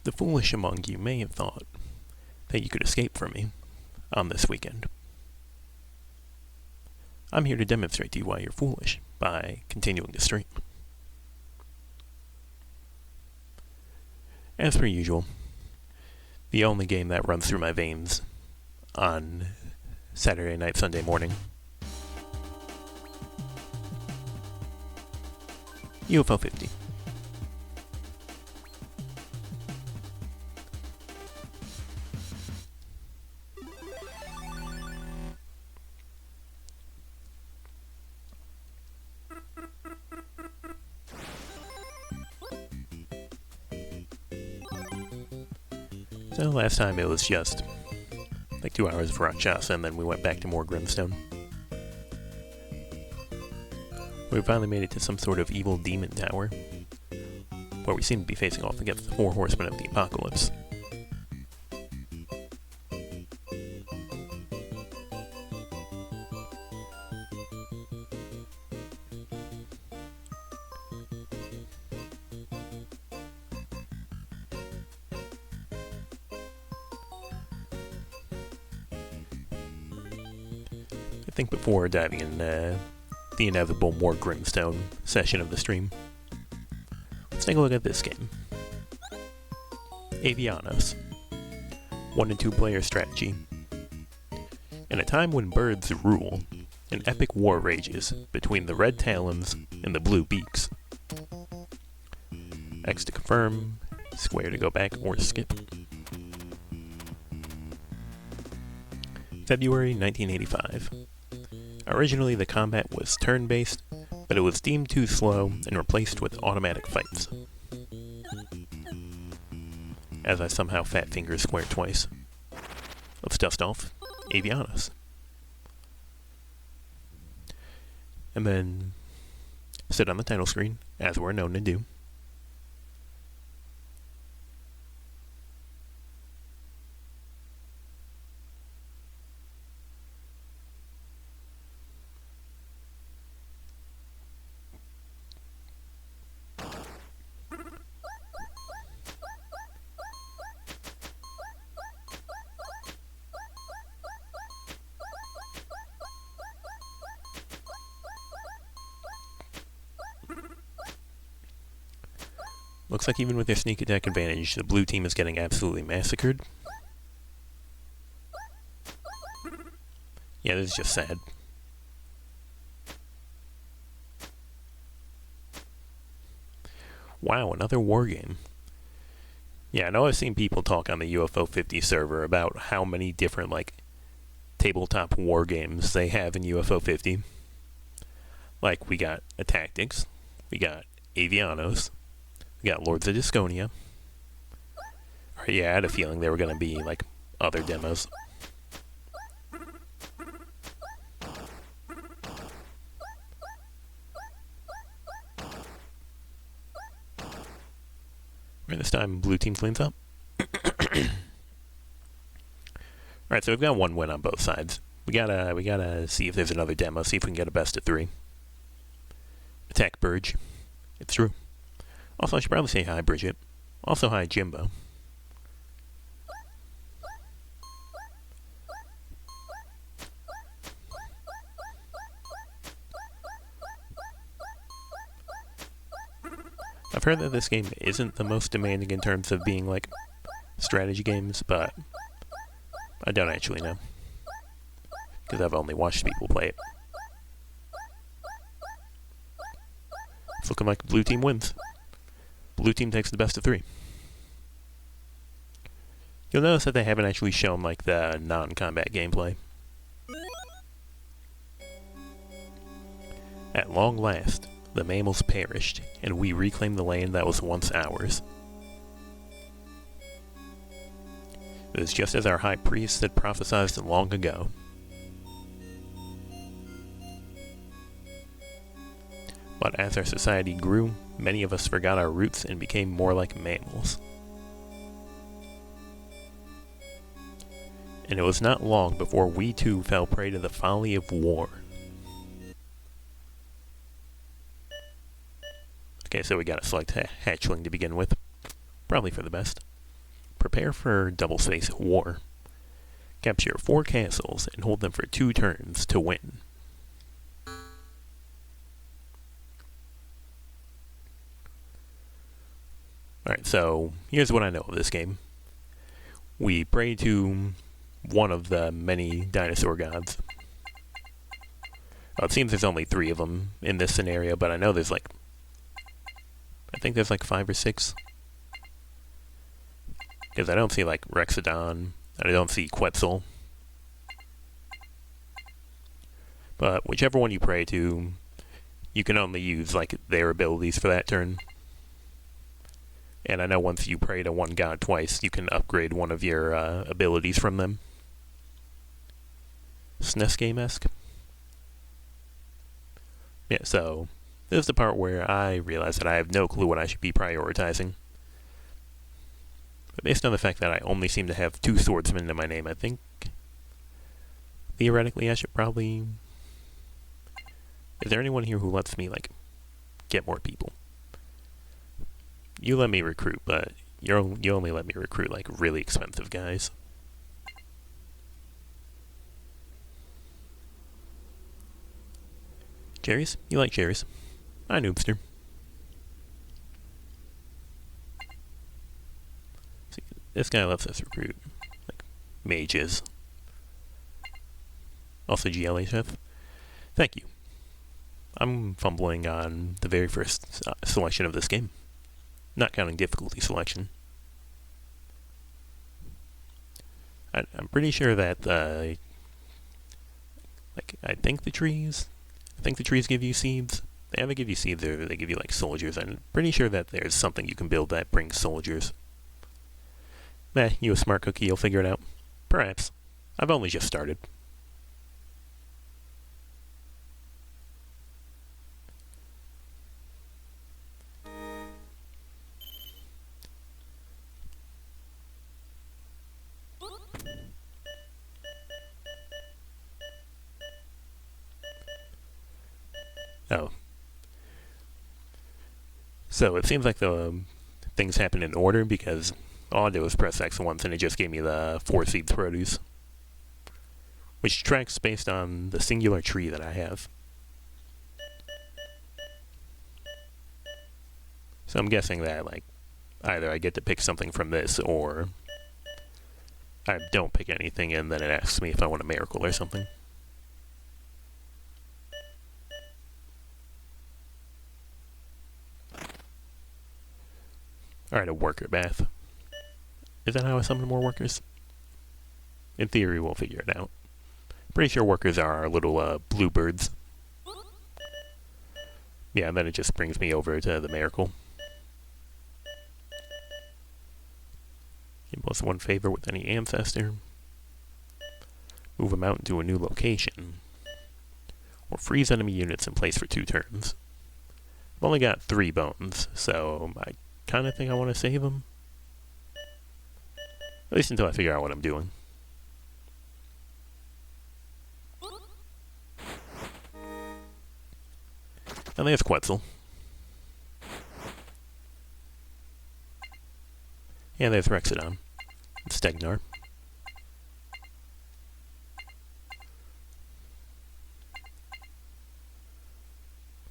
The foolish among you may have thought that you could escape from me on this weekend. I'm here to demonstrate to you why you're foolish by continuing to stream. As per usual, the only game that runs through my veins on Saturday night, Sunday morning, UFO 50. So last time it was just like 2 hours of Rakshasa, and then we went back to more Grimstone. We finally made it to some sort of evil demon tower, where we seem to be facing off against the 4 horsemen of the apocalypse. I think before diving in the inevitable more Grimstone session of the stream, let's take a look at this game. Avianos. 1 and 2 player strategy. In a time when birds rule, an epic war rages between the red talons and the blue beaks. X to confirm, square to go back or skip. February 1985. Originally, the combat was turn-based, but it was deemed too slow and replaced with automatic fights. As I somehow fat finger square twice. Let's dust off Avianos. And then sit on the title screen, as we're known to do. Looks like even with their sneak attack advantage, the blue team is getting absolutely massacred. Yeah, this is just sad. Wow, another war game. Yeah, I know I've seen people talk on the UFO 50 server about how many different, tabletop war games they have in UFO 50. Like, we got a Tactics, we got Avianos, we got Lords of Disconia. Yeah, I had a feeling there were going to be, other demos. Right, this time, blue team cleans up. Alright, so we've got one win on both sides. We gotta see if there's another demo, see if we can get a best of 3. Attack Burge. It's true. Also, I should probably say hi, Bridget. Also, hi, Jimbo. I've heard that this game isn't the most demanding in terms of being, strategy games, but I don't actually know. Because I've only watched people play it. It's looking like blue team wins. Blue team takes the best of 3. You'll notice that they haven't actually shown, the non-combat gameplay. At long last, the mammals perished, and we reclaimed the land that was once ours. It was just as our high priest had prophesied long ago. But as our society grew, many of us forgot our roots and became more like mammals. And it was not long before we too fell prey to the folly of war. Okay, so we got a select hatchling to begin with. Probably for the best. Prepare for double-space war. Capture 4 castles and hold them for 2 turns to win. Alright, so here's what I know of this game. We pray to one of the many dinosaur gods. Well, it seems there's only 3 of them in this scenario, but I know there's like... I think there's like 5 or 6. Because I don't see like Rexodon, and I don't see Quetzal. But whichever one you pray to, you can only use like their abilities for that turn. And I know once you pray to one god twice, you can upgrade one of your abilities from them. SNES game-esque. Yeah, so this is the part where I realize that I have no clue what I should be prioritizing. But based on the fact that I only seem to have 2 swordsmen in my name, I think theoretically I should probably... Is there anyone here who lets me, like, get more people? You let me recruit, but you only let me recruit, like, really expensive guys. Cherries? You like cherries? Hi, Noobster. See, this guy lets us recruit, like, mages. Also GLA chef. Thank you. I'm fumbling on the very first selection of this game. Not counting difficulty selection. I'm pretty sure that, I think the trees give you seeds. They either give you seeds or they give you, like, soldiers. I'm pretty sure that there's something you can build that brings soldiers. You a smart cookie, you'll figure it out. Perhaps. I've only just started. Oh. So it seems like the things happen in order because all I did was press X once and it just gave me the 4 seeds produce. Which tracks based on the singular tree that I have. So I'm guessing that, like, either I get to pick something from this or I don't pick anything and then it asks me if I want a miracle or something. Alright, a worker bath. Is that how I summon more workers? In theory, we'll figure it out. Pretty sure workers are our little bluebirds. Yeah, and then it just brings me over to the miracle. Give us 1 favor with any ancestor. Move a mountain to a new location. Or freeze enemy units in place for 2 turns. I've only got 3 bones, so I kind of think I want to save them. At least until I figure out what I'm doing. And there's Quetzal. And there's Rexodon. And Stegnar.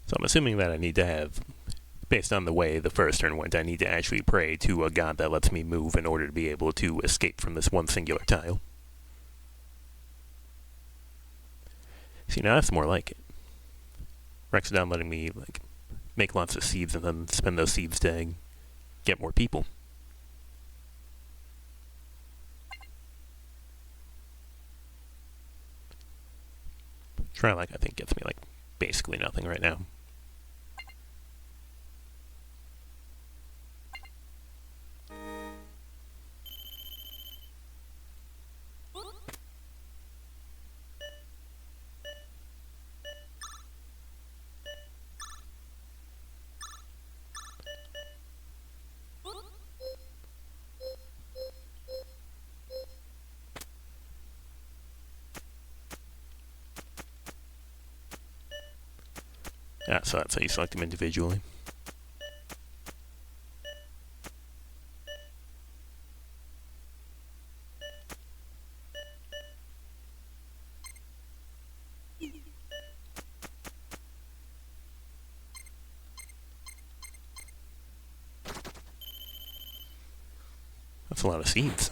So I'm assuming that I need to have, based on the way the first turn went, I need to actually pray to a god that lets me move in order to be able to escape from this one singular tile. See, now that's more like it. Rexodon letting me, like, make lots of seeds and then spend those seeds to get more people. Trilak, I think, gets me, like, basically nothing right now. So that's how you select them individually. That's a lot of seeds.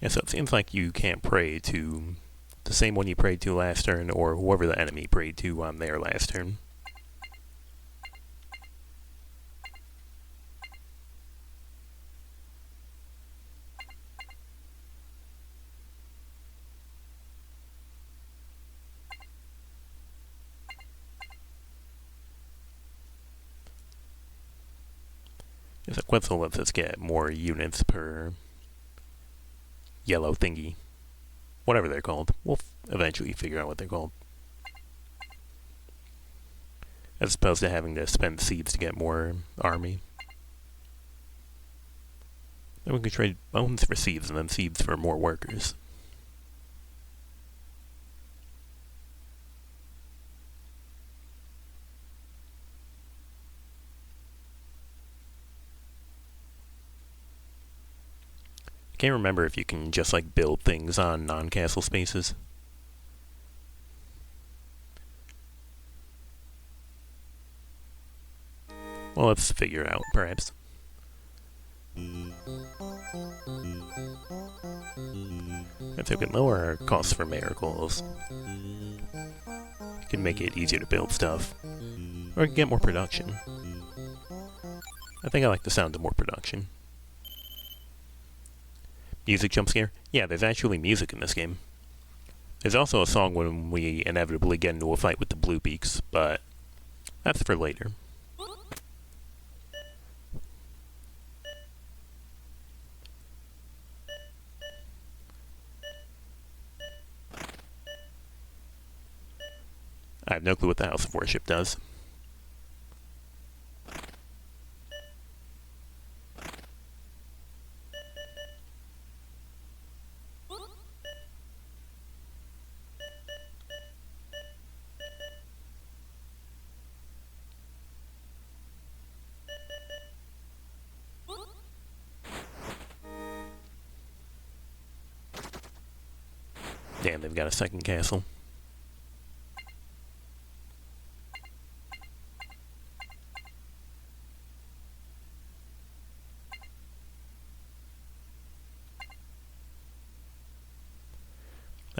Yeah, so it seems like you can't pray to the same one you prayed to last turn, or whoever the enemy prayed to on their last turn. So Quetzal lets us get more units per yellow thingy. Whatever they're called. We'll eventually figure out what they're called. As opposed to having to spend seeds to get more army. Then we can trade bones for seeds and then seeds for more workers. I can't remember if you can just like build things on non-castle spaces. Well, let's figure it out, perhaps. And so we can lower our costs for miracles. We can make it easier to build stuff. Or we can get more production. I think I like the sound of more production. Music jump scare? Yeah, there's actually music in this game. There's also a song when we inevitably get into a fight with the Blue Beaks, but that's for later. I have no clue what the House of Worship does. Damn, they've got a second castle.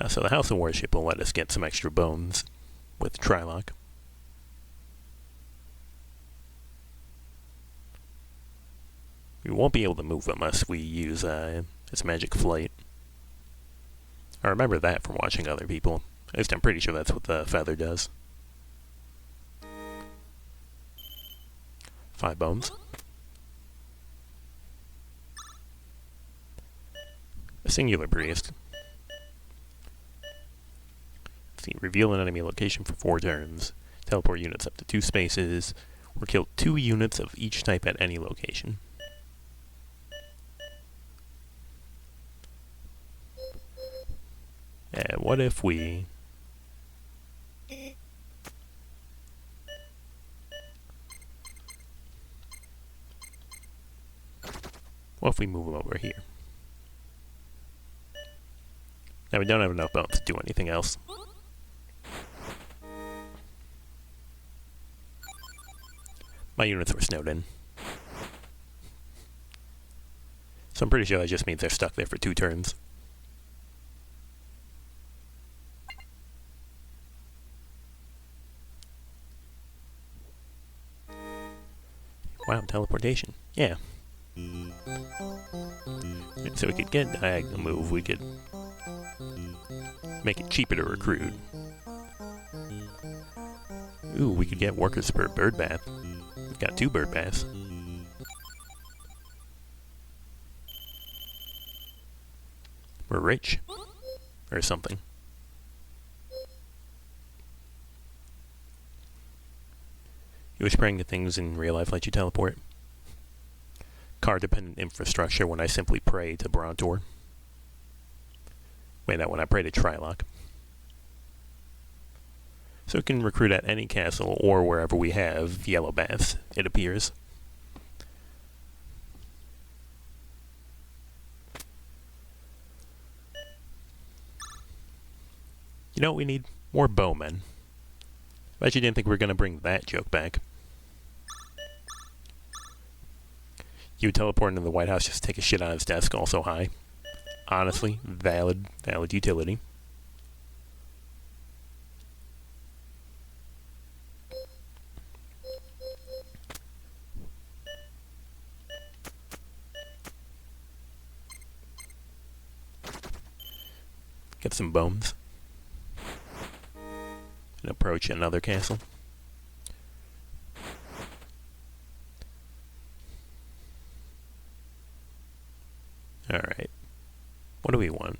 So the House of Worship will let us get some extra bones with Trilock. We won't be able to move unless we use its magic flight. I remember that from watching other people. At least I'm pretty sure that's what the feather does. 5 bones. A singular priest. See, reveal an enemy location for 4 turns. Teleport units up to 2 spaces. Or kill 2 units of each type at any location. And what if we... What if we move them over here? Now we don't have enough bones to do anything else. My units were snowed in. So I'm pretty sure that just means they're stuck there for 2 turns. Wow, teleportation. Yeah. So we could get a diagonal move. We could make it cheaper to recruit. Ooh, we could get workers per bird bath. We've got 2 bird baths. We're rich. Or something. You wish praying to things in real life let you teleport? Card-dependent infrastructure when I simply pray to Brontor. Wait, that when I pray to Trilock. So it can recruit at any castle or wherever we have yellow baths, it appears. You know what we need? More bowmen. Bet you didn't think we were going to bring that joke back. You would teleport into the White House just to take a shit on his desk, also high. Honestly, valid utility. Get some bones. And approach another castle. Alright. What do we want?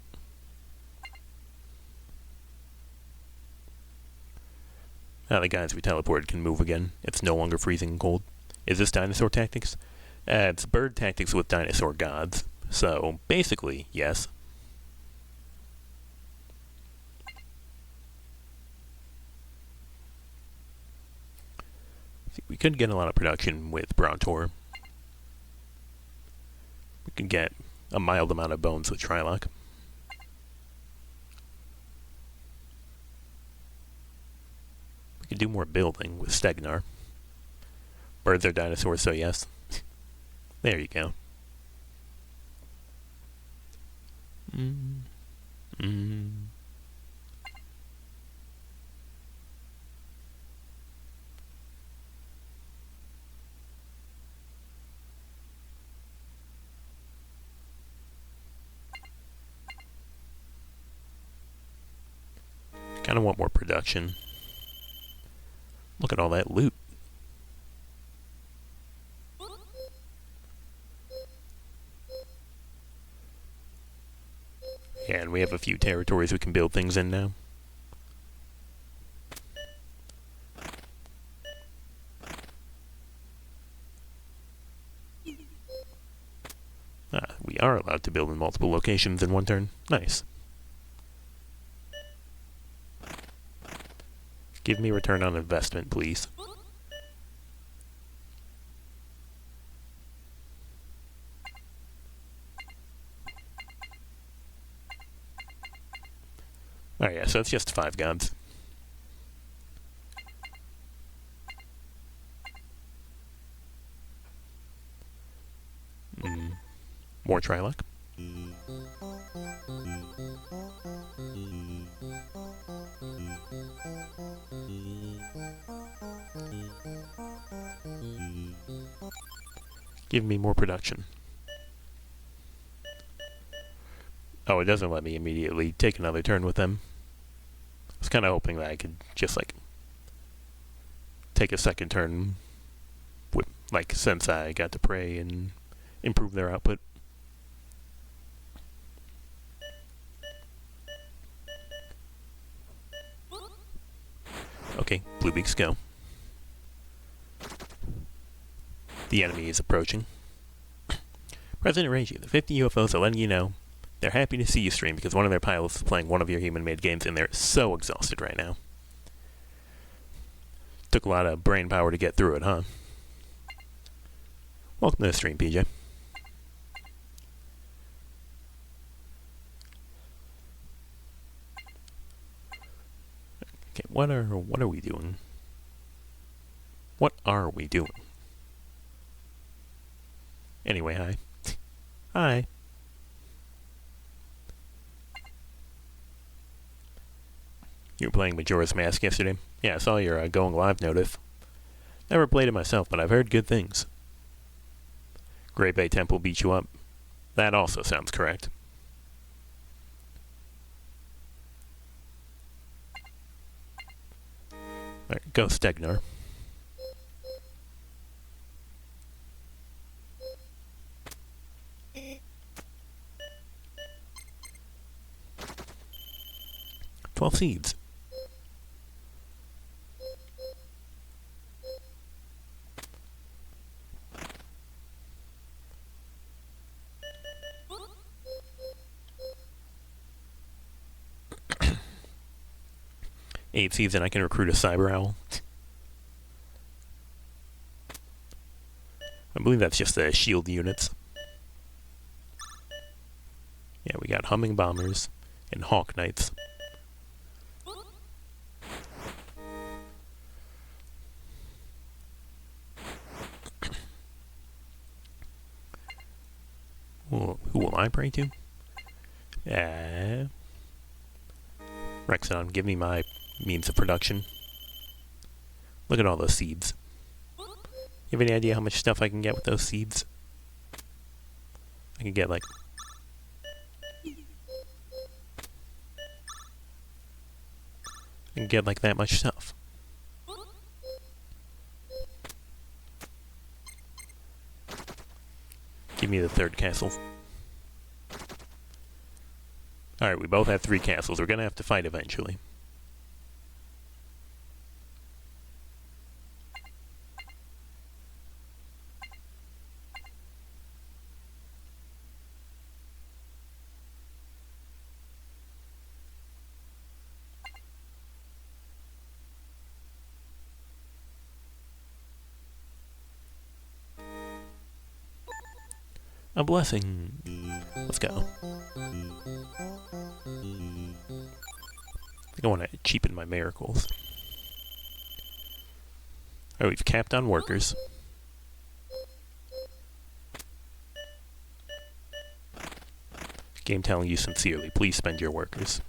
Now the guys we teleported can move again. It's no longer freezing cold. Is this dinosaur tactics? It's bird tactics with dinosaur gods. So, basically, yes. See, we could get a lot of production with Brontor. We could get a mild amount of bones with Trilok. We could do more building with Stegnar. Birds are dinosaurs, so yes. There you go. Kind of want more production. Look at all that loot. Yeah, and we have a few territories we can build things in now. We are allowed to build in multiple locations in one turn. Nice. Give me return on investment, please. Oh yeah, so it's just 5 gods. More Trilok. Give me more production. Oh, it doesn't let me immediately take another turn with them. I was kind of hoping that I could just, like, take a second turn, with, like, since I got to pray and improve their output. Okay, Bluebeaks, go. The enemy is approaching. President Reiji, the 50 UFOs are letting you know they're happy to see you stream because one of their pilots is playing one of your human-made games and they're so exhausted right now. Took a lot of brain power to get through it, huh? Welcome to the stream, PJ. Okay, what are we doing? What are we doing? Anyway, hi. Hi. You were playing Majora's Mask yesterday? Yeah, I saw your going live notif. Never played it myself, but I've heard good things. Great Bay Temple beat you up. That also sounds correct. Alright, go Stegnar. Twelve seeds. Eight seeds, and I can recruit a Cyber Owl. I believe that's just the shield units. Yeah, we got Humming Bombers and Hawk Knights. I pray to? Rexon, give me my means of production. Look at all those seeds. You have any idea how much stuff I can get with those seeds? I can get like... that much stuff. Give me the third castle. Alright, we both have 3 castles. We're gonna have to fight eventually. A blessing. Let's go. I think I want to cheapen my miracles. Alright, we've capped on workers. Game telling you sincerely, please spend your workers.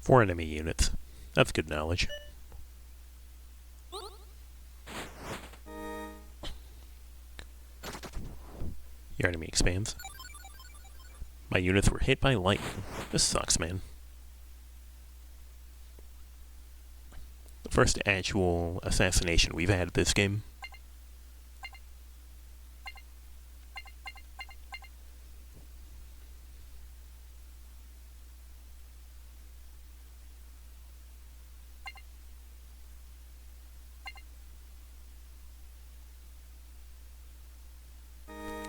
Four enemy units. That's good knowledge. Your enemy expands. My units were hit by lightning. This sucks, man. The first actual assassination we've had this game.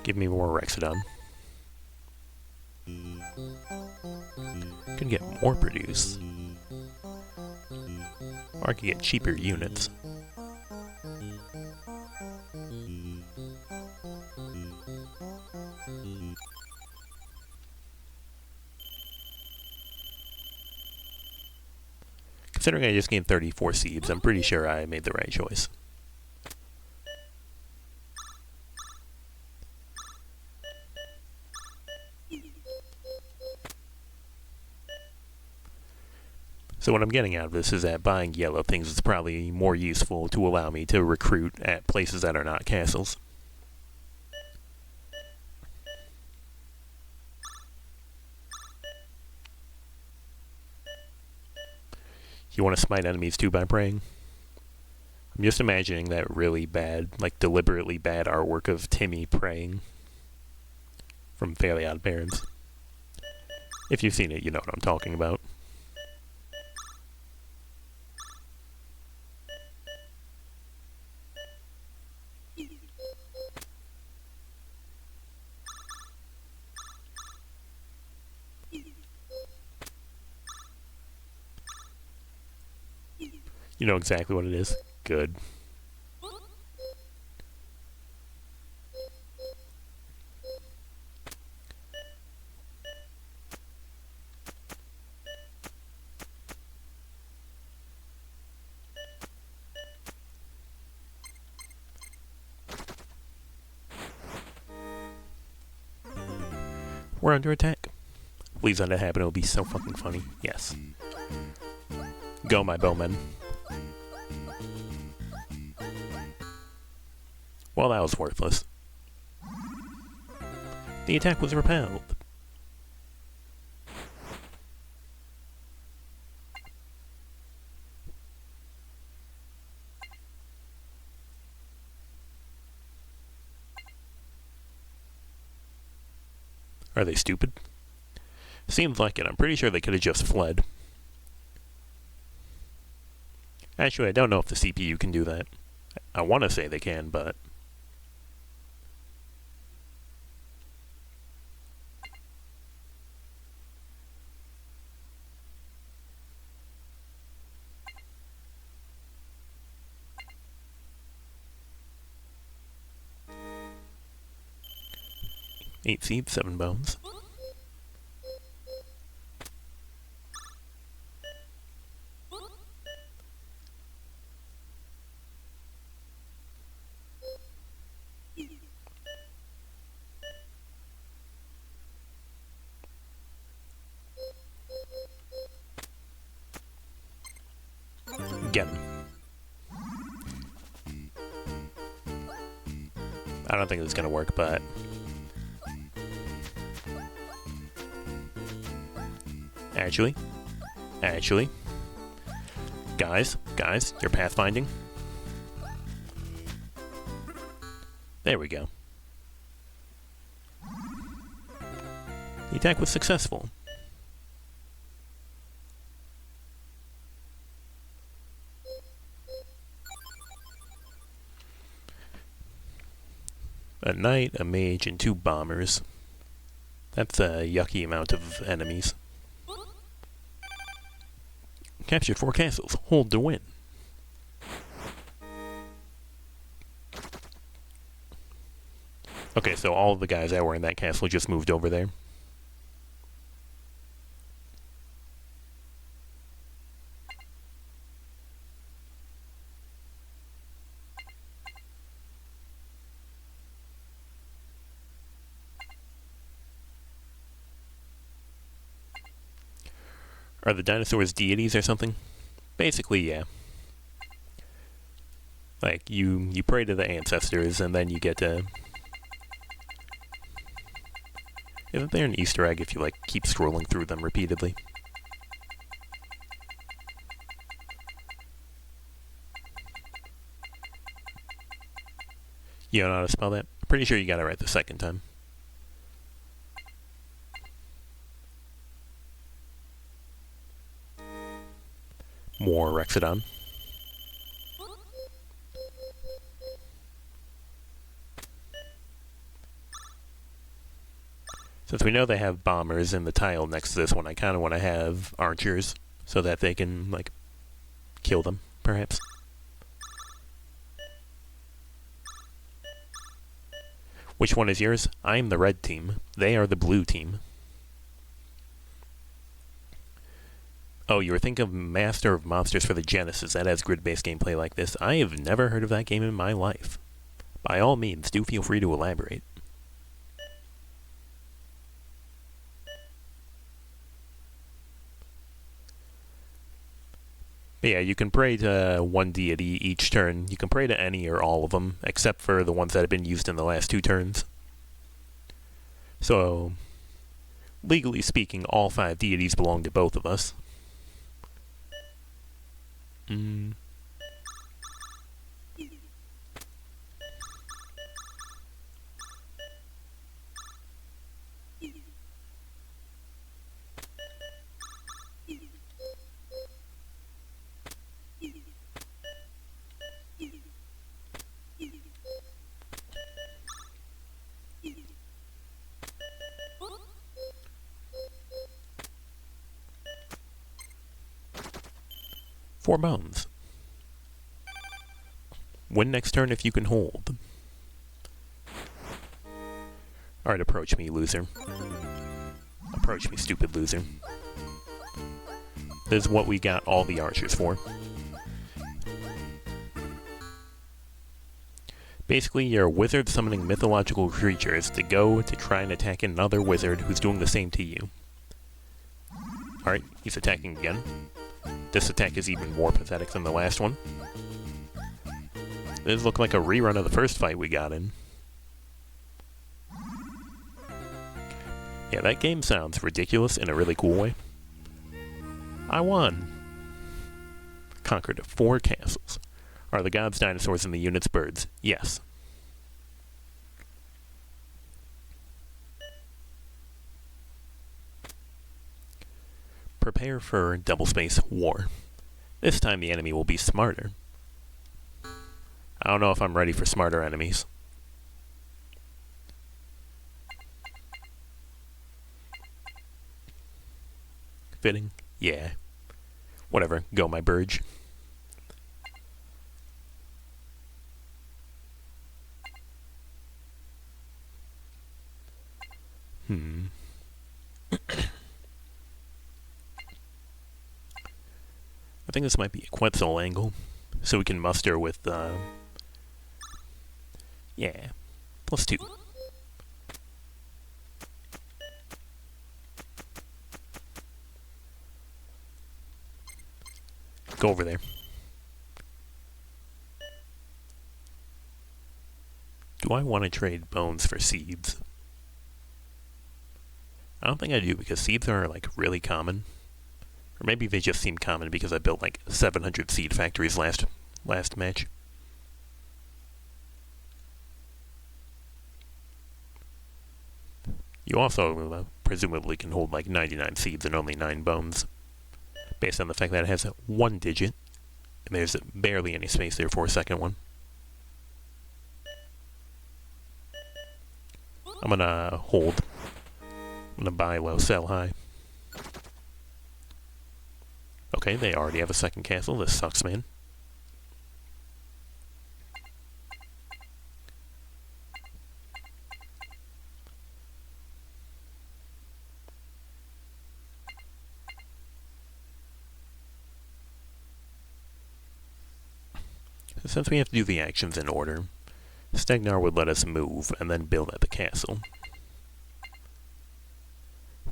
Give me more Rexodon. Can get more produce. Or I could get cheaper units. Considering I just gained 34 seeds, I'm pretty sure I made the right choice. So what I'm getting out of this is that buying yellow things is probably more useful to allow me to recruit at places that are not castles. You want to smite enemies too by praying? I'm just imagining that really bad, like deliberately bad artwork of Timmy praying from Fairly Odd Parents. If you've seen it, you know what I'm talking about. You know exactly what it is. Good. We're under attack. Please let it happen. It'll be so fucking funny. Yes. Go, my bowmen. Well, that was worthless. The attack was repelled. Are they stupid? Seems like it. I'm pretty sure they could have just fled. Actually, I don't know if the CPU can do that. I want to say they can, but... 8 seeds, 7 bones. Again. I don't think this is gonna work, but actually, guys, you're pathfinding. There we go. The attack was successful. A knight, a mage, and 2 bombers. That's a yucky amount of enemies. Captured 4 castles. Hold to win. Okay, so all of the guys that were in that castle just moved over there. Are the dinosaurs deities or something? Basically, yeah. Like, you pray to the ancestors, and then you get to... Isn't there an Easter egg if you, like, keep scrolling through them repeatedly? You don't know how to spell that? I'm pretty sure you got it right the second time. More Rexodon. Since we know they have bombers in the tile next to this one, I kind of want to have archers so that they can, like, kill them, perhaps. Which one is yours? I'm the red team. They are the blue team. Oh, you were thinking of Master of Monsters for the Genesis. That has grid-based gameplay like this. I have never heard of that game in my life. By all means, do feel free to elaborate. But yeah, you can pray to one deity each turn. You can pray to any or all of them, except for the ones that have been used in the last 2 turns. So, legally speaking, all 5 deities belong to both of us. 4 bones. Win next turn if you can hold. Alright, approach me, loser. Approach me, stupid loser. This is what we got all the archers for. Basically, you're a wizard summoning mythological creatures to go to try and attack another wizard who's doing the same to you. Alright, he's attacking again. This attack is even more pathetic than the last one. This looks like a rerun of the first fight we got in. Yeah, that game sounds ridiculous in a really cool way. I won! Conquered 4 castles. Are the gods dinosaurs and the units birds? Yes. Prepare for double space war. This time the enemy will be smarter. I don't know if I'm ready for smarter enemies. Fitting? Yeah. Whatever, go my Burge. think this might be a Quetzal angle, so we can muster with, yeah, +2. Go over there. Do I want to trade bones for seeds? I don't think I do, because seeds are, like, really common. Or maybe they just seem common because I built, like, 700 seed factories last match. You also presumably can hold, like, 99 seeds and only 9 bones, based on the fact that it has 1 digit, and there's barely any space there for a second one. I'm gonna hold. I'm gonna buy low, sell high. Okay, they already have a second castle. This sucks, man. Since we have to do the actions in order, Stegnar would let us move and then build at the castle.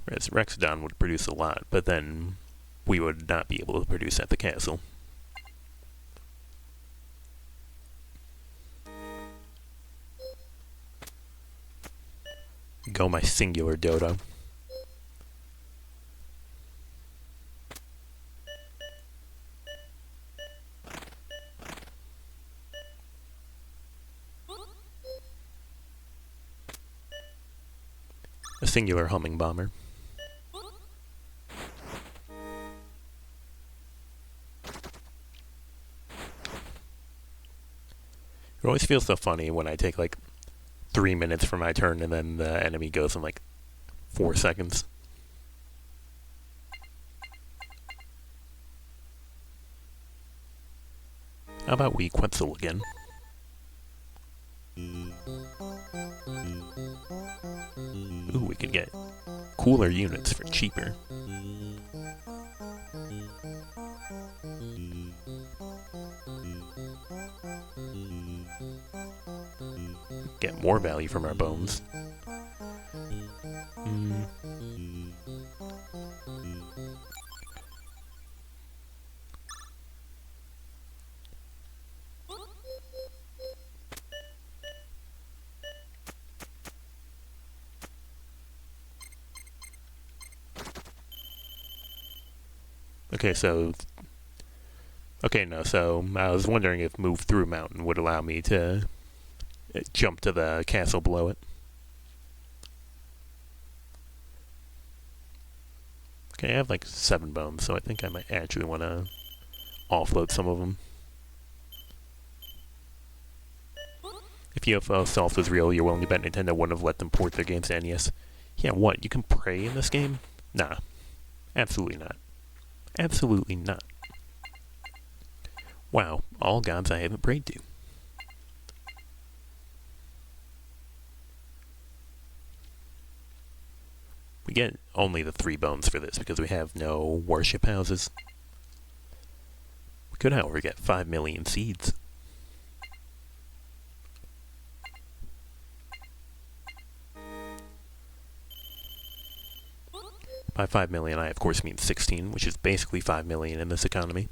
Whereas Rexodon would produce a lot, but then we would not be able to produce at the castle. Go my singular dodo. A singular humming bomber. It always feels so funny when I take like 3 minutes for my turn and then the enemy goes in like 4 seconds. How about we Quetzal again? Ooh, we could get cooler units for cheaper. Get more value from our bones. Okay, so I was wondering if move through mountain would allow me to jump to the castle below it. Okay, I have like 7 bones, so I think I might actually want to offload some of them. If UFO Stealth was real, you're willing to bet Nintendo wouldn't have let them port their games to NES. Yeah, what? You can pray in this game? Nah. Absolutely not. Absolutely not. Wow, all gods I haven't prayed to. We get only the 3 bones for this because we have no worship houses. We could, however, get 5 million seeds. By 5 million, I of course mean 16, which is basically 5 million in this economy.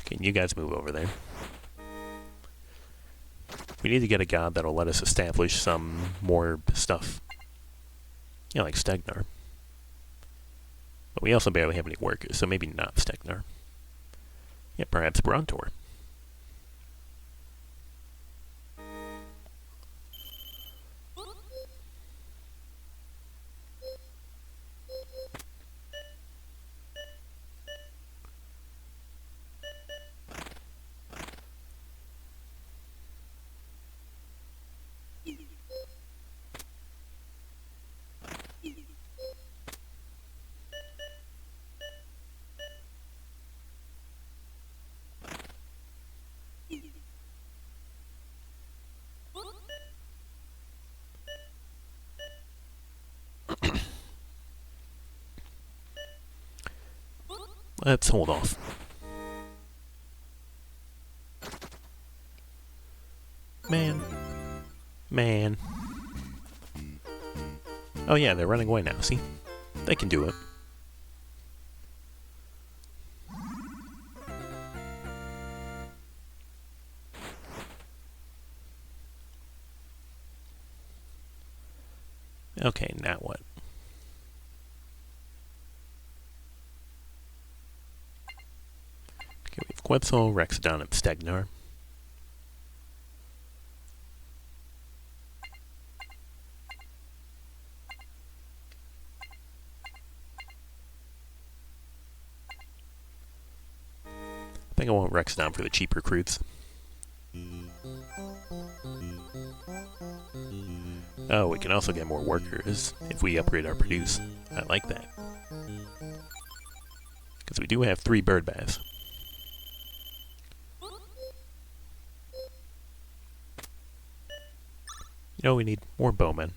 Can you guys move over there? We need to get a god that'll let us establish some more stuff. You know, like Stegnar. But we also barely have any workers, so maybe not Stegnar. Yeah, perhaps Brontor. Let's hold off. Man. Oh yeah, they're running away now, see? They can do it. Okay, now what? Okay, we have Quetzal, Rexodon, and Stegnar. I think I want Rexodon for the cheap recruits. Oh, we can also get more workers if we upgrade our produce. I like that. Because we do have 3 bird baths. You know, we need more bowmen.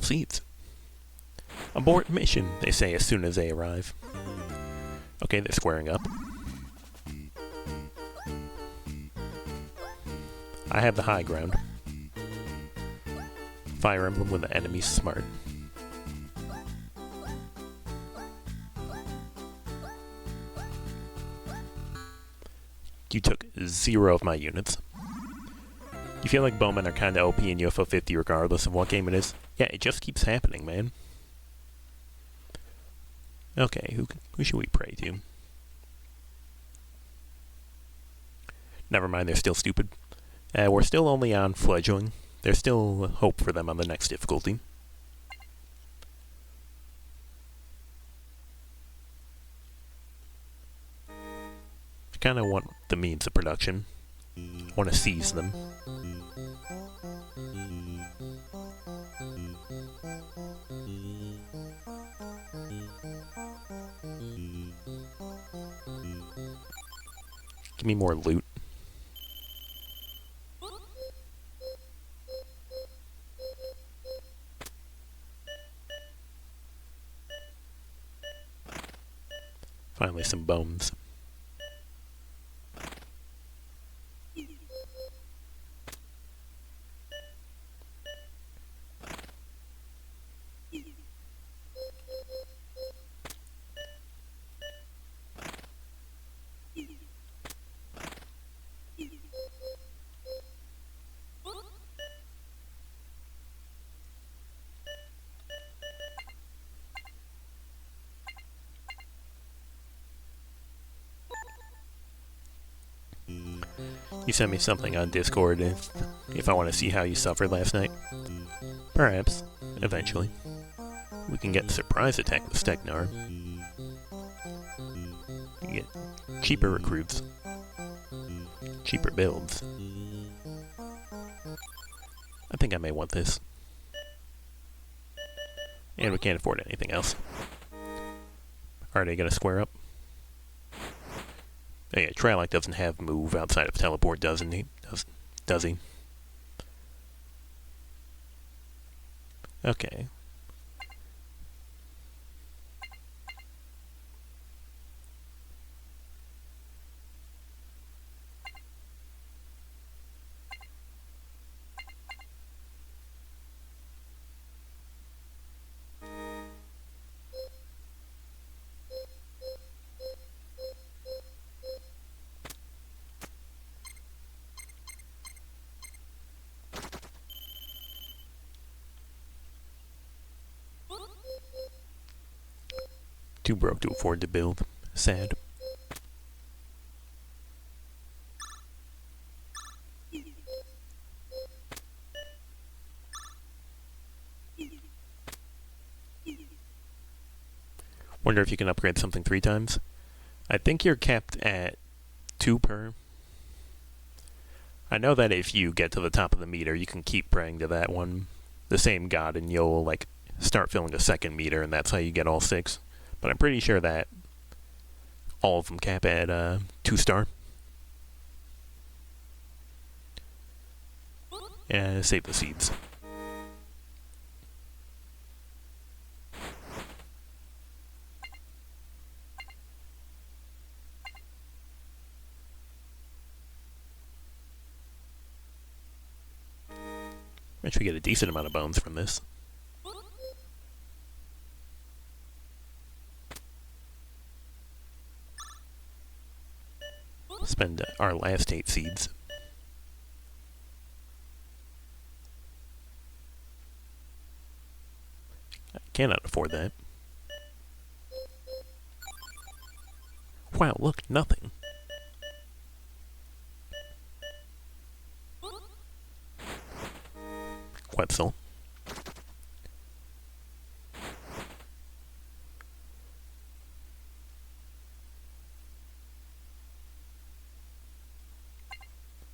Seats. Abort mission, they say as soon as they arrive. Okay, they're squaring up. I have the high ground. Fire Emblem when the enemy's smart. You took 0 of my units. You feel like bowmen are kinda OP in UFO 50 regardless of what game it is? Yeah, it just keeps happening, man. Okay, who should we pray to? Never mind, they're still stupid. We're still only on fledgling. There's still hope for them on the next difficulty. I kinda want the means of production. I want to seize them. Give me more loot. Finally, some bones. You sent me something on Discord if I want to see how you suffered last night. Perhaps, eventually. We can get surprise attack with Stegnar. You get cheaper recruits. Cheaper builds. I think I may want this. And we can't afford anything else. Are they gonna square up? Oh yeah, Trilight doesn't have move outside of teleport, doesn't he? Does he? Okay. Too broke to afford to build. Sad. Wonder if you can upgrade something 3 times. I think you're capped at 2 per. I know that if you get to the top of the meter, you can keep praying to that one, the same god, and you'll like start filling a second meter, and that's how you get all 6. But I'm pretty sure that all of them cap at 2-star. Yeah, save the seeds. Actually get a decent amount of bones from this. Spend our last 8 seeds. I cannot afford that. Wow, look, nothing. Quetzal.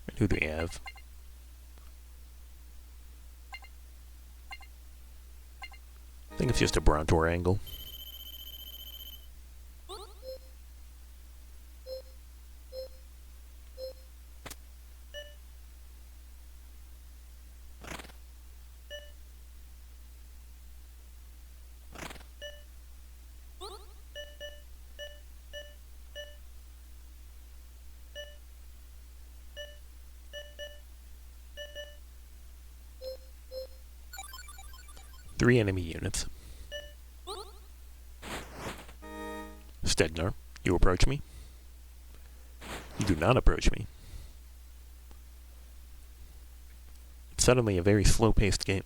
And who do we have? I think it's just a Brontor angle. Three enemy units. Stegnar, you approach me. You do not approach me. It's suddenly a very slow-paced game.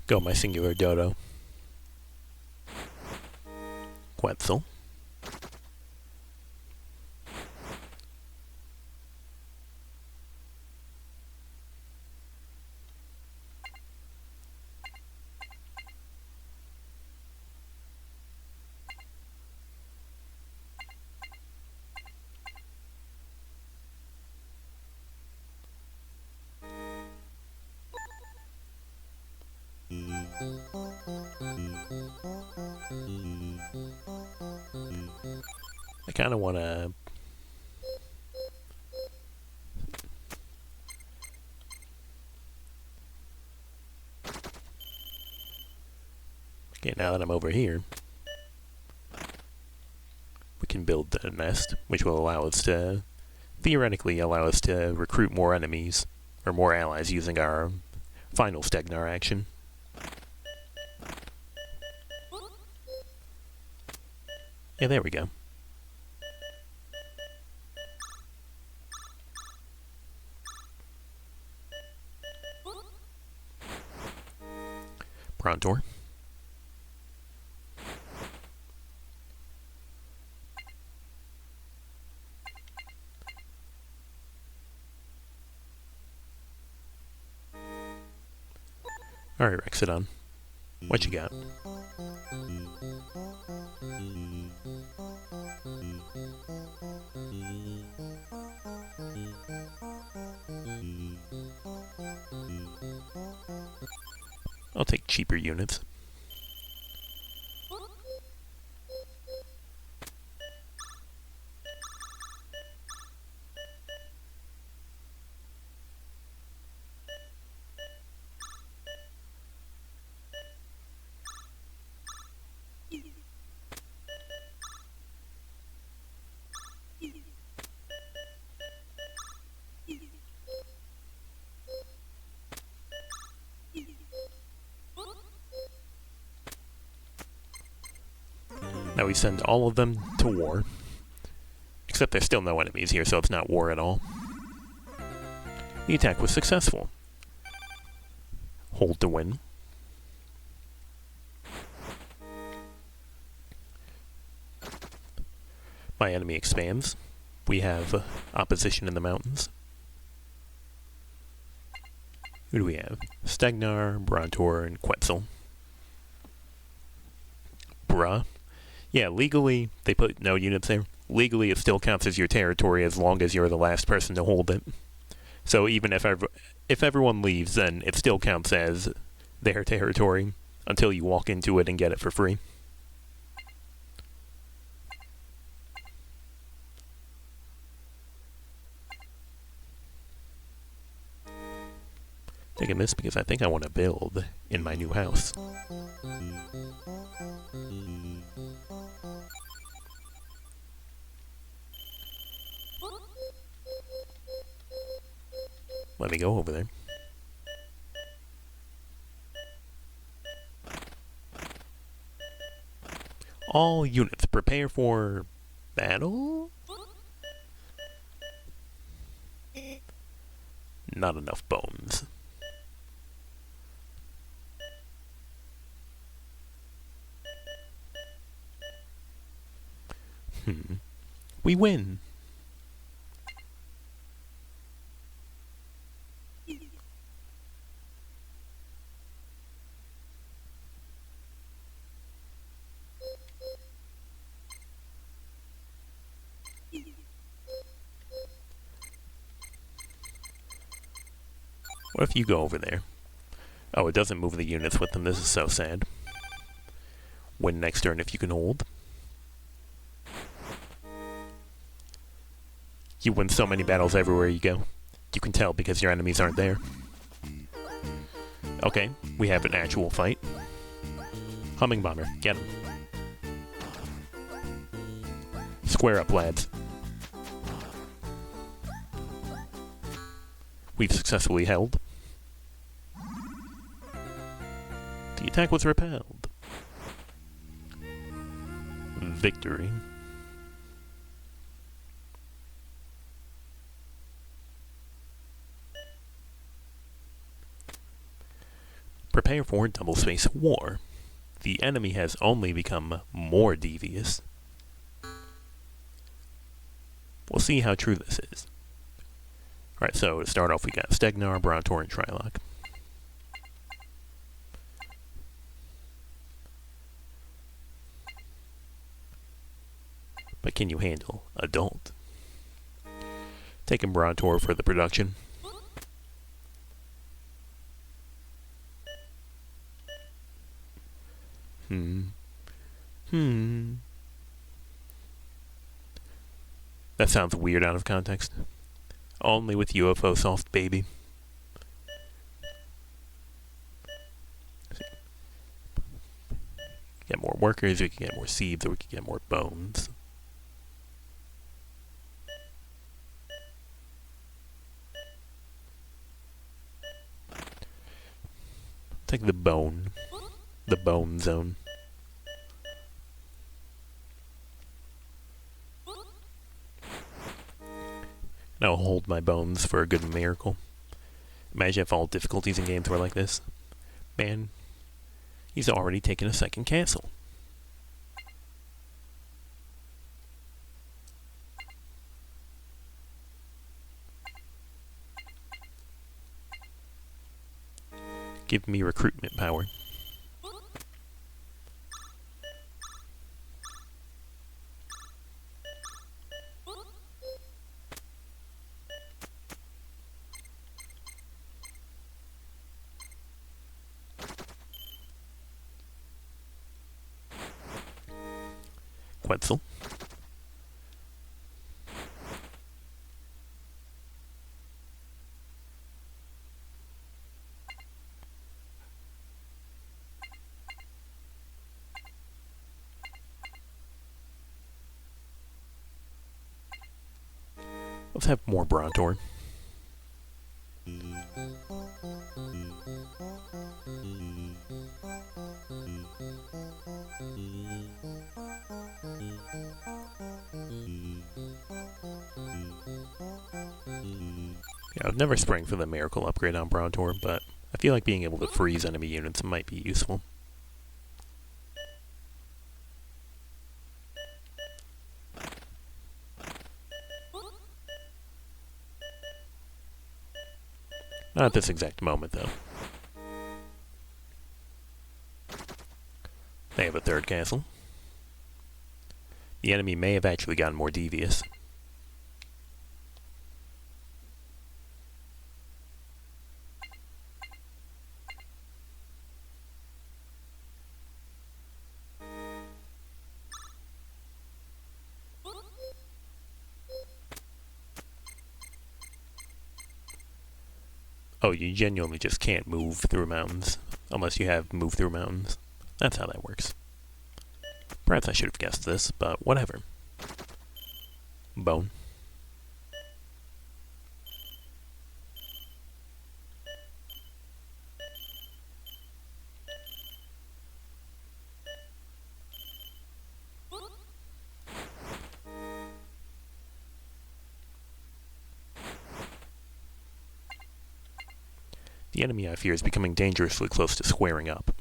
Go, my singular dodo. Quetzal. I kind of want to okay, now that I'm over here, we can build a nest, which will allow us to, theoretically allow us to recruit more enemies, or more allies using our final Stegnar action. Yeah, there we go. Brontor. Alright, Rexodon. What you got? I'll take cheaper units. Now we send all of them to war. Except there's still no enemies here, so it's not war at all. The attack was successful. Hold to win. My enemy expands. We have opposition in the mountains. Who do we have? Stegnar, Brontor, and Quetzal. Bruh. Yeah, legally, they put no units there. Legally, it still counts as your territory as long as you're the last person to hold it. So even if everyone leaves, then it still counts as their territory until you walk into it and get it for free. Taking this because I think I want to build in my new house. Let me go over there. All units prepare for battle? Not enough bones. We win. What if you go over there? Oh, it doesn't move the units with them. This is so sad. Win next turn if you can hold. You win so many battles everywhere you go. You can tell because your enemies aren't there. Okay, we have an actual fight. Humming bomber, get him. Square up, lads. We've successfully held. The attack was repelled. Victory. Prepare for double-space war. The enemy has only become more devious. We'll see how true this is. Alright, so to start off we got Stegnar, Brontor, and Trilok. But can you handle adult? Taking Brontor for the production. That sounds weird out of context. Only with UFO soft, baby. Get more workers, we can get more seeds, or we can get more bones. Take the bone. The bone zone. And I'll hold my bones for a good miracle. Imagine if all difficulties in games were like this. Man, he's already taken a second castle. Give me recruitment power. Quetzal. Let's have more Brontor. Yeah, I've never sprang for the miracle upgrade on Brontor, but I feel like being able to freeze enemy units might be useful. Not at this exact moment, though. They have a third castle. The enemy may have actually gotten more devious. Oh, you genuinely just can't move through mountains unless you have move through mountains. That's how that works. Perhaps I should have guessed this, but whatever. Bone. The enemy, I fear, is becoming dangerously close to squaring up.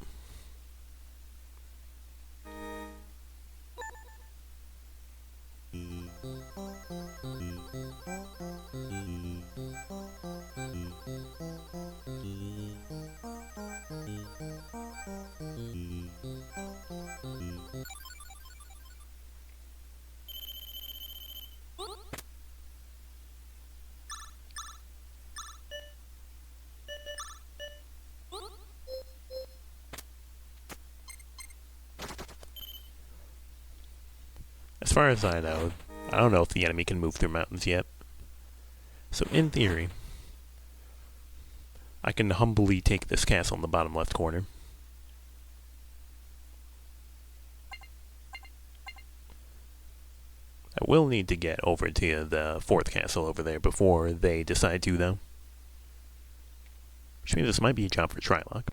As far as I know, I don't know if the enemy can move through mountains yet. So in theory, I can humbly take this castle in the bottom left corner. I will need to get over to the fourth castle over there before they decide to, though. Which means this might be a job for Trylock.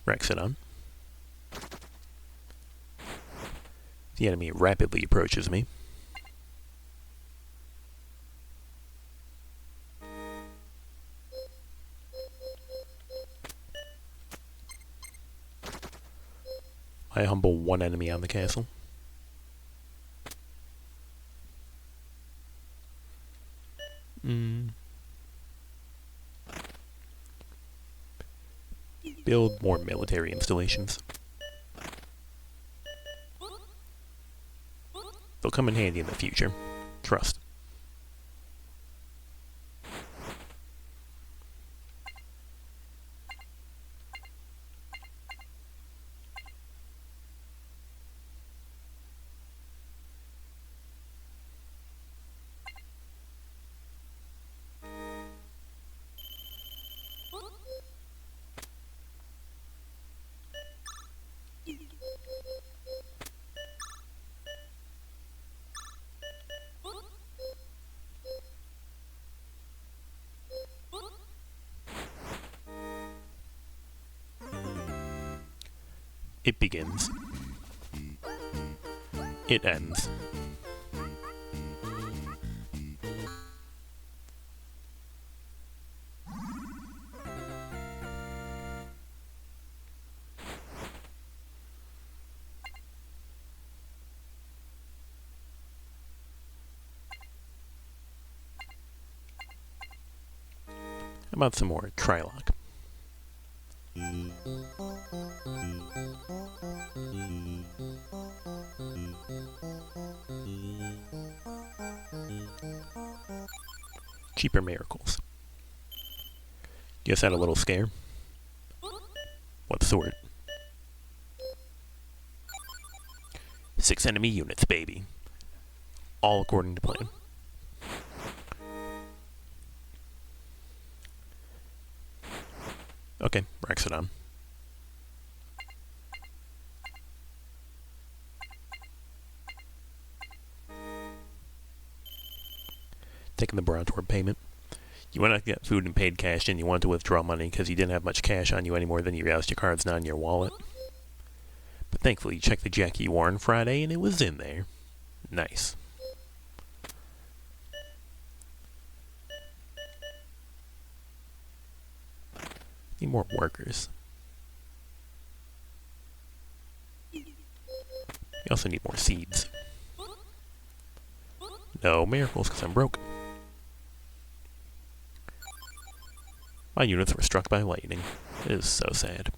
Rexodon. The enemy rapidly approaches me. I humble one enemy on the castle. Build more military installations. They'll come in handy in the future. Trust. It begins. It ends. How about some more Trylock? Cheaper miracles. Guess had a little scare. What sort? 6 enemy units, baby. All according to plan. Okay, Rexodon. Taking the Brontor payment. You went out to get food and paid cash, and you wanted to withdraw money because you didn't have much cash on you anymore. Then you realized your card's not in your wallet. But thankfully, you checked the jacket you wore on Friday, and it was in there. Nice. Need more workers. You also need more seeds. No miracles, because I'm broke. My units were struck by lightning. It is so sad.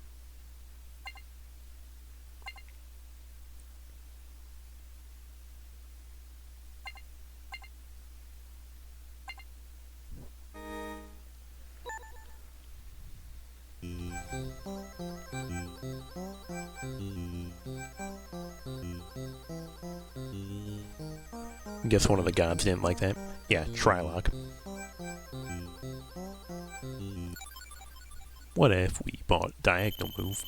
Guess one of the gods didn't like that. Yeah, Trylock. What if we bought Diagonal Move?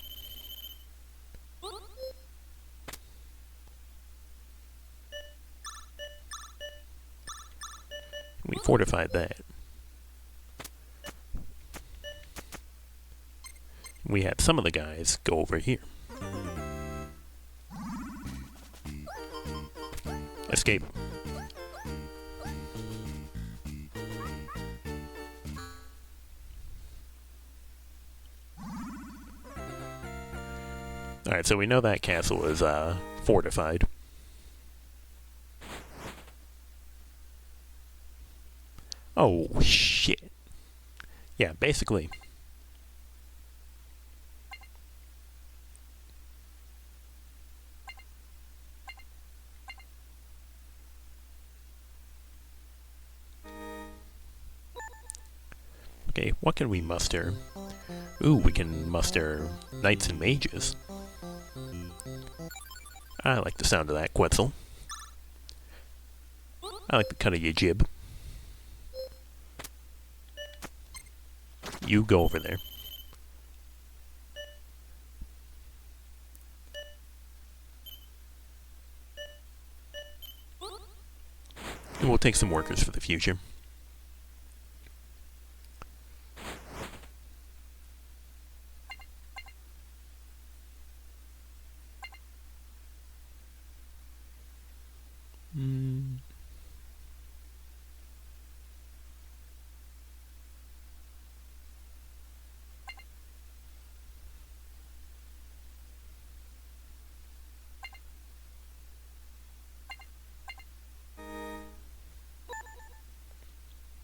We fortified that. We had some of the guys go over here. Escape. Alright, so we know that castle is fortified. Oh, shit. Yeah, basically. Okay, what can we muster? Ooh, we can muster knights and mages. I like the sound of that, Quetzal. I like the cut of your jib. You go over there. And we'll take some workers for the future.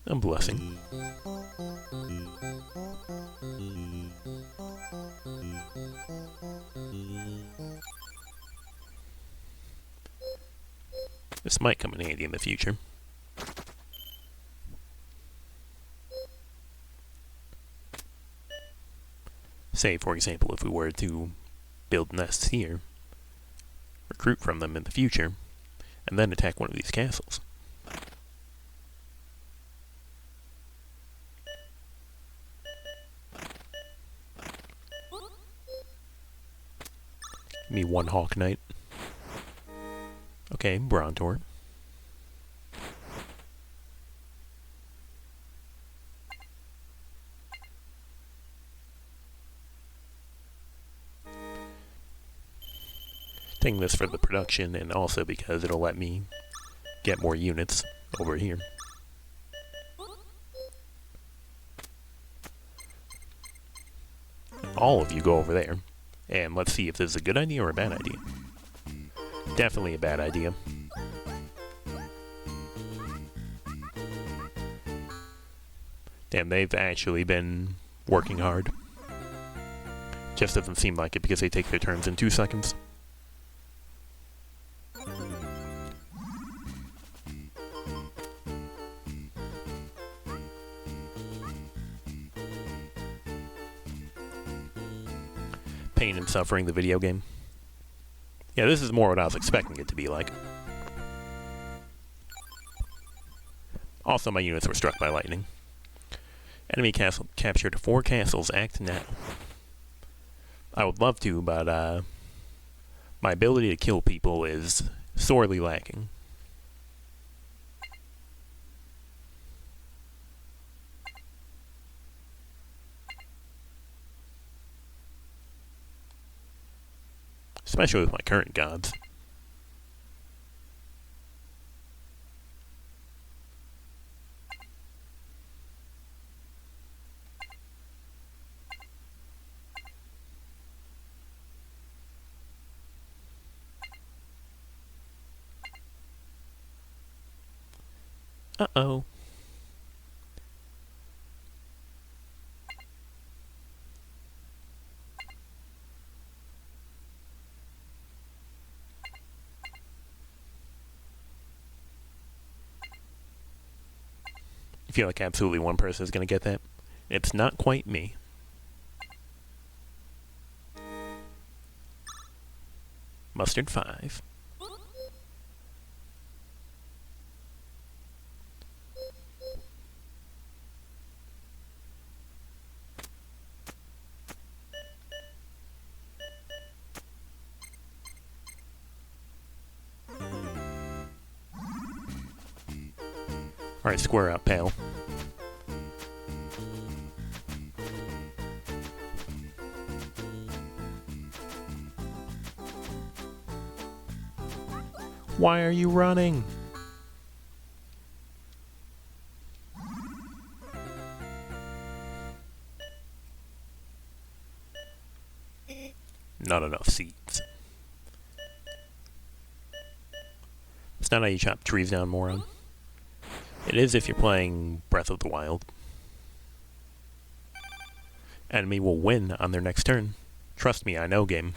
A blessing. This might come in handy in the future. Say, for example, if we were to build nests here, recruit from them in the future, and then attack one of these castles. Give me one Hawk Knight. Okay, Brontor. Taking this for the production, and also because it'll let me get more units over here. All of you go over there. And let's see if this is a good idea or a bad idea. Definitely a bad idea. Damn, they've actually been working hard. Just doesn't seem like it because they take their turns in 2 seconds. Pain and suffering, the video game. Yeah, this is more what I was expecting it to be like. Also, my units were struck by lightning. Enemy castle captured 4 castles. Act now. I would love to, but my ability to kill people is sorely lacking. especially with my current gods. Uh-oh. I feel like absolutely one person is going to get that. It's not quite me. Mustard 5. Alright, square up, pal. Why are you running? Not enough seeds. It's not how you chop trees down, moron. It is if you're playing Breath of the Wild. Enemy will win on their next turn. Trust me, I know game.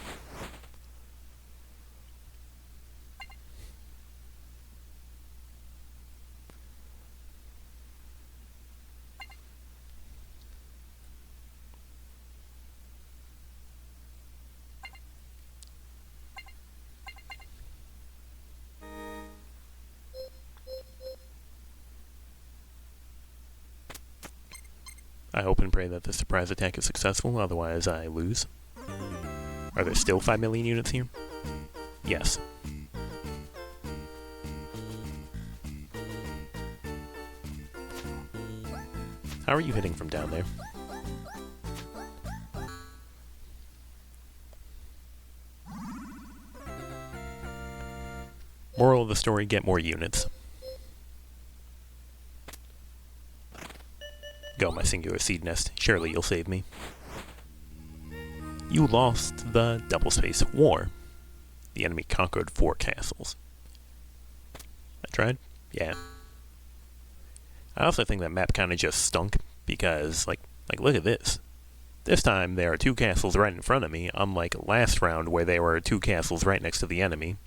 I hope and pray that the surprise attack is successful, otherwise I lose. Are there still 5 million units here? Yes. How are you hitting from down there? Moral of the story, get more units. Go, my singular seed nest. Surely you'll save me. You lost the double space war. The enemy conquered 4 castles. I tried? Yeah. I also think that map kind of just stunk because, like look at this. This time there are 2 castles right in front of me, unlike last round where there were 2 castles right next to the enemy.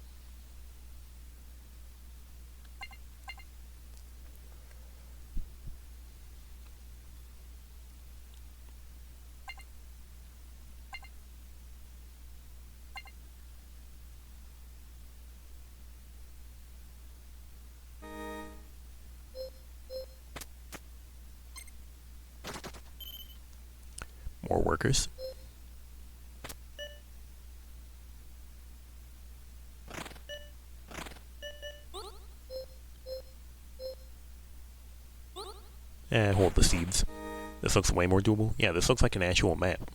More workers. Hold the seeds. This looks way more doable. Yeah, this looks like an actual map.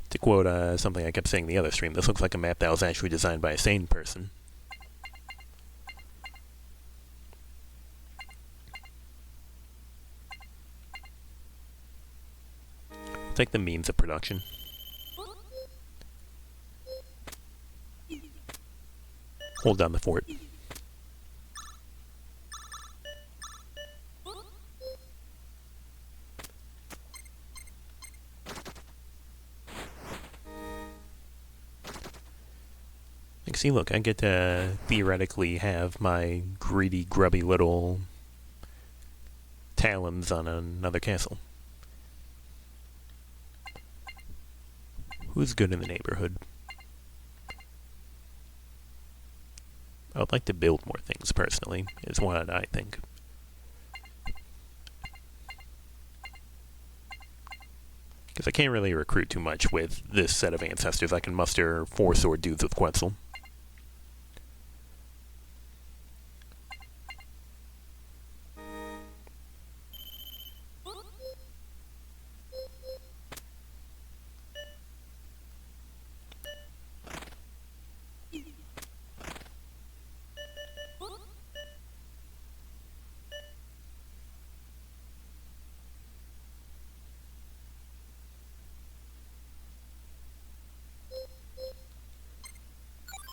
To quote something I kept saying in the other stream, this looks like a map that was actually designed by a sane person. It's like the means of production. Hold down the fort. Like, see, look, I get to theoretically have my greedy, grubby little talons on another castle. Who's good in the neighborhood? I would like to build more things, personally, is what I think. Because I can't really recruit too much with this set of ancestors. I can muster 4 sword dudes with Quetzal.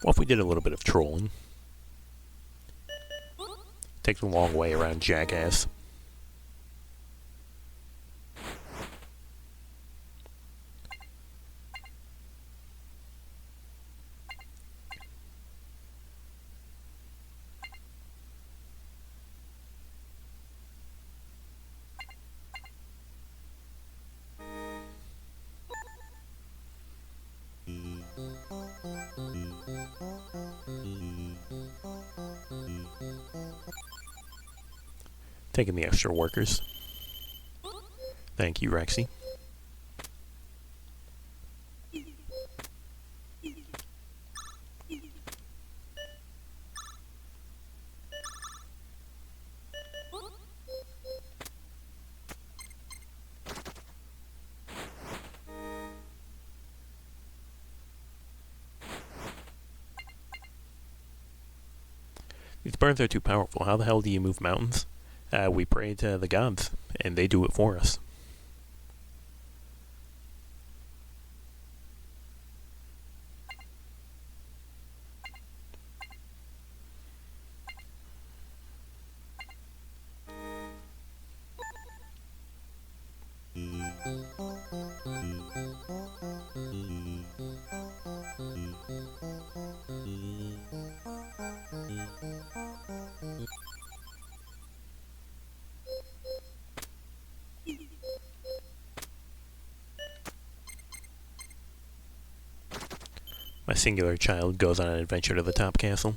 What if we did a little bit of trolling? Take the long way around Jackass. Taking the extra workers. Thank you, Rexy. These birds are too powerful. How the hell do you move mountains? We pray to the gods, and they do it for us. My singular child goes on an adventure to the top castle.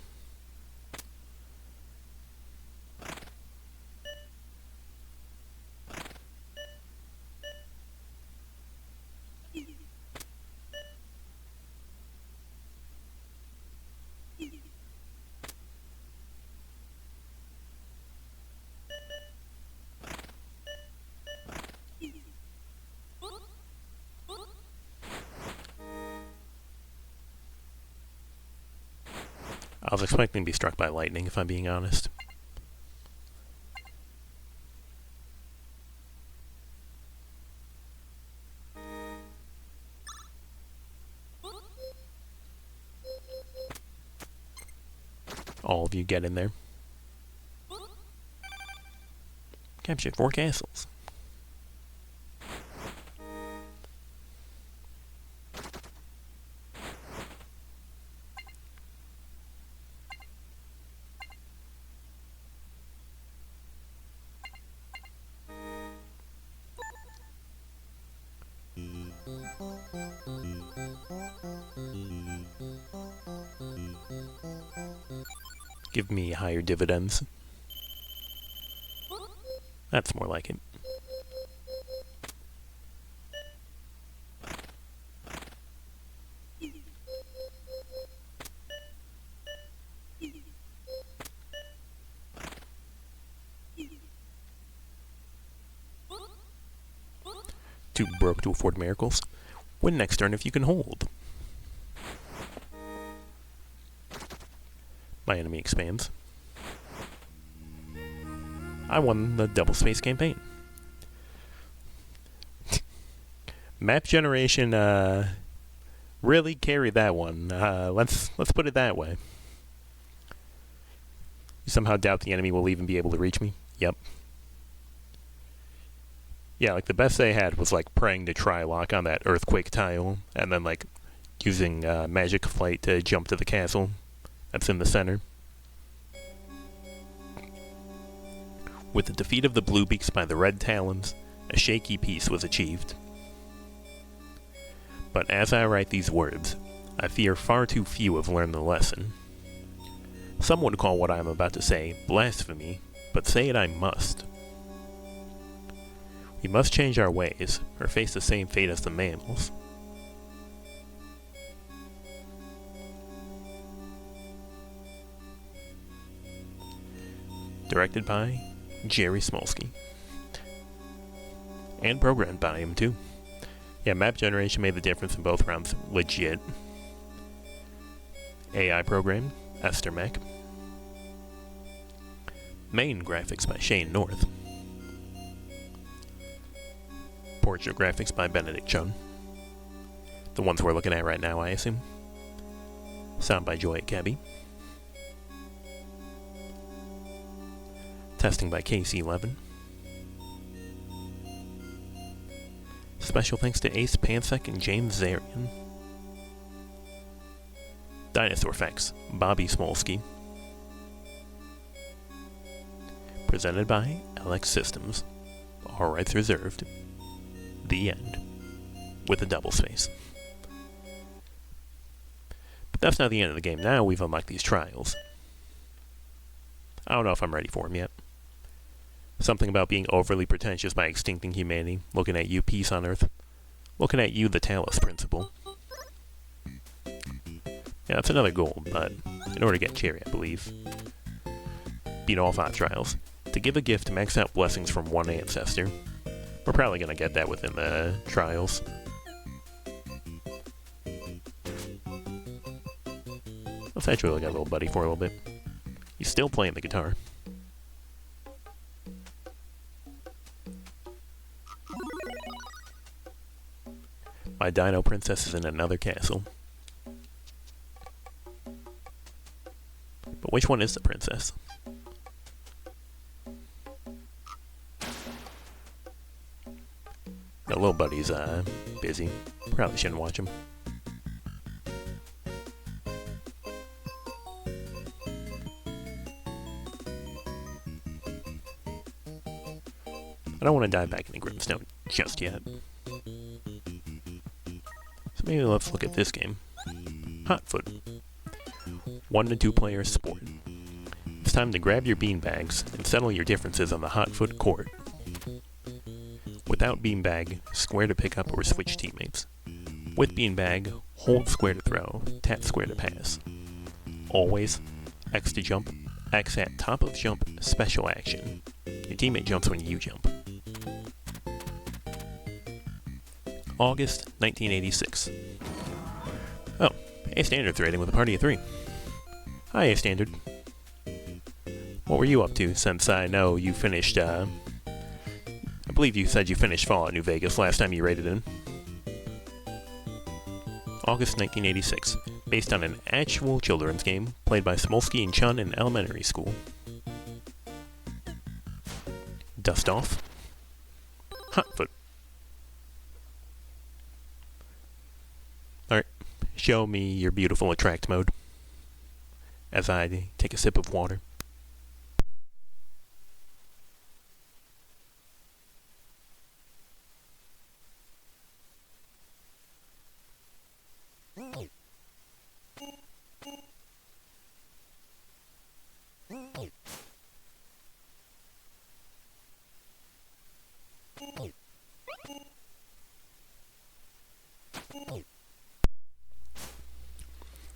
I was expecting to be struck by lightning, if I'm being honest. All of you get in there. Captured 4 castles. Give me higher dividends. That's more like it. Too broke to afford miracles. Win next turn if you can hold. My enemy expands. I won the double space campaign. Map generation really carried that one. Let's put it that way. You somehow doubt the enemy will even be able to reach me? Yep. Yeah, like the best they had was like praying to Trylock on that earthquake tile, and then like using magic flight to jump to the castle that's in the center. With the defeat of the Bluebeaks by the Red Talons, a shaky peace was achieved. But as I write these words, I fear far too few have learned the lesson. Some would call what I am about to say blasphemy, but say it I must. We must change our ways, or face the same fate as the mammals. Directed by Jerry Smolsky. And programmed by him, too. Yeah, map generation made the difference in both rounds legit. AI programmed, Esther Mack. Main graphics by Shane North. Portrait graphics by Benedict Chung. The ones we're looking at right now, I assume. Sound by Joy Cabby. Testing by KC11. Special thanks to Ace Pansek and James Zarian. Dinosaur Facts, Bobby Smolsky. Presented by LX Systems. All rights reserved. The end. With a double space. But that's not the end of the game. Now we've unlocked these trials. I don't know if I'm ready for them yet. Something about being overly pretentious by extincting humanity. Looking at you, peace on earth. Looking at you, the Talos Principle. Yeah, that's another goal, but in order to get cherry, I believe. Beat all 5 trials. To give a gift, max out blessings from one ancestor. We're probably going to get that within the trials. Let's actually look at little buddy for a little bit. He's still playing the guitar. My Dino Princess is in another castle. But which one is the princess? The little buddy's busy. Probably shouldn't watch him. I don't want to dive back into Grimstone just yet. So maybe let's look at this game. Hotfoot. 1 to 2 player sport. It's time to grab your beanbags and settle your differences on the Hotfoot court. Without beanbag, square to pick up or switch teammates. With beanbag, hold square to throw, tap square to pass. Always, X to jump, X at top of jump, special action. Your teammate jumps when you jump. August 1986. Oh, A Standard's rating with a party of 3. Hi, A Standard. What were you up to since I know you finished, I believe you said you finished Fallout New Vegas last time you rated in. August 1986. Based on an actual children's game played by Smolsky and Chun in elementary school. Dust off. Hotfoot. Alright, show me your beautiful attract mode as I take a sip of water.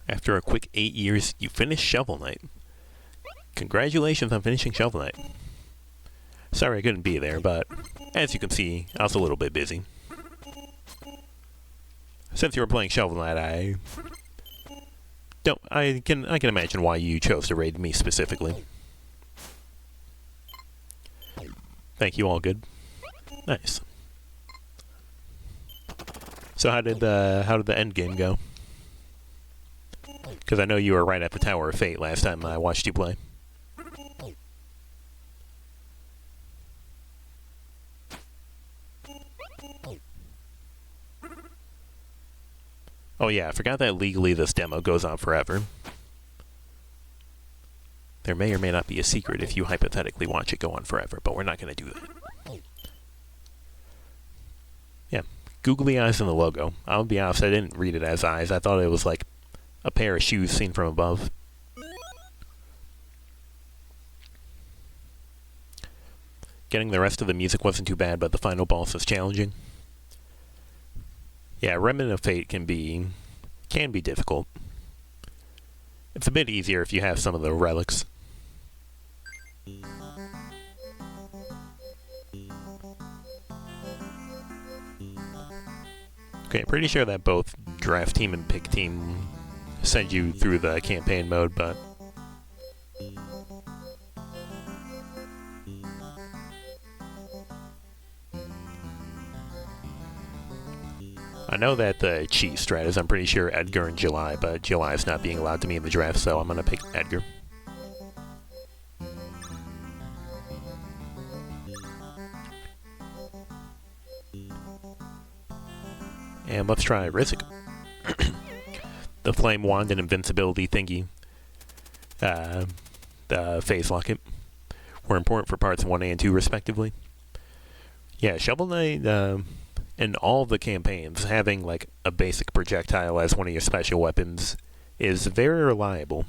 After a quick 8 years, you finished Shovel Knight. Congratulations on finishing Shovel Knight. Sorry I couldn't be there, but as you can see, I was a little bit busy. Since you were playing Shovel Knight, I can imagine why you chose to raid me specifically. Thank you, all good. Nice. So how did the end game go? Because I know you were right at the Tower of Fate last time I watched you play. Oh yeah, I forgot that legally this demo goes on forever. There may or may not be a secret if you hypothetically watch it go on forever, but we're not going to do that. Yeah, googly eyes in the logo. I'll be honest, I didn't read it as eyes. I thought it was like a pair of shoes seen from above. Getting the rest of the music wasn't too bad, but the final boss is challenging. Yeah, Remnant of Fate can be difficult. It's a bit easier if you have some of the relics. Okay, pretty sure that both draft team and pick team send you through the campaign mode, but I know that the cheat strat is, I'm pretty sure, Edgar and July, but July is not being allowed to be in the draft, so I'm gonna pick Edgar. And let's try Rizzik. The Flame Wand and Invincibility thingy, the Phase Locket, were important for parts 1A and 2 respectively. Yeah, Shovel Knight, in all of the campaigns, having like a basic projectile as one of your special weapons is very reliable.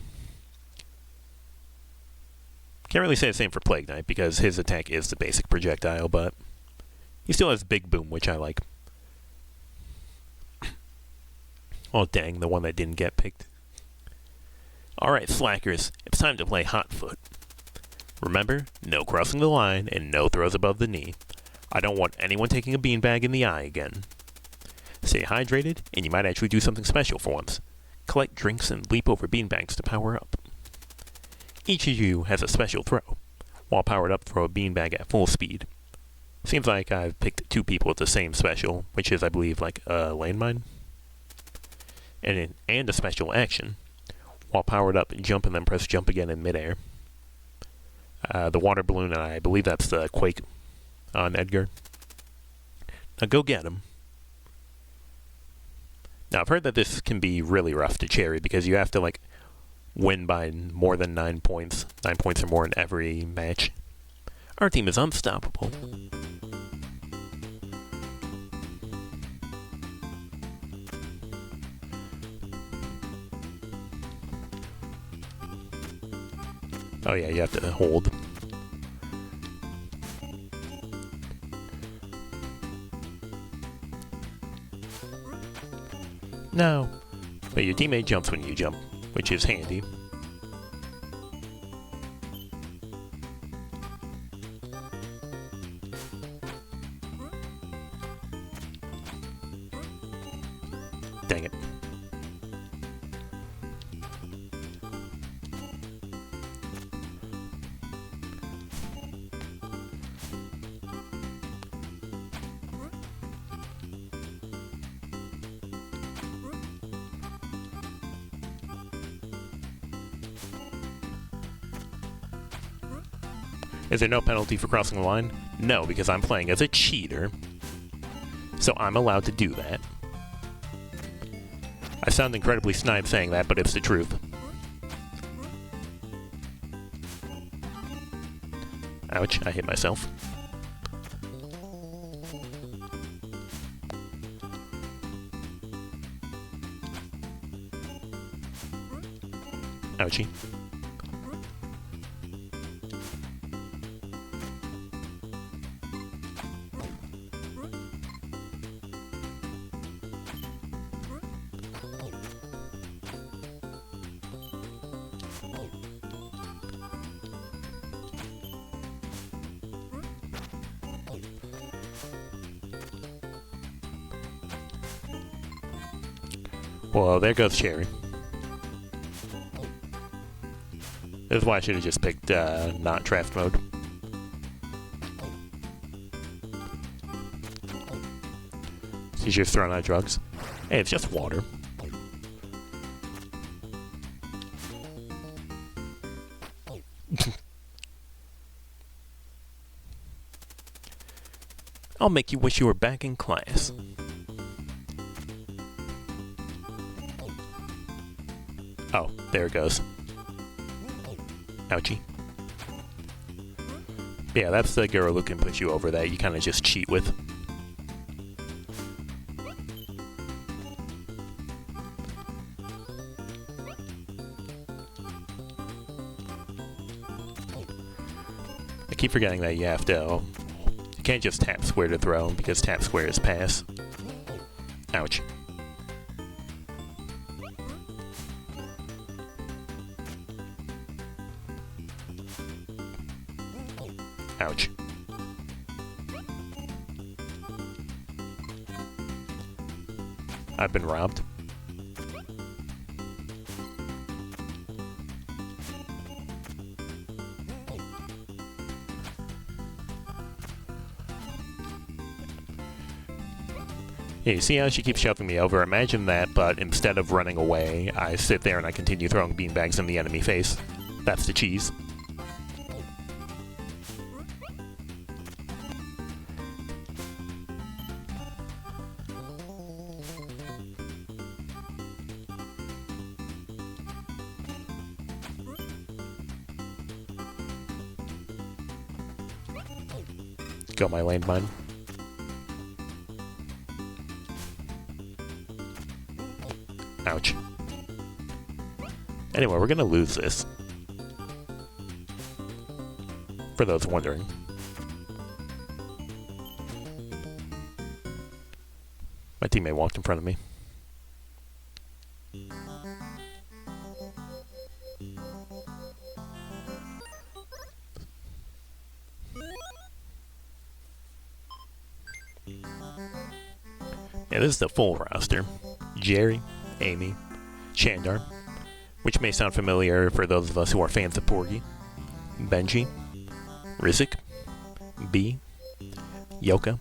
Can't really say the same for Plague Knight because his attack is the basic projectile, but he still has Big Boom, which I like. Oh dang, the one that didn't get picked. Alright, slackers, it's time to play Hot Foot. Remember, no crossing the line and no throws above the knee. I don't want anyone taking a beanbag in the eye again. Stay hydrated, and you might actually do something special for once. Collect drinks and leap over beanbags to power up. Each of you has a special throw. While powered up, throw a beanbag at full speed. Seems like I've picked 2 people with the same special, which is, I believe, like a landmine. And a special action. While powered up, jump and then press jump again in midair. The water balloon, and I believe that's the Quake on Edgar. Now go get him. Now I've heard that this can be really rough to Cherry because you have to like win by more than 9 points. 9 points or more in every match. Our team is unstoppable. Oh yeah, you have to hold. No. But your teammate jumps when you jump, which is handy. Dang it. Is there no penalty for crossing the line? No, because I'm playing as a cheater. So I'm allowed to do that. I sound incredibly snide saying that, but it's the truth. Ouch, I hit myself. Ouchie. Well, there goes Cherry. This is why I should have just picked not draft mode. She's just throwing out drugs. Hey, it's just water. I'll make you wish you were back in class. Oh, there it goes. Ouchie. Yeah, that's the girl who can put you over that you kind of just cheat with. I keep forgetting that you have to... you can't just tap square to throw, because tap square is pass. Ouch. Ouch. I've been robbed. Yeah, you see how she keeps shoving me over? Imagine that, but instead of running away, I sit there and I continue throwing beanbags in the enemy face. That's the cheese. Go my landmine. Ouch. Anyway, we're gonna lose this. For those wondering. My teammate walked in front of me. Yeah, this is the full roster. Jerry, Amy, Chandar, which may sound familiar for those of us who are fans of Porgy, Benji, Rizik, B, Yoka,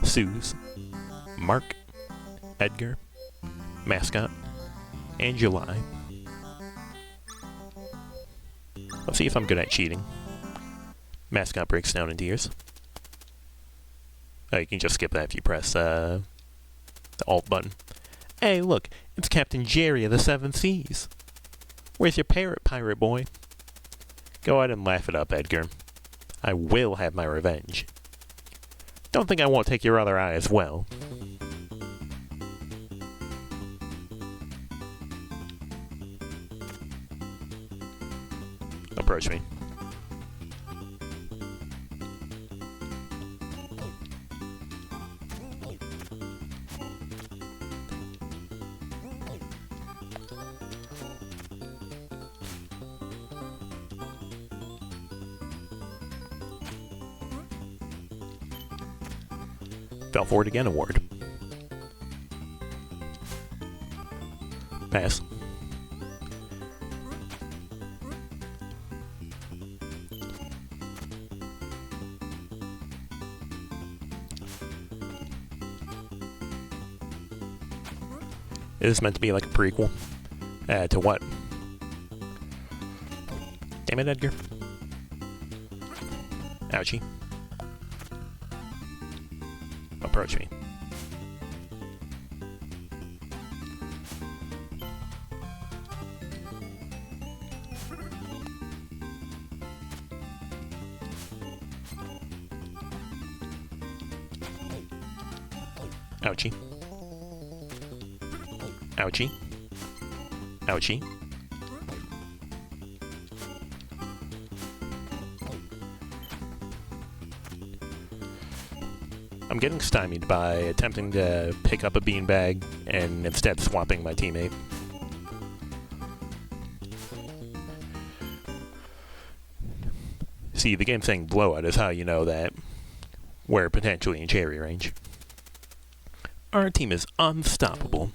Suze, Mark, Edgar, Mascot, and July. Let's see if I'm good at cheating. Mascot breaks down in tears. Oh, you can just skip that if you press the Alt button. Hey, look, it's Captain Jerry of the Seven Seas. Where's your parrot, pirate boy? Go ahead and laugh it up, Edgar. I will have my revenge. Don't think I won't take your other eye as well. Approach me. Fell for it again award. Pass. Is this meant to be like a prequel? To what? Damn it, Edgar. Ouchie. Approach me. Ouchie. Ouchie. Ouchie. I'm getting stymied by attempting to pick up a beanbag and instead swapping my teammate. See, the game saying blowout is how you know that we're potentially in cherry range. Our team is unstoppable.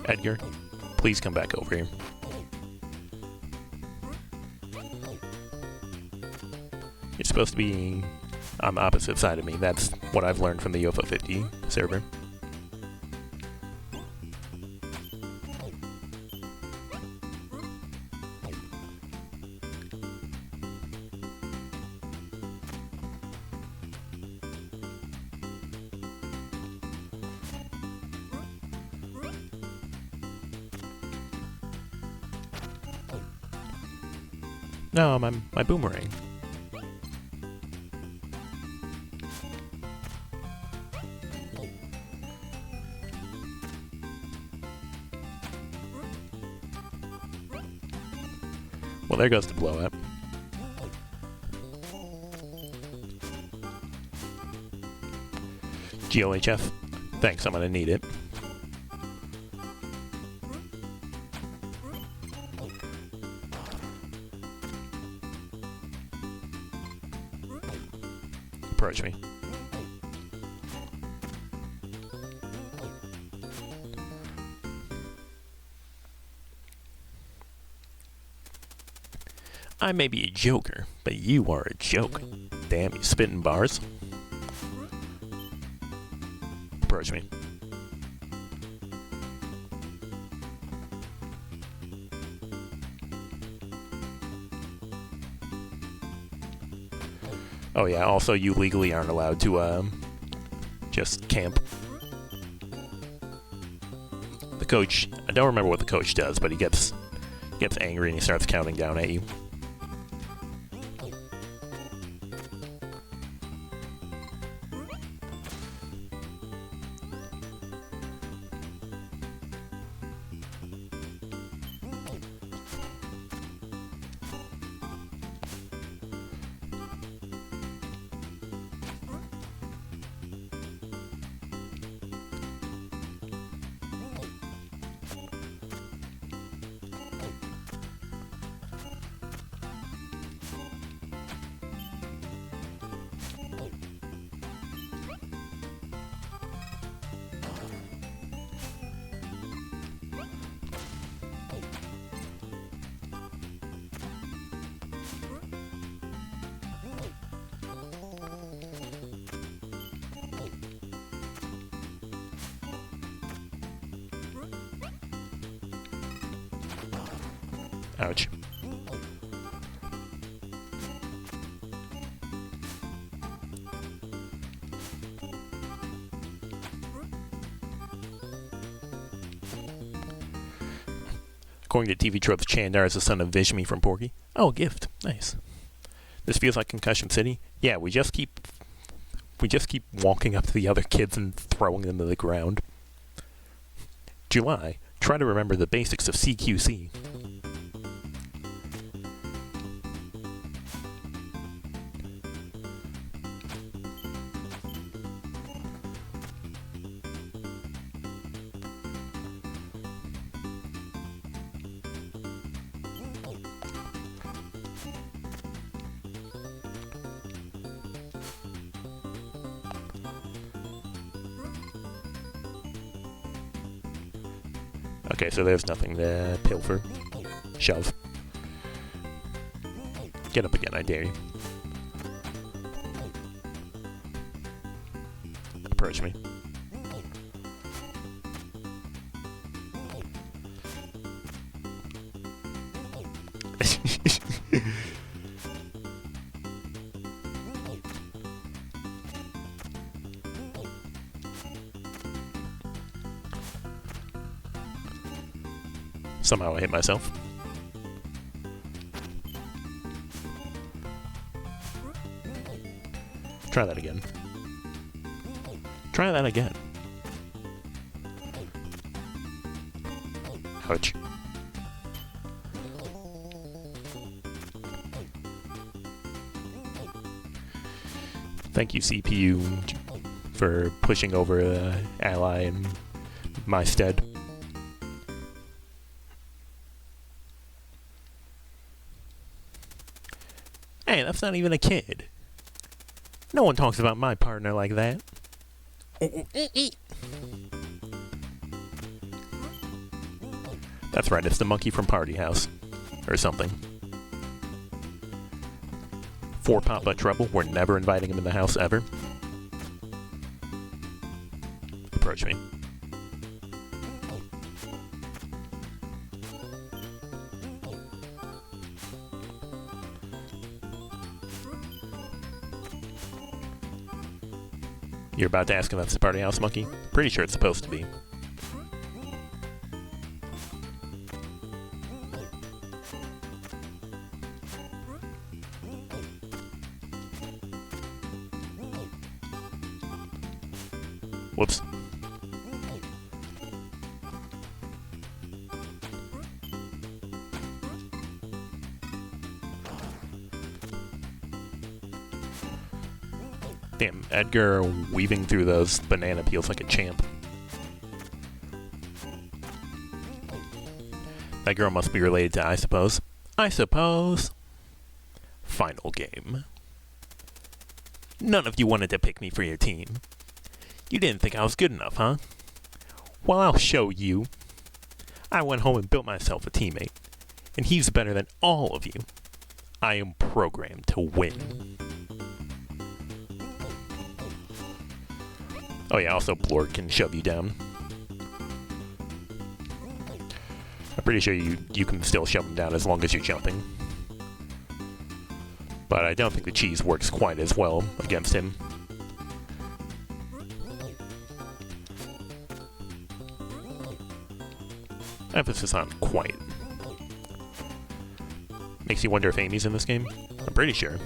Edgar, please come back over here. You're supposed to be on the opposite side of me. That's what I've learned from the UFO 50 server. No, my boomerang. Well, there goes the blow-up. GLHF. Thanks, I'm gonna need it. Approach me. I may be a joker, but you are a joke. Damn, you spitting bars? Approach me. Oh yeah, also you legally aren't allowed to, just camp. The coach, I don't remember what the coach does, but he gets angry and he starts counting down at you. Ouch. According to TV tropes, Chandar is the son of Vishmi from Porky. Oh, a gift. Nice. This feels like Concussion City. Yeah, we just keep walking up to the other kids and throwing them to the ground. July. Try to remember the basics of CQC. Okay, so there's nothing to pilfer. Shove. Get up again, I dare you. Approach me. Somehow I hit myself. Try that again. Try that again. Ouch. Thank you, CPU, for pushing over an ally in my stead. Hey, that's not even a kid. No one talks about my partner like that. That's right, it's the monkey from Party House. Or something. For Papa Trouble, we're never inviting him in the house ever. Approach me. You're about to ask if that's the Party House monkey? Pretty sure it's supposed to be. Whoops. Damn, Edgar weaving through those banana peels like a champ. That girl must be related to I suppose. I suppose. Final game. None of you wanted to pick me for your team. You didn't think I was good enough, huh? Well, I'll show you. I went home and built myself a teammate, and he's better than all of you. I am programmed to win. Oh yeah, also Blork can shove you down. I'm pretty sure you can still shove him down as long as you're jumping. But I don't think the cheese works quite as well against him. Emphasis on quite. Makes you wonder if Amy's in this game. I'm pretty sure.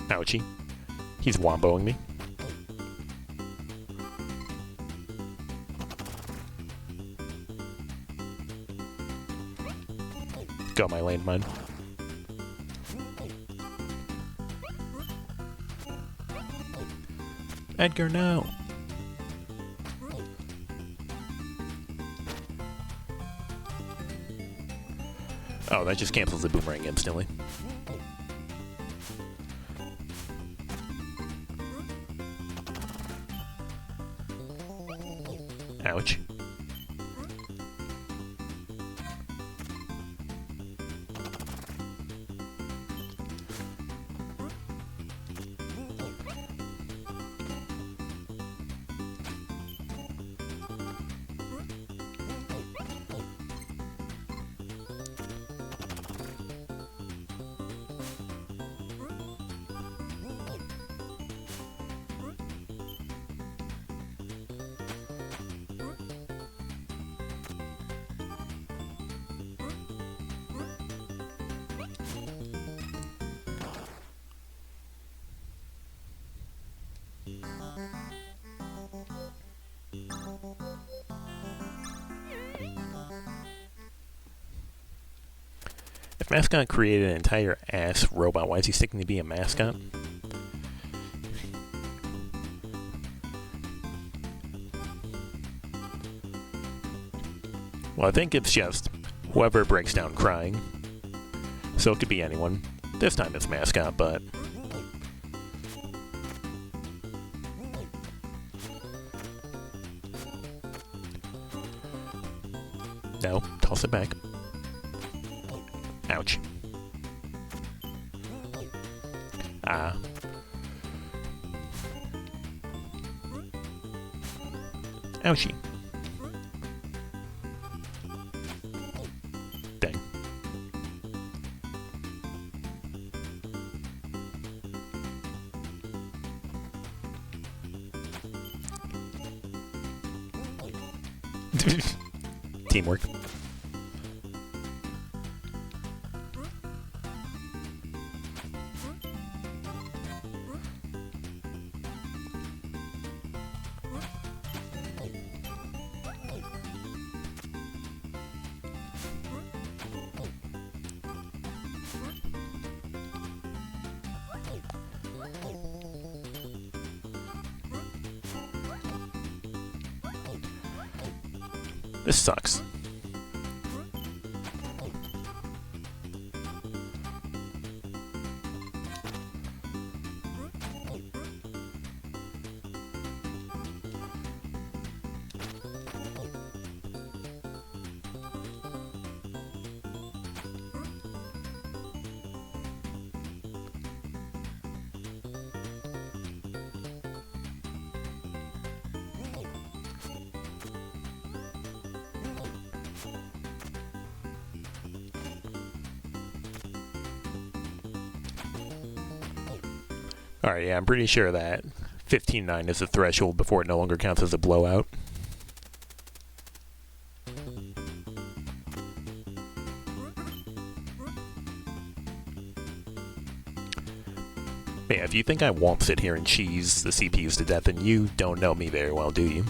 Ouchie. He's womboing me. Go my landmine. Edgar, no! Oh, that just cancels the boomerang instantly. Ouch. If Mascot created an entire ass robot, why is he sticking to be a mascot? Well, I think it's just whoever breaks down crying. So it could be anyone. This time it's Mascot, but... No, toss it back. Ouch. Ah. Ouchie. Dang. Teamwork. This sucks. Alright, yeah, I'm pretty sure that 15-9 is the threshold before it no longer counts as a blowout. But yeah, if you think I won't sit here and cheese the CPUs to death, then you don't know me very well, do you?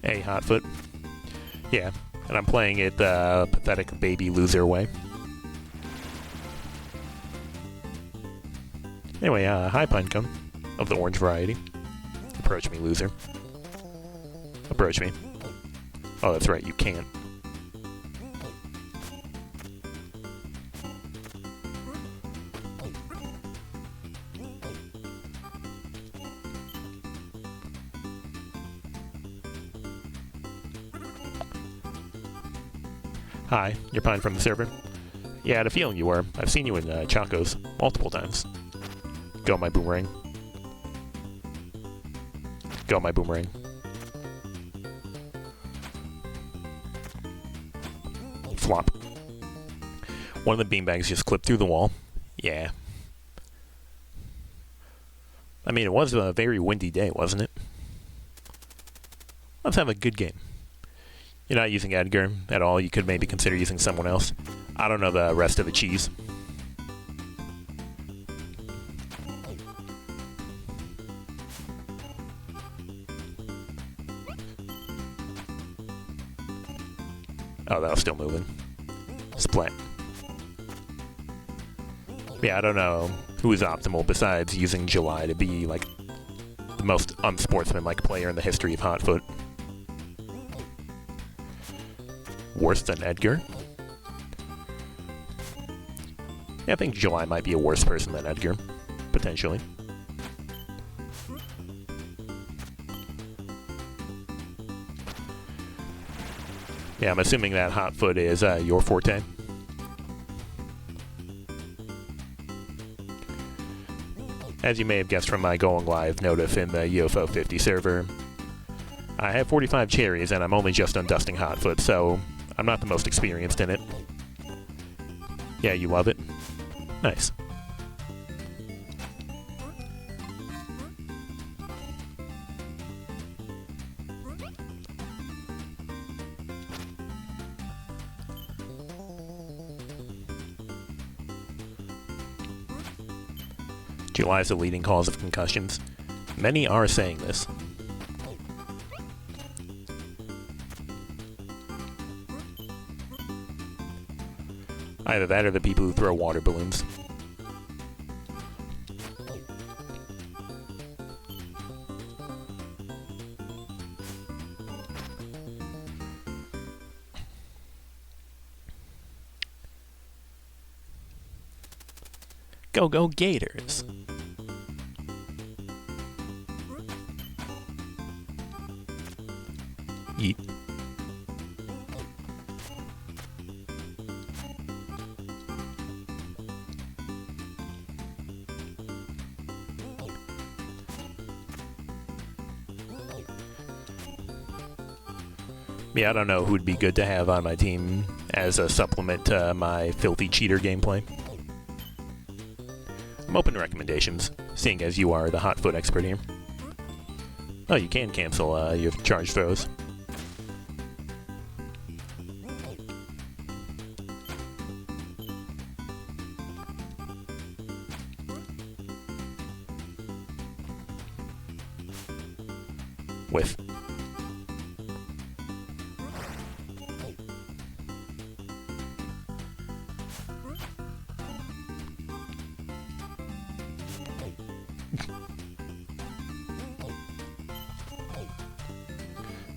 Hey, Hotfoot. Yeah, and I'm playing it the pathetic baby loser way. Anyway, hi Pinecone, of the orange variety. Approach me, loser. Approach me. Oh, that's right, you can't. Hi, you're Pine from the server? Yeah, I had a feeling you were. I've seen you in Chacos multiple times. Go, my boomerang. Go, my boomerang. Flop. One of the beanbags just clipped through the wall. Yeah. I mean, it was a very windy day, wasn't it? Let's have a good game. You're not using Edgar at all. You could maybe consider using someone else. I don't know the rest of the cheese. Oh, that was still moving. Split. Yeah, I don't know who is optimal besides using July to be, like, the most unsportsmanlike player in the history of Hotfoot. Worse than Edgar? Yeah, I think July might be a worse person than Edgar, potentially. Yeah, I'm assuming that Hotfoot is your forte. As you may have guessed from my going live notif in the UFO 50 server, I have 45 cherries and I'm only just undusting Hotfoot, so I'm not the most experienced in it. Yeah, you love it? Nice. July is the leading cause of concussions. Many are saying this. Either that or the people who throw water balloons. Go, go, Gators! Yeet. Yeah, I don't know who'd be good to have on my team as a supplement to my filthy cheater gameplay. I'm open to recommendations, seeing as you are the Hotfoot expert here. Oh, you can cancel your charge throws. Whiff.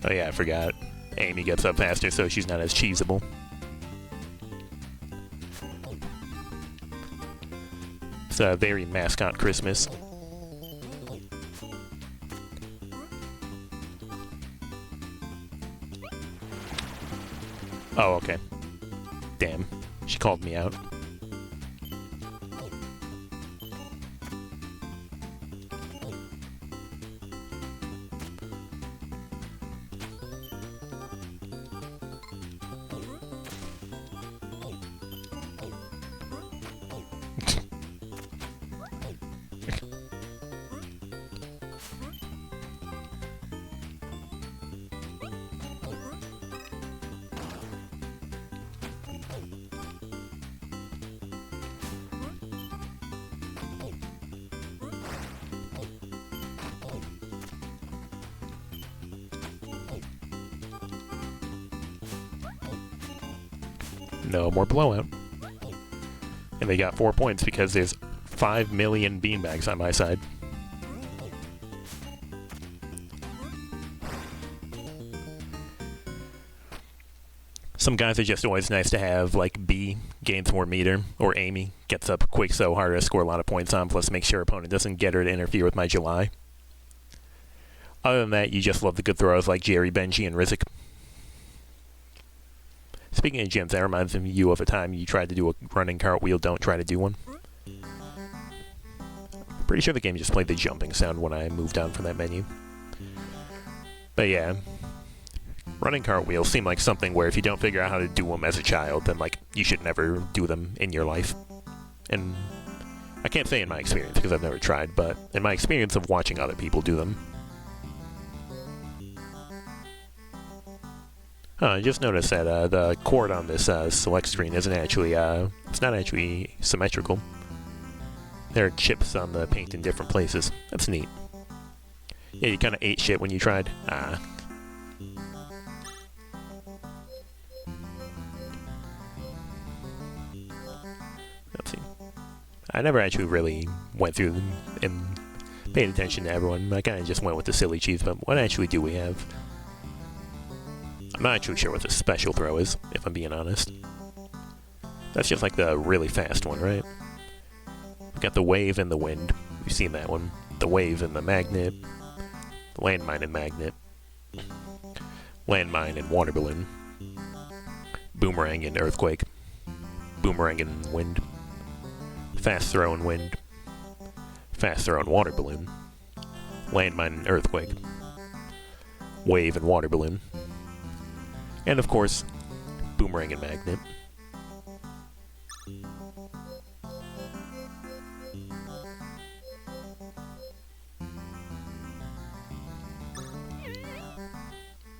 Oh yeah, I forgot. Amy gets up faster, so she's not as cheesable. It's a very mascot Christmas. Oh, okay. Damn. She called me out. No more blowout. And they got 4 points because there's 5 million beanbags on my side. Some guys are just always nice to have, like B gains more meter, or Amy gets up quick so harder to score a lot of points on, plus make sure opponent doesn't get her to interfere with my July. Other than that, you just love the good throws like Jerry, Benji, and Rizzik. Speaking of gyms, that reminds you of a time you tried to do a running cartwheel. Don't try to do one. Pretty sure the game just played the jumping sound when I moved on from that menu. But yeah, running cartwheels seem like something where if you don't figure out how to do them as a child, then like you should never do them in your life. And I can't say in my experience because I've never tried, but in my experience of watching other people do them. I just noticed that the chord on this select screen isn't actually, it's not actually symmetrical. There are chips on the paint in different places. That's neat. Yeah, you kind of ate shit when you tried. Let's see. I never actually really went through and paid attention to everyone. I kind of just went with the silly cheese, but what actually do we have? I'm not actually sure what the special throw is, if I'm being honest. That's just like the really fast one, right? We've got the wave and the wind. We've seen that one. The wave and the magnet. The landmine and magnet. Landmine and water balloon. Boomerang and earthquake. Boomerang and wind. Fast throw and wind. Fast throw and water balloon. Landmine and earthquake. Wave and water balloon. And of course, boomerang and magnet.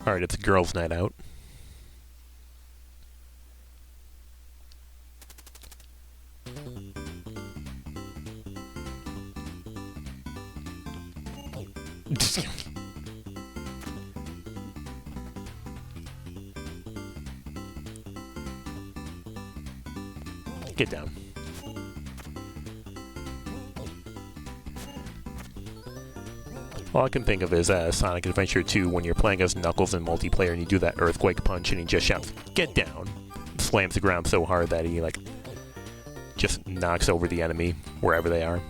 Alright, it's a girls' night out. Get down. All I can think of is Sonic Adventure 2 when you're playing as Knuckles in multiplayer and you do that earthquake punch and he just shouts, "Get down!" Slams the ground so hard that he, like, just knocks over the enemy wherever they are.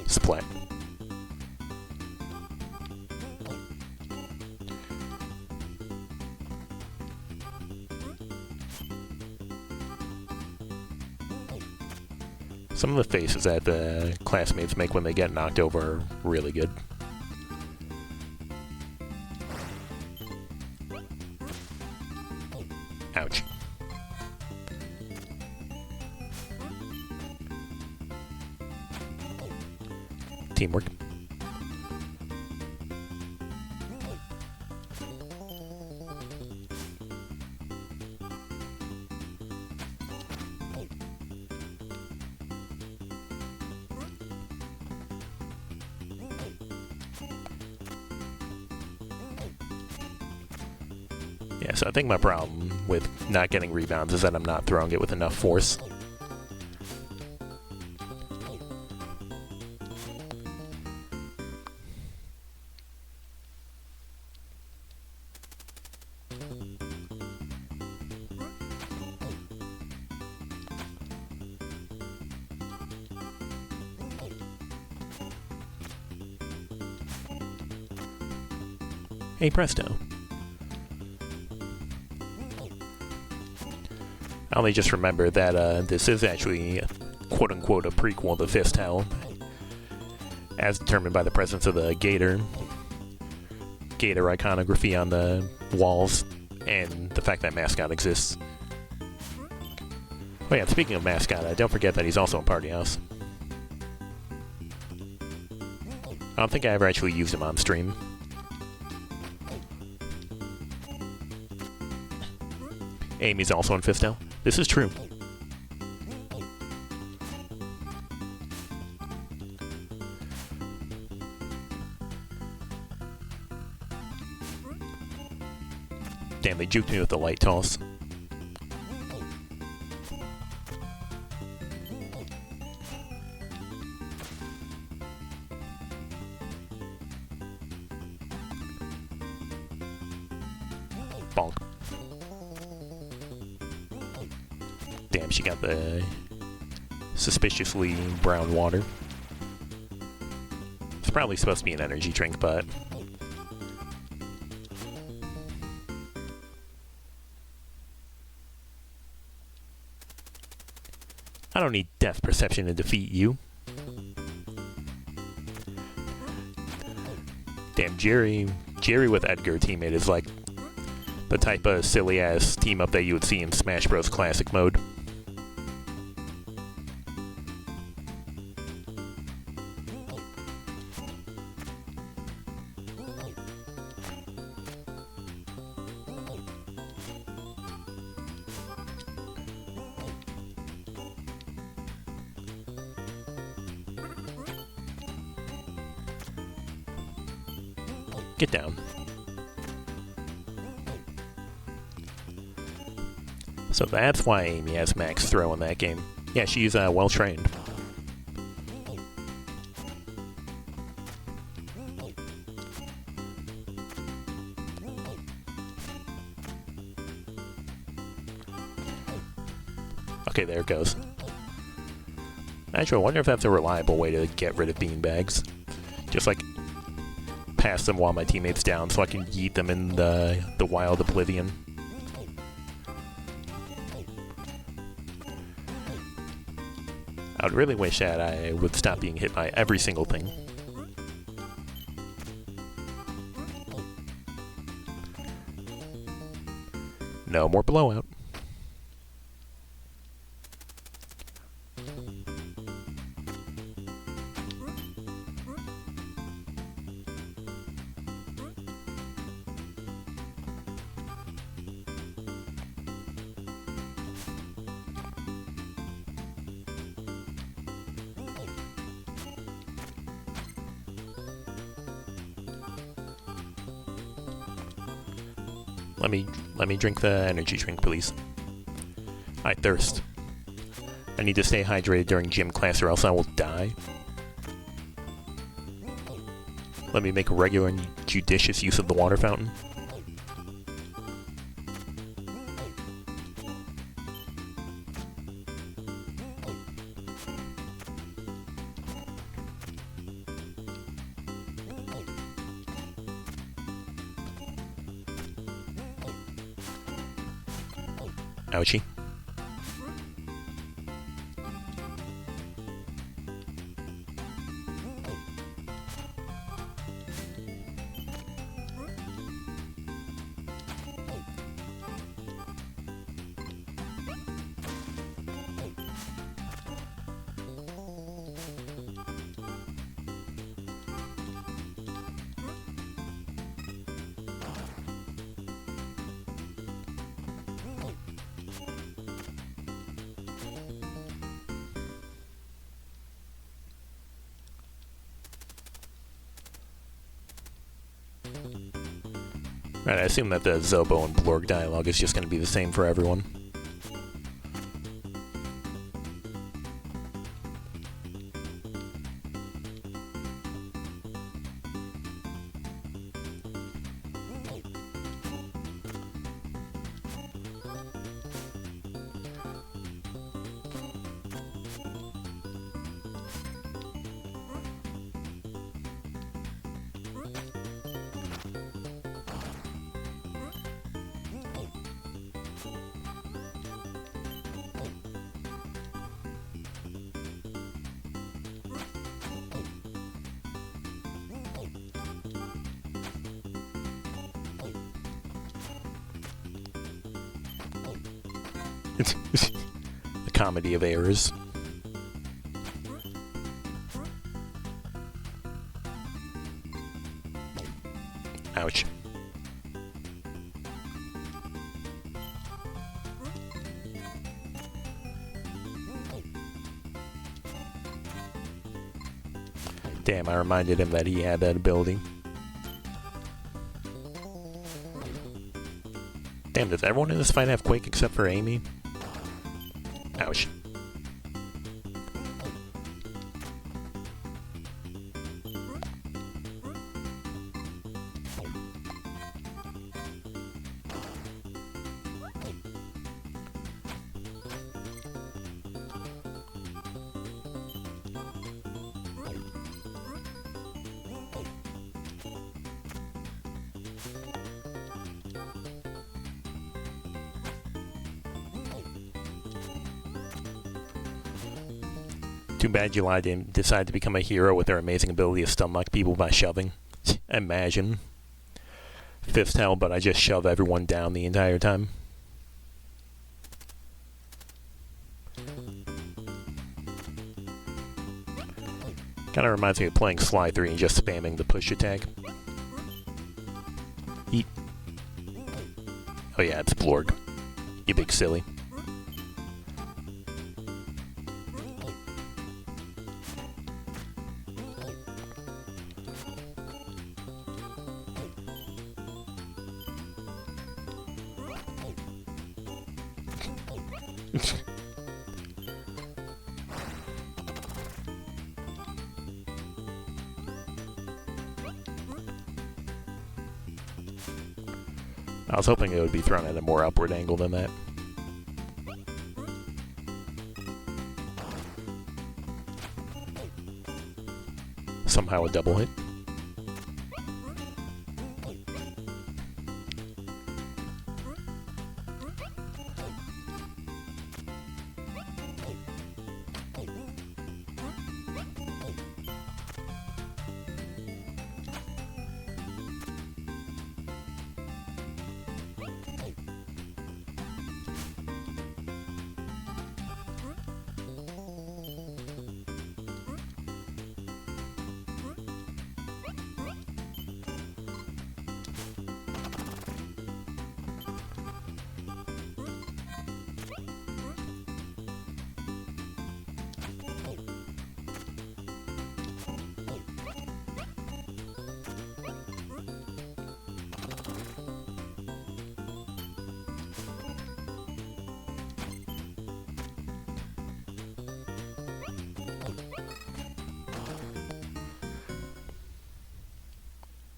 Splat. Some of the faces that the classmates make when they get knocked over are really good. Ouch. Teamwork. Yeah, so I think my problem with not getting rebounds is that I'm not throwing it with enough force. Hey presto. I only just remember that this is actually, quote-unquote, a prequel to Fist Hell, as determined by the presence of the gator iconography on the walls, and the fact that mascot exists. Oh yeah, speaking of mascot, don't forget that he's also in Party House. I don't think I ever actually used him on stream. Amy's also in Fist Hell. This is true. Damn, they juked me with the light toss. Bonk. Damn, she got the suspiciously brown water. It's probably supposed to be an energy drink, but... I don't need depth perception to defeat you. Damn, Jerry with Edgar teammate is like the type of silly-ass team-up that you would see in Smash Bros. Classic mode. Get down. So that's why Amy has max throw in that game. Yeah, she's well trained. Okay, there it goes. Actually, I wonder if that's a reliable way to get rid of beanbags. Just like pass them while my teammate's down so I can yeet them in the wild oblivion. I would really wish that I would stop being hit by every single thing. No more blowout. Let me drink the energy drink, please. I thirst. I need to stay hydrated during gym class or else I will die. Let me make regular and judicious use of the water fountain. Ouchie. Right, I assume that the Zobo and Blorg dialogue is just going to be the same for everyone. The comedy of errors. Ouch. Damn, I reminded him that he had that ability. Damn, does everyone in this fight have Quake except for Amy? Ouch. Too bad July didn't decide to become a hero with her amazing ability to stomach people by shoving. Imagine. Fifth hell, but I just shove everyone down the entire time. Kinda reminds me of playing Sly 3 and just spamming the push attack. Eat. Oh yeah, it's Blorg. You big silly. I was hoping it would be thrown at a more upward angle than that. Somehow a double hit.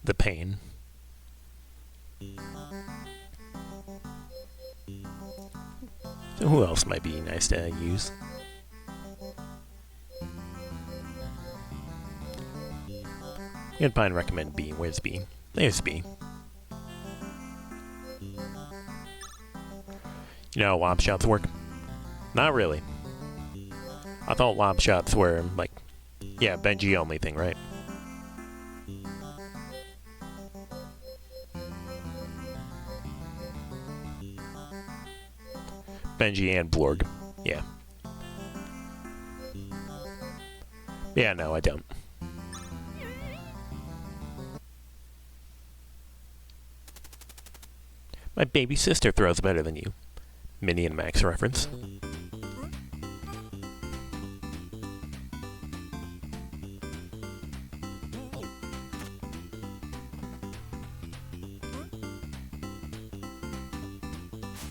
The pain. So who else might be nice to use? I'd probably recommend B. Where's B? There's B. You know how lob shots work? Not really. I thought lob shots were like, yeah, Benji only thing, right? Benji and Blorg. Yeah. Yeah, no, I don't. My baby sister throws better than you. Minnie and Max reference.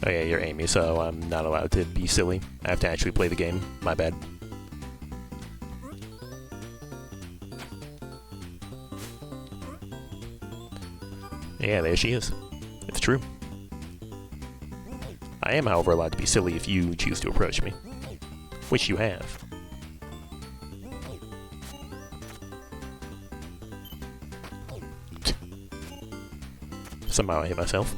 Oh yeah, you're Amy, so I'm not allowed to be silly. I have to actually play the game. My bad. Yeah, there she is. It's true. I am, however, allowed to be silly if you choose to approach me. Which you have. Somehow I hit myself.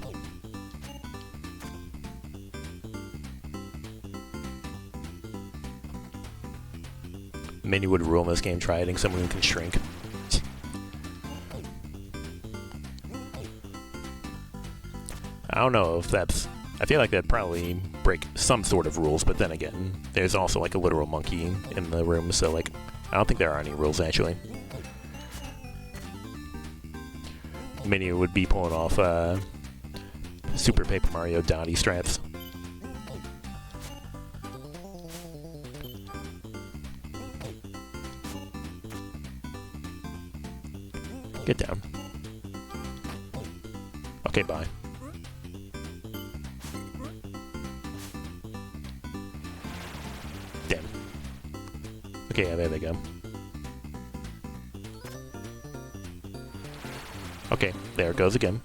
Minnie would rule in this game, try hitting someone who can shrink. I don't know if that's... I feel like that'd probably break some sort of rules, but then again, there's also like a literal monkey in the room, so like, I don't think there are any rules actually. Minnie would be pulling off Super Paper Mario Dottie strats. Get down. Okay, bye. Damn. Okay, yeah, there they go. Okay, there it goes again.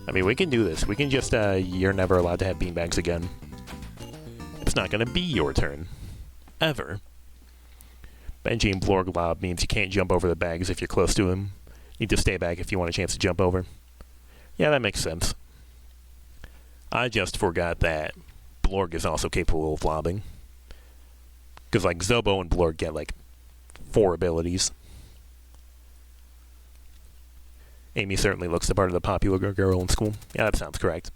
I mean, we can do this. We can just, you're never allowed to have beanbags again. It's not gonna be your turn. Ever. Benji and Blorg Lob means you can't jump over the bags if you're close to him. You need to stay back if you want a chance to jump over. Yeah, that makes sense. I just forgot that Blorg is also capable of lobbing. Because, like, Zobo and Blorg get, like, 4 abilities. Amy certainly looks the part of the popular girl in school. Yeah, that sounds correct.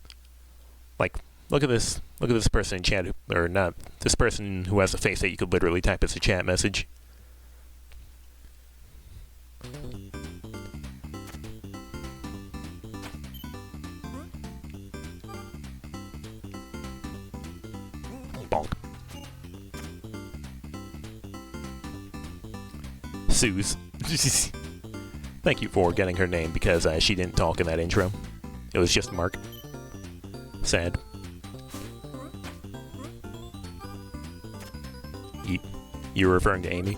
Like, look at this. Look at this person in chat, or not, this person who has a face that you could literally type as a chat message. Bonk. Suze. Thank you for getting her name, because she didn't talk in that intro. It was just Mark. Sad. You're referring to Amy?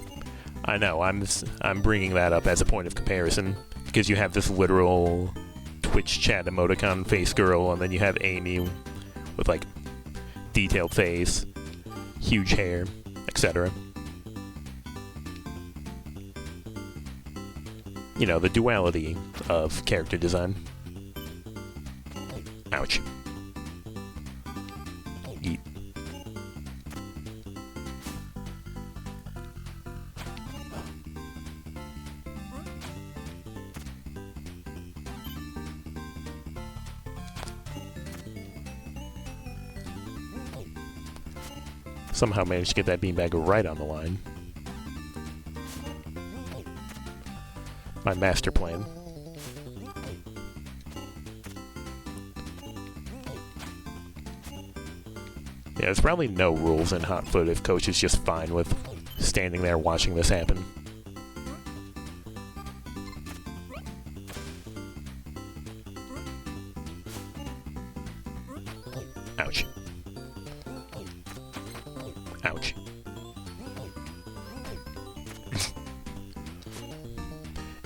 I know, I'm bringing that up as a point of comparison, because you have this literal Twitch chat emoticon face girl, and then you have Amy with, like, detailed face, huge hair, etc. You know, the duality of character design. Ouch. Yeet. Somehow managed to get that beanbag right on the line. My master plan. Yeah, there's probably no rules in Hot Foot if Coach is just fine with standing there watching this happen. Ouch. Ouch.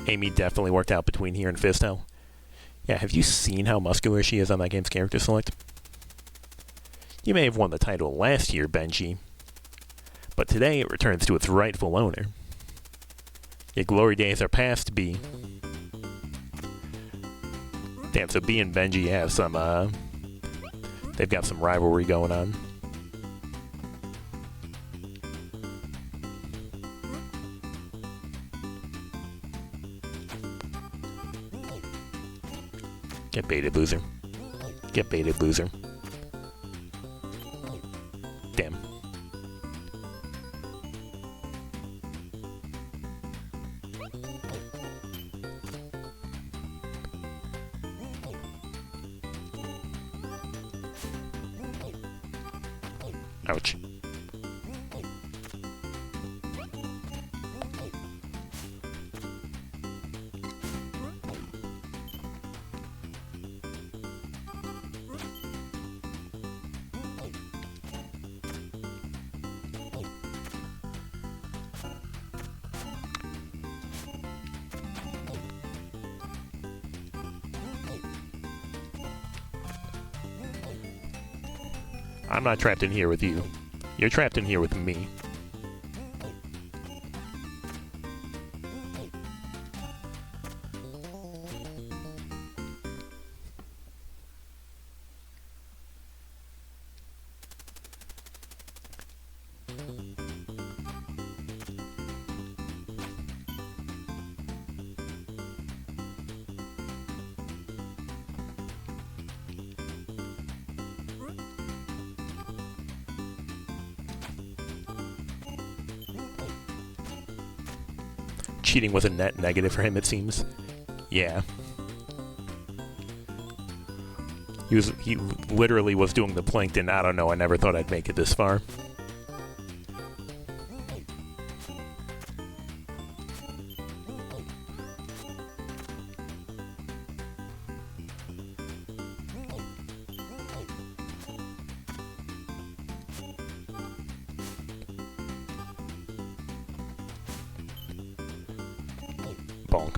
Amy definitely worked out between here and Fisto. Yeah, have you seen how muscular she is on that game's character select? You may have won the title last year, Benji, but today it returns to its rightful owner. Your glory days are past, B. Damn, so B and Benji have some, they've got some rivalry going on. Get baited, loser. Get baited, loser. Damn. Ouch. I'm not trapped in here with you. You're trapped in here with me. Cheating was a net negative for him, it seems. Yeah. He literally was doing the plankton. I don't know, I never thought I'd make it this far. bonk.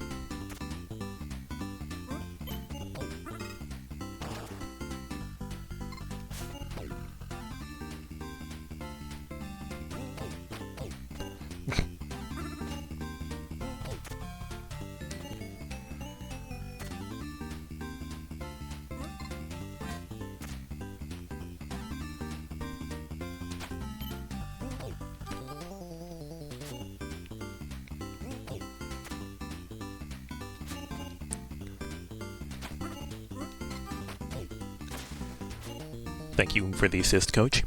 Thank you for the assist, Coach.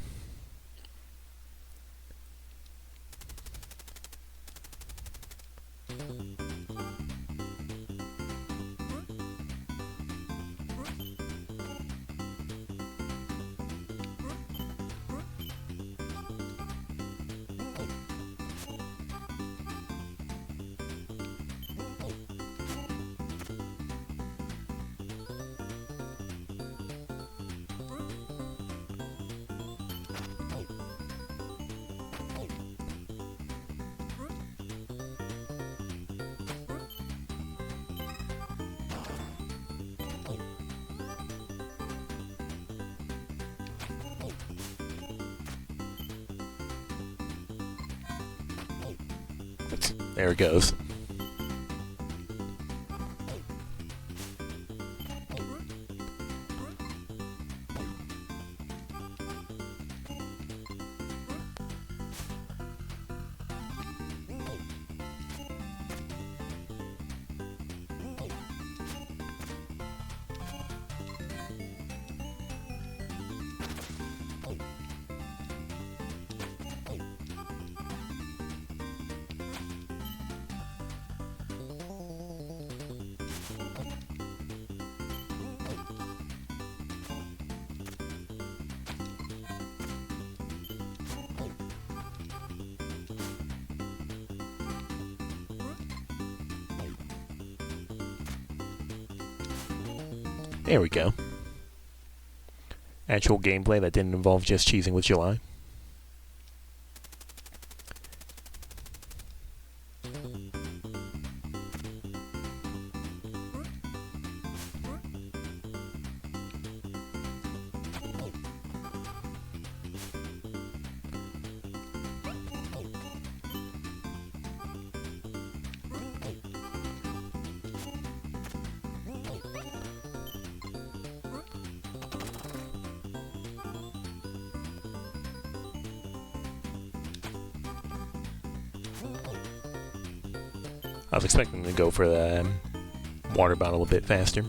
There it goes. There we go. Actual gameplay that didn't involve just cheesing with July. I was expecting to go for the water bottle a bit faster.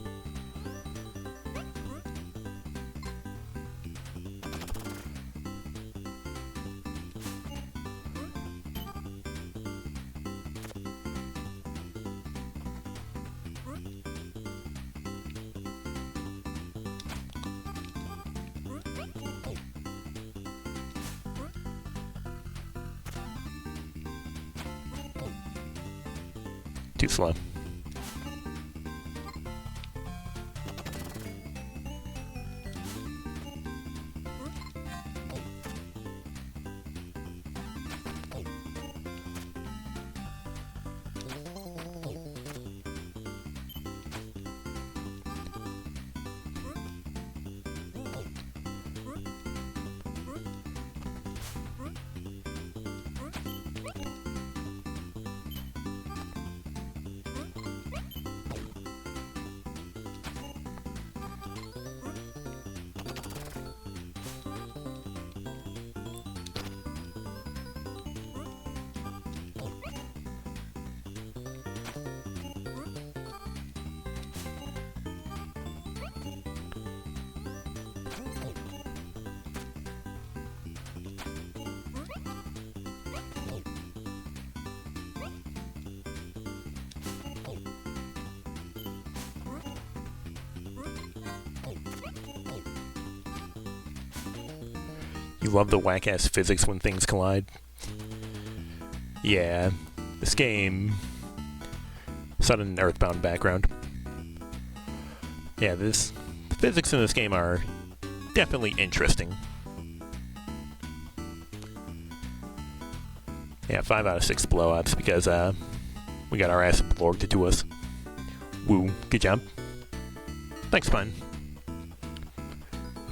Too slow. You love the whack-ass physics when things collide. Yeah, this game... Sudden Earthbound background. Yeah, the physics in this game are definitely interesting. Yeah, 5 out of 6 blow-ups because, We got our ass blorged to us. Woo, good job. Thanks, Pine.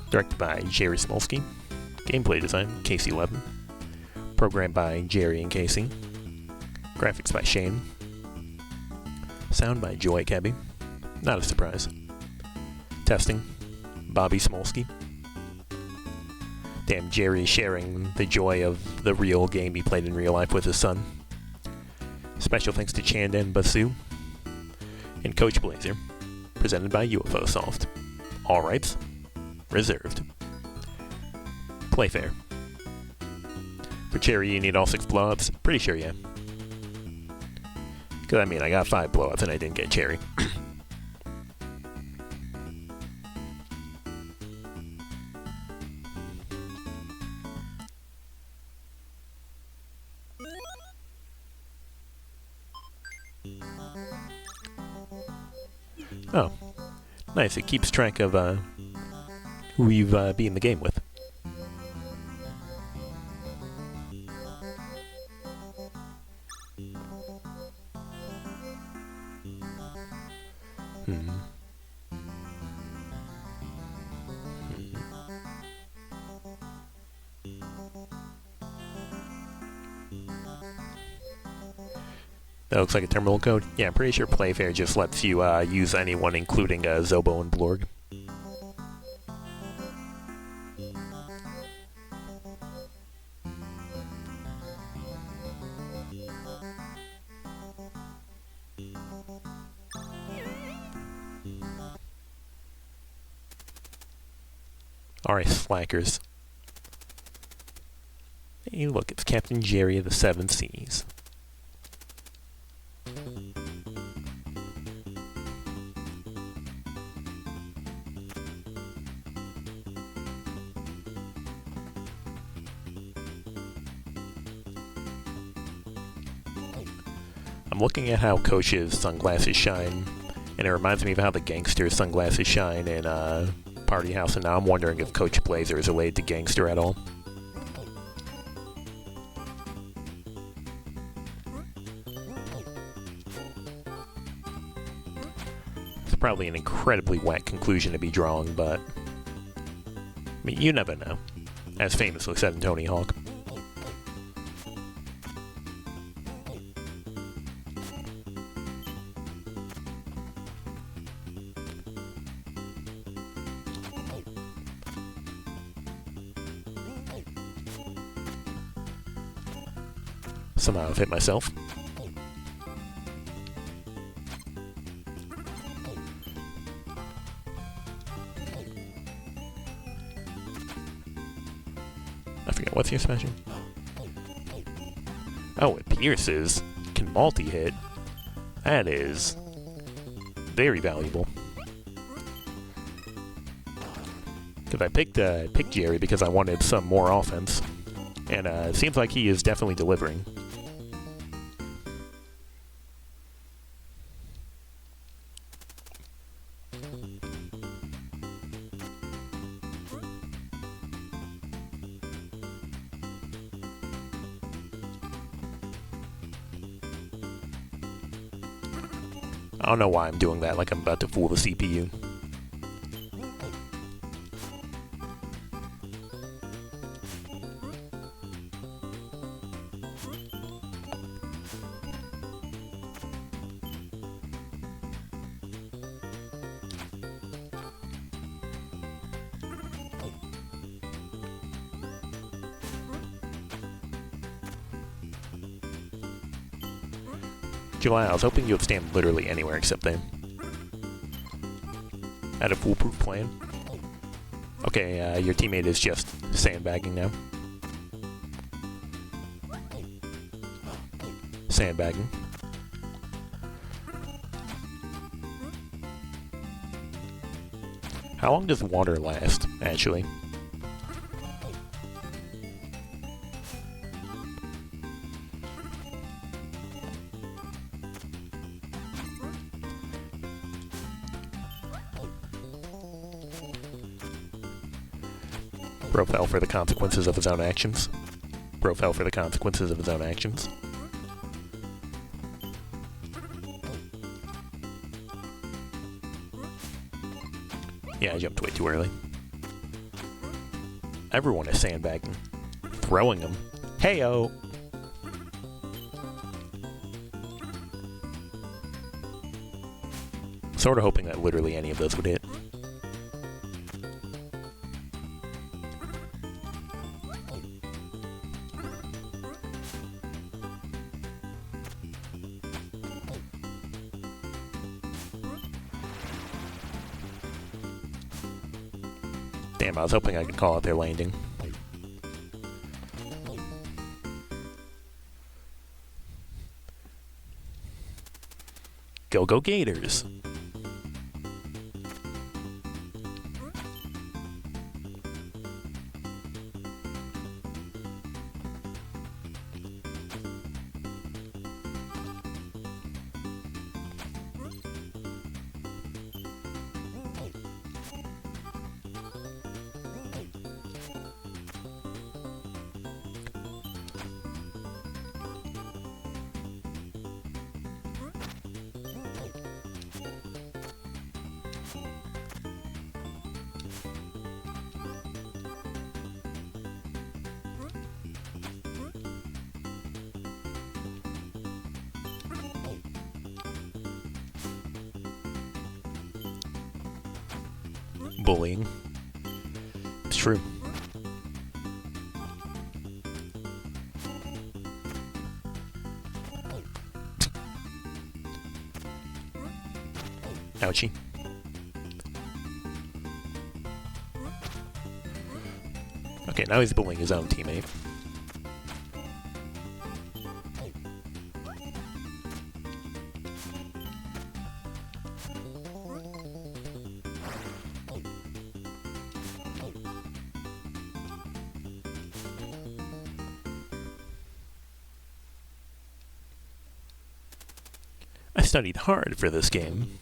Directed by Jerry Smolsky. Gameplay design, Casey11. Programmed by Jerry and Casey. Graphics by Shane. Sound by Joy Cabby. Not a surprise. Testing, Bobby Smolsky. Damn, Jerry sharing the joy of the real game he played in real life with his son. Special thanks to Chandan Basu and Coach Blazer, presented by UFO Soft. All rights reserved. Playfair. For Cherry, you need all 6 blowups? Pretty sure, yeah. Because, I mean, I got 5 blowups and I didn't get Cherry. Oh, nice. It keeps track of who you've been in the game with. That looks like a terminal code. Yeah, I'm pretty sure Playfair just lets you use anyone, including Zobo and Blorg. Alright, slackers. Hey, look, it's Captain Jerry of the Seven Seas. I'm looking at how Coach's sunglasses shine, and it reminds me of how the gangster's sunglasses shine in Party House, and now I'm wondering if Coach Blazer is related to Gangster at all. It's probably an incredibly whack conclusion to be drawing, but I mean, you never know, as famously said in Tony Hawk. Somehow I've hit myself. I forget, what's your smashing? Oh, it pierces. Can multi-hit. That is very valuable. Because I picked Jerry because I wanted some more offense. And it seems like he is definitely delivering. I don't know why I'm doing that, like I'm about to fool the CPU. July, I was hoping you would stand literally anywhere except there. Had a foolproof plan. Okay, your teammate is just sandbagging now. Sandbagging. How long does water last, actually? Bro fell for the consequences of his own actions. Bro fell for the consequences of his own actions. Yeah, I jumped way too early. Everyone is sandbagging. Throwing them. Hey-o! Sort of hoping that literally any of those would hit. Damn, I was hoping I could call out their landing. Go, go, Gators! Bullying. It's true. Ouchie. Okay, now he's bullying his own teammate. I studied hard for this game.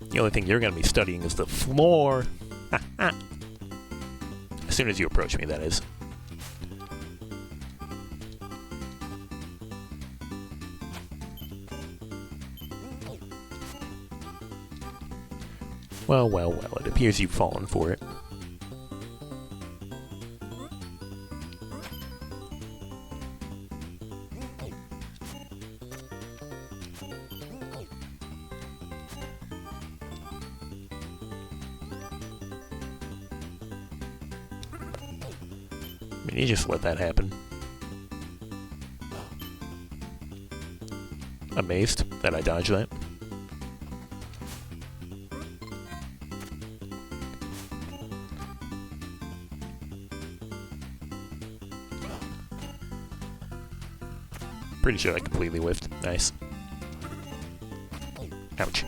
The only thing you're going to be studying is the floor. As soon as you approach me, that is. Well, well, well, it appears you've fallen for it. I mean, you just let that happen. Amazed that I dodged that. Pretty sure I completely whiffed. Nice. Ouch.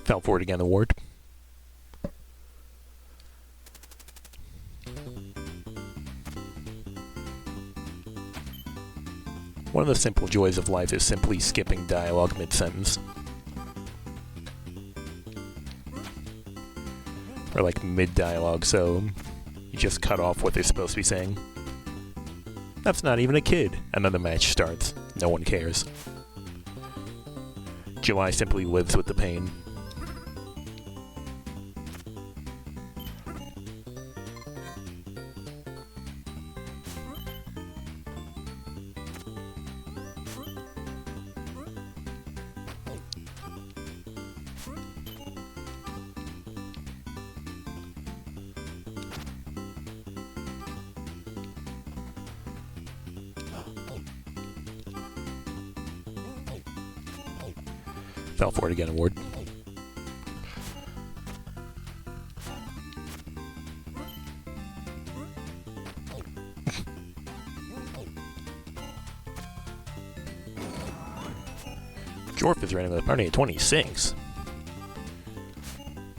Fell for it again, the ward. One of the simple joys of life is simply skipping dialogue mid-sentence. Or like mid-dialogue, so you just cut off what they're supposed to be saying. That's not even a kid. And then the match starts. No one cares. July simply lives with the pain. Fell for it again, award. Jorf is running with a party at 26.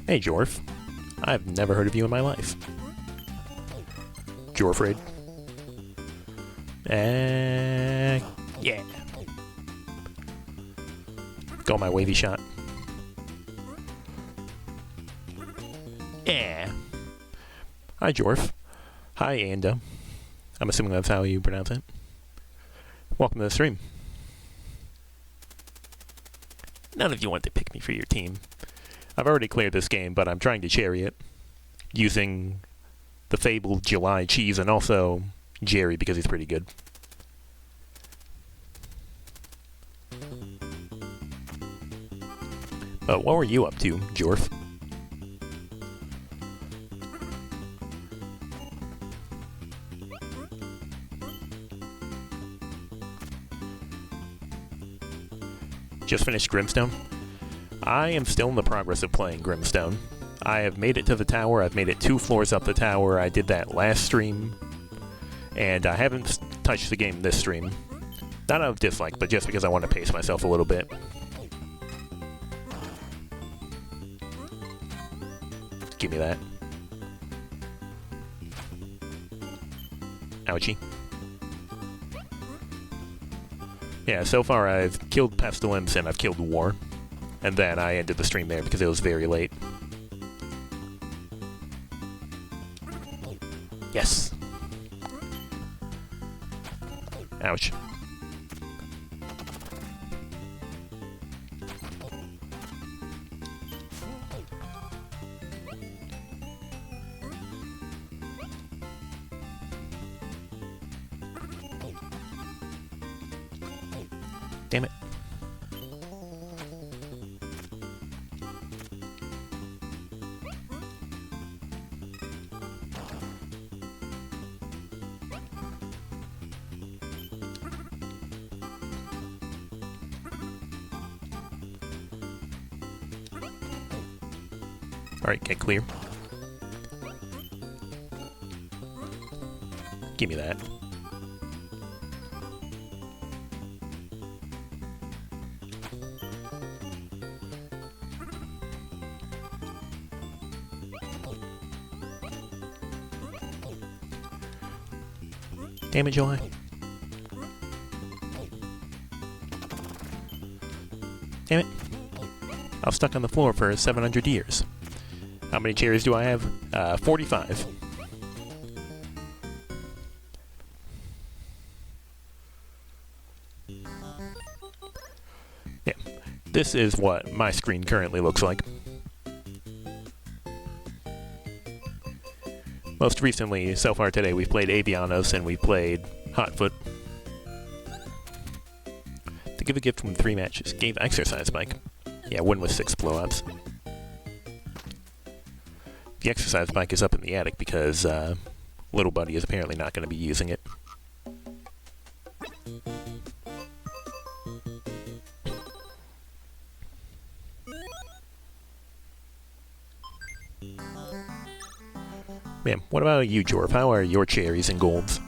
Hey, Jorf. I've never heard of you in my life. Jorfred. Yeah. Go my wavy shot. Yeah. Hi, Jorf. Hi, Anda. I'm assuming that's how you pronounce it. Welcome to the stream. None of you want to pick me for your team. I've already cleared this game, but I'm trying to cherry it. Using the fabled July cheese and also Jerry because he's pretty good. But what were you up to, Jorf? Just finished Grimstone? I am still in the progress of playing Grimstone. I have made it to the tower. I've made it 2 floors up the tower. I did that last stream. And I haven't touched the game this stream. Not out of dislike, but just because I want to pace myself a little bit. Give me that. Ouchie. Yeah, so far I've killed Pestilence and I've killed War. And then I ended the stream there because it was very late. Yes. Ouch. Damn it. Alright, get clear. Give me that. Damn it, July. Damn it. I was stuck on the floor for 700 years. How many cherries do I have? 45. Yeah. This is what my screen currently looks like. Most recently, so far today, we've played Avianos and we played Hotfoot. To give a gift from 3 matches. Gave exercise bike. Yeah, win with 6 blow-ups. The exercise bike is up in the attic because Little Buddy is apparently not going to be using it. Man, what about you, Jorf? How are your cherries and golds?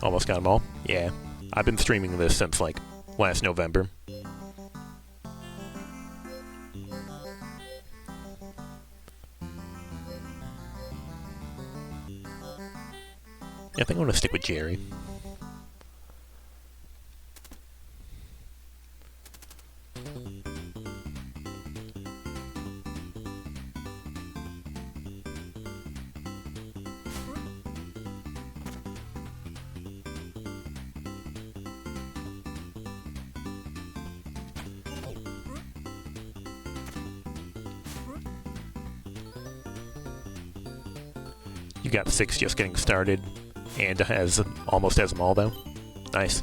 Almost got them all? Yeah. I've been streaming this since, like, last November. I think I'm gonna stick with Jerry. You got 6 just getting started. And almost has them all, though. Nice.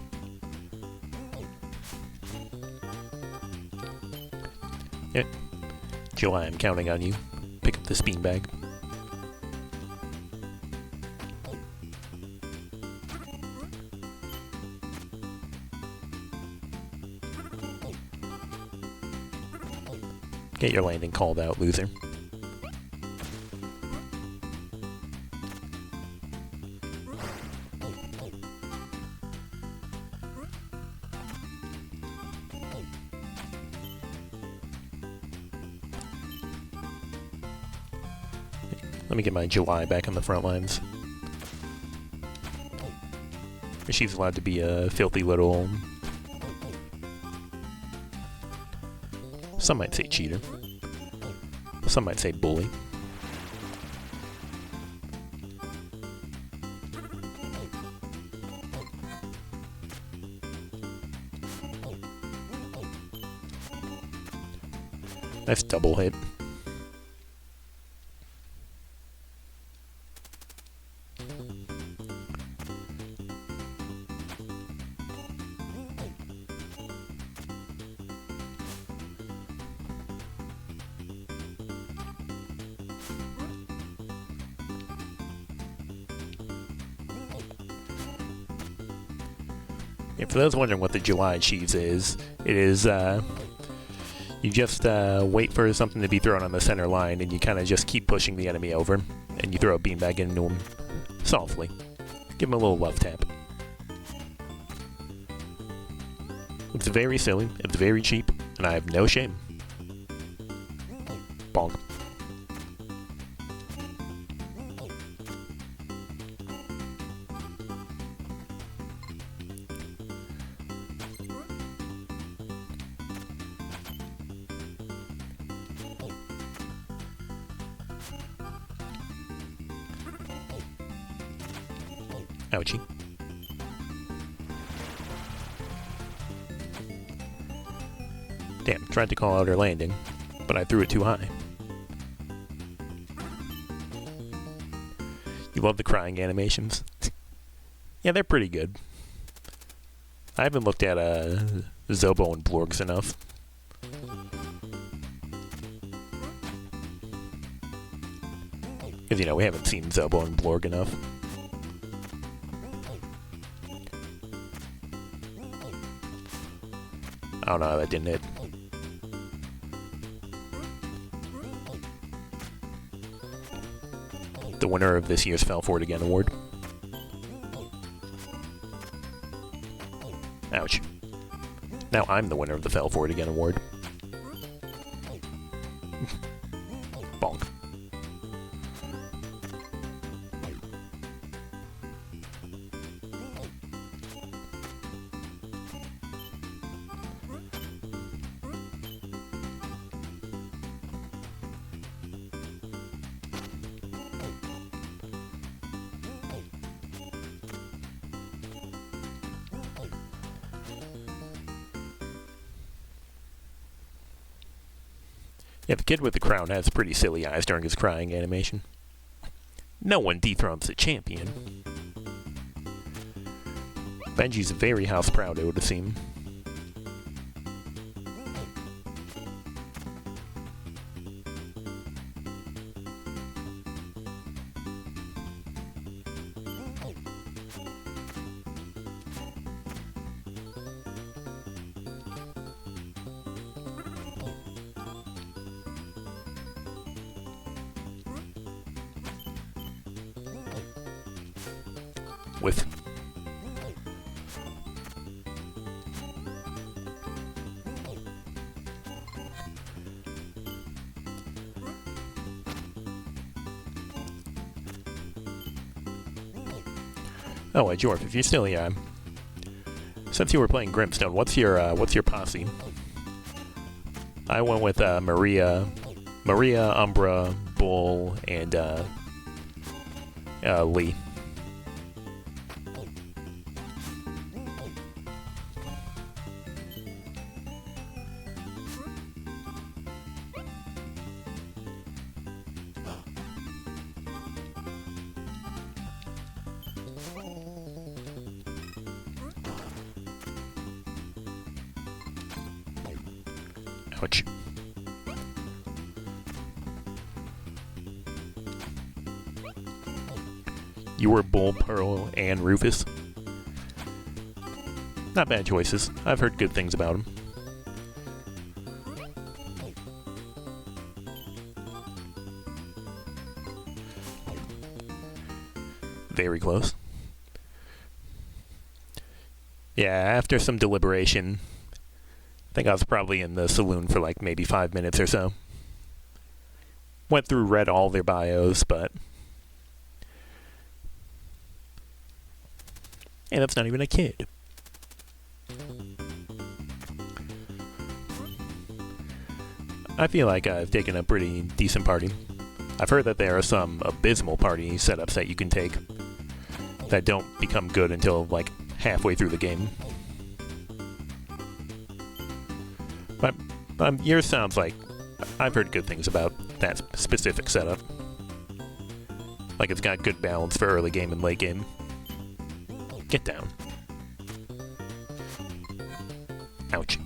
Yeah. July, I'm counting on you. Pick up this beanbag. Get your landing called out, loser. Let me get my July back on the front lines. She's allowed to be a filthy little... Some might say cheater. Some might say bully. Nice double hit. Yeah, for those wondering what the July cheese is, it is, you just wait for something to be thrown on the center line, and you kind of just keep pushing the enemy over, and you throw a beanbag into him softly. Give him a little love tap. It's very silly, it's very cheap, and I have no shame. Bonk. Ouchie. Damn, tried to call out her landing, but I threw it too high. You love the crying animations? Yeah, they're pretty good. I haven't looked at Zobo and Blorgs enough. Because, you know, we haven't seen Zobo and Blorg enough. Oh no, that didn't hit. The winner of this year's Fell For It Again award. Ouch. Now I'm the winner of the Fell For It Again award. Bonk. Yeah, the kid with the crown has pretty silly eyes during his crying animation. No one dethrones the champion. Benji's very house proud, it would seem. With oh, Jorf, if you're still here, since you were playing Grimstone, what's your posse? I went with Maria, Umbra, Bull, and Lee. Ouch. You were Bull, Pearl, and Rufus. Not bad choices. I've heard good things about them. Very close. Yeah, after some deliberation, I think I was probably in the saloon for like maybe 5 minutes or so. Went through, read all their bios, but... Hey, that's not even a kid. I feel like I've taken a pretty decent party. I've heard that there are some abysmal party setups that you can take that don't become good until like halfway through the game. But yours sounds like I've heard good things about that specific setup. Like it's got good balance for early game and late game. Get down. Ouch.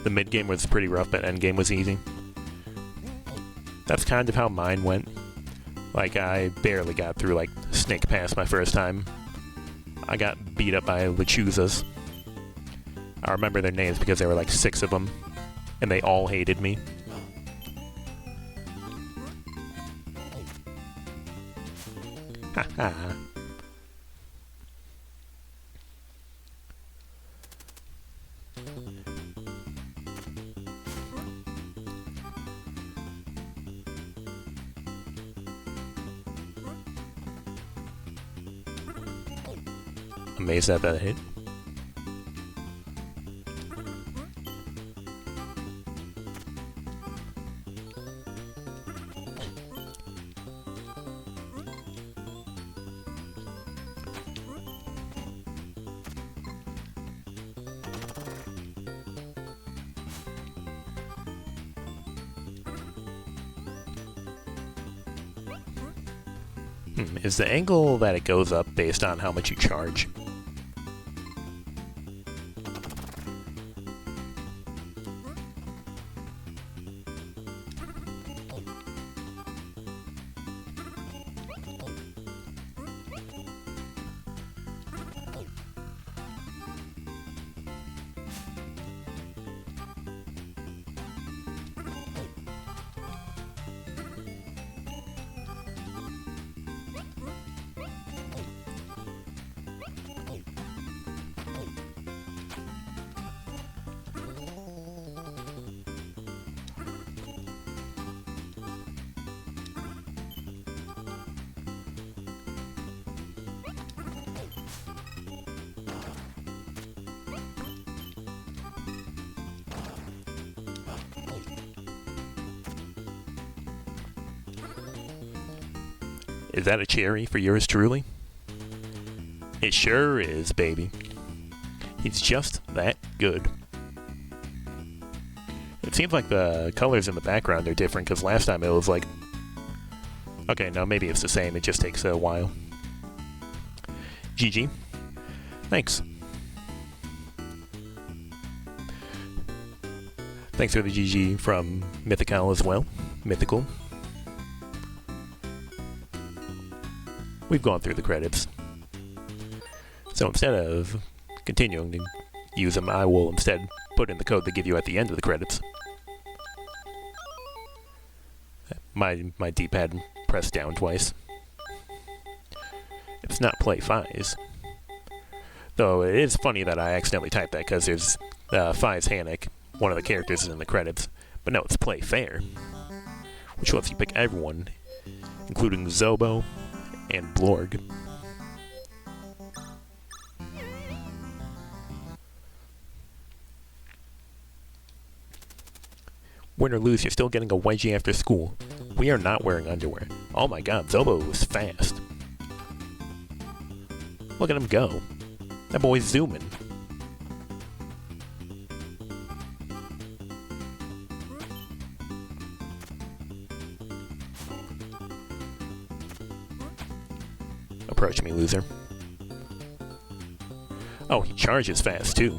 The mid-game was pretty rough, but end-game was easy. That's kind of how mine went. Like, I barely got through, like, Snake Pass my first time. I got beat up by Lechuzas. I remember their names because there were, like, 6 of them, and they all hated me. Haha. Amazed at that hit. Is the angle that it goes up based on how much you charge? Is that a cherry for yours truly? It sure is, baby. He's just that good. It seems like the colors in the background are different because last time it was like... Okay, no, maybe it's the same. It just takes a while. GG. Thanks. Thanks for the GG from Mythical as well. Mythical. We've gone through the credits. So instead of continuing to use them, I will instead put in the code they give you at the end of the credits. My D-pad pressed down twice. It's not play Fies. Though it is funny that I accidentally typed that because there's Fies Hannock, one of the characters is in the credits. But no, it's play fair, which lets you pick everyone, including Zobo and Blorg. Win or lose, you're still getting a wedgie after school. We are not wearing underwear. Oh my god, Zobo was fast. Look at him go. That boy's zooming. Approach me, loser. Oh, he charges fast, too.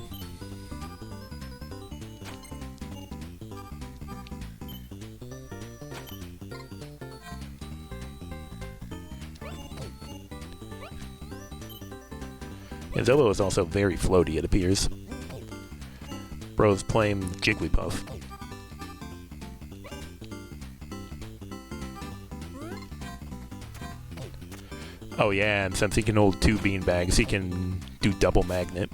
His elbow is also very floaty, it appears. Bro's playing Jigglypuff. Oh yeah, and since he can hold 2 beanbags, he can do double magnet.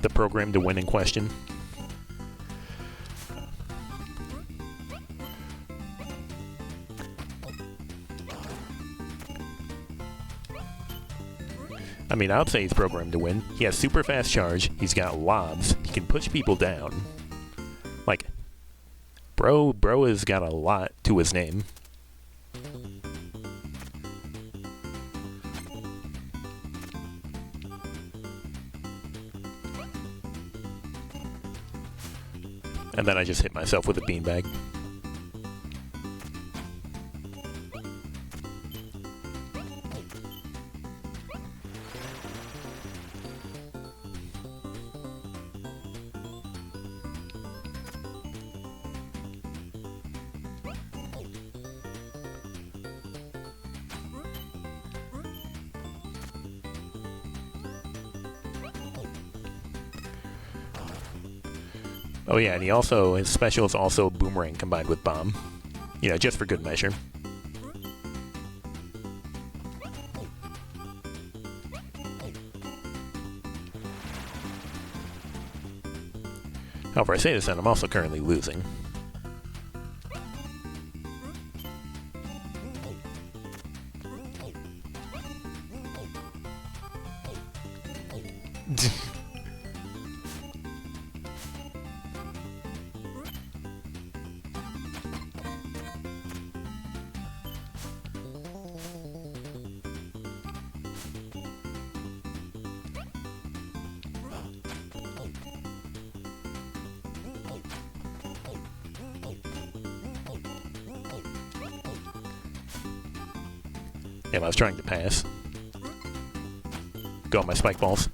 The program to win in question. I mean, I'd say he's programmed to win. He has super fast charge, he's got lobs, he can push people down. Like, bro has got a lot to his name. And then I just hit myself with a beanbag. Oh yeah, and he also, his special is also boomerang combined with bomb. You know, just for good measure. However, I say this and I'm also currently losing. Damn, I was trying to pass. Go on my spike balls.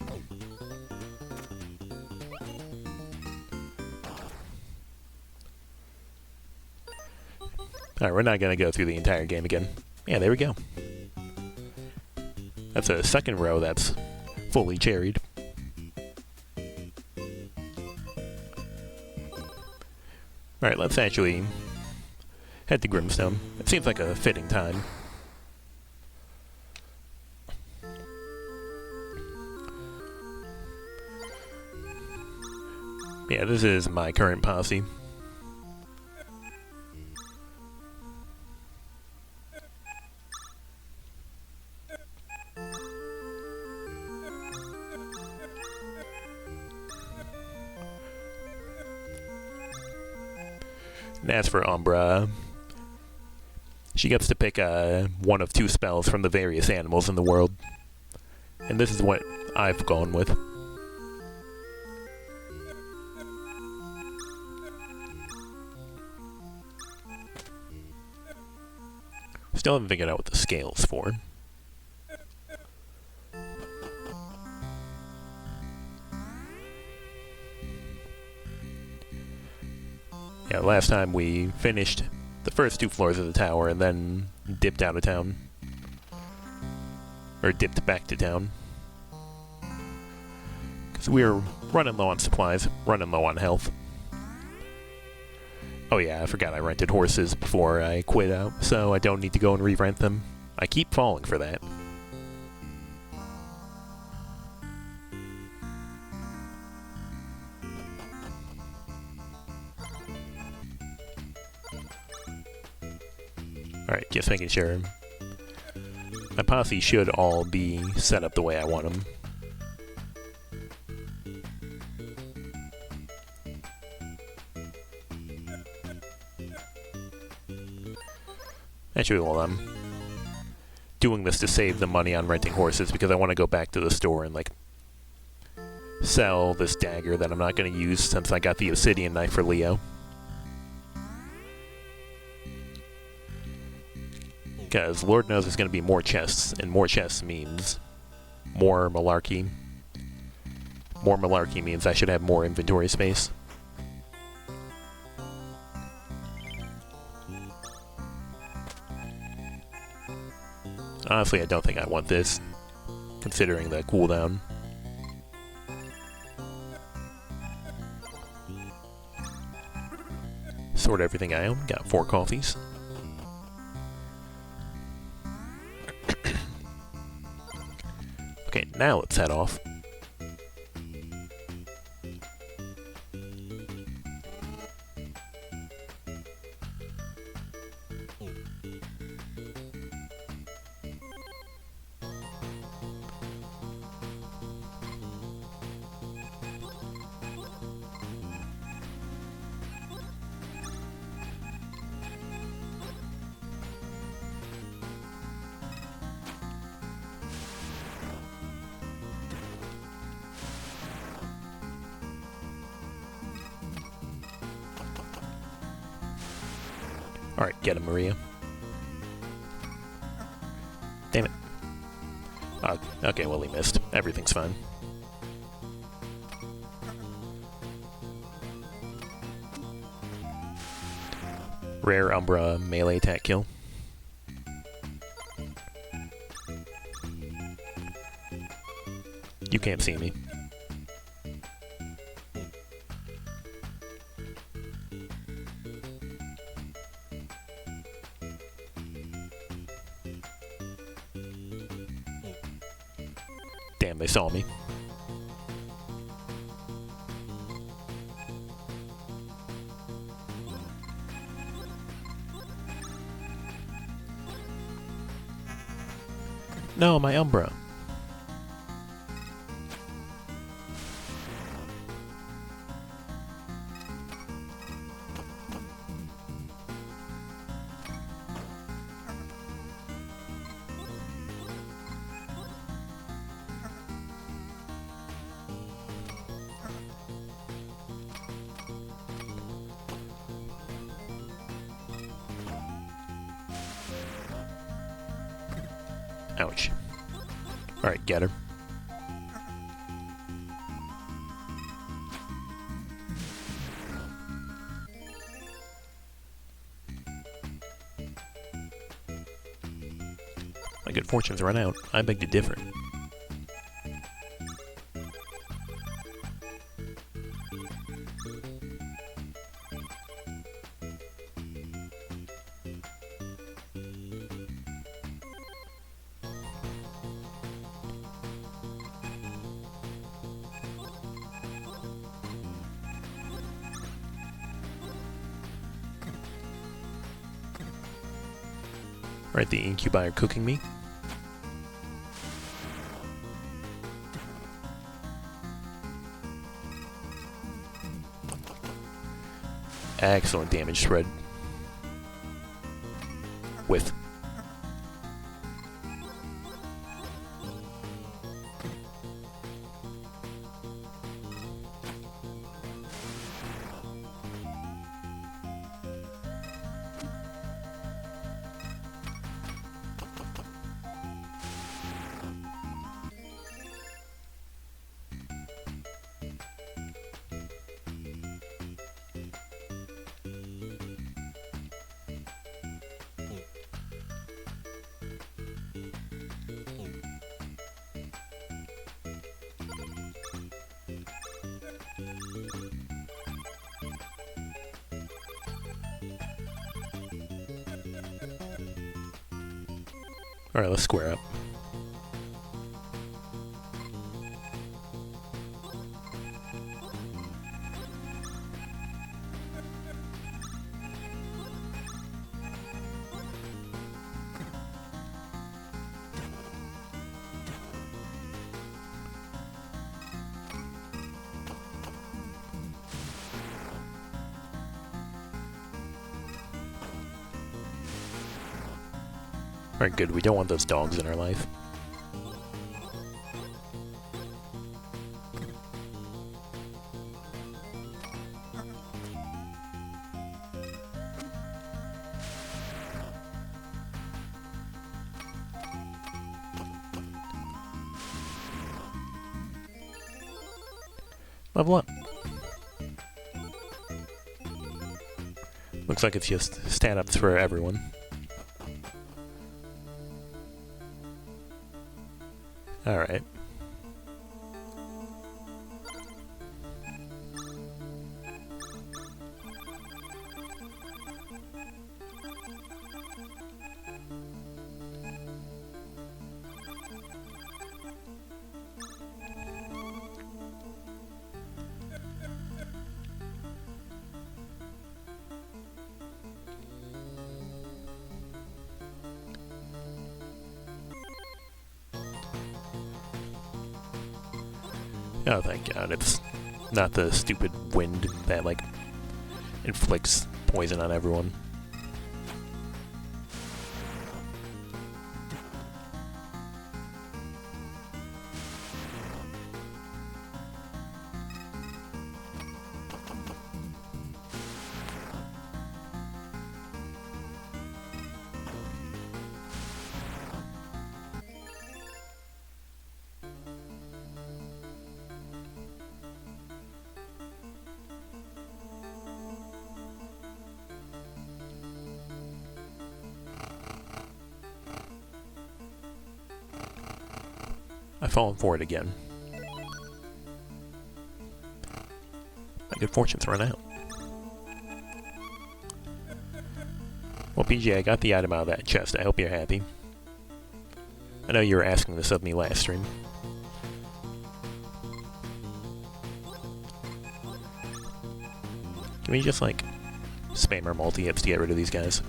Alright, we're not going to go through the entire game again. Yeah, there we go. That's a second row that's fully cherried. Alright, let's actually head to Grimstone. It seems like a fitting time. Yeah, this is my current posse. And as for Umbra, she gets to pick one of 2 spells from the various animals in the world. And this is what I've gone with. Still haven't figured out what the scale's for. Yeah, last time we finished the first 2 floors of the tower and then dipped out of town. Or dipped back to town. Because we were running low on supplies, running low on health. Oh yeah, I forgot I rented horses before I quit out, so I don't need to go and re-rent them. I keep falling for that. Alright, just making sure. My posse should all be set up the way I want them. Actually, well, I'm doing this to save the money on renting horses because I want to go back to the store and, like, sell this dagger that I'm not going to use since I got the obsidian knife for Leo. Because Lord knows there's going to be more chests, and more chests means more malarkey. More malarkey means I should have more inventory space. Honestly, I don't think I want this, considering the cooldown. Sort everything I own. Got 4 coffees. Okay, now let's head off. Alright, get him, Maria. Damn it. Okay, well, he missed. Everything's fine. Rare Umbra melee attack kill. You can't see me. Damn, they saw me. No, my Umbra. Ouch. Alright, get her. My good fortune's run out. I beg to differ. Right, the incubi are cooking me. Excellent damage spread. With. Alright, let's square up. Alright, good. We don't want those dogs in our life. Level up. Looks like it's just stat ups for everyone. Alright. Oh, thank God, it's not the stupid wind that, like, inflicts poison on everyone. I've fallen for it again. My good fortune's run out. Well, PJ, I got the item out of that chest. I hope you're happy. I know you were asking this of me last stream. Can we just, like, spam our multi-hits to get rid of these guys?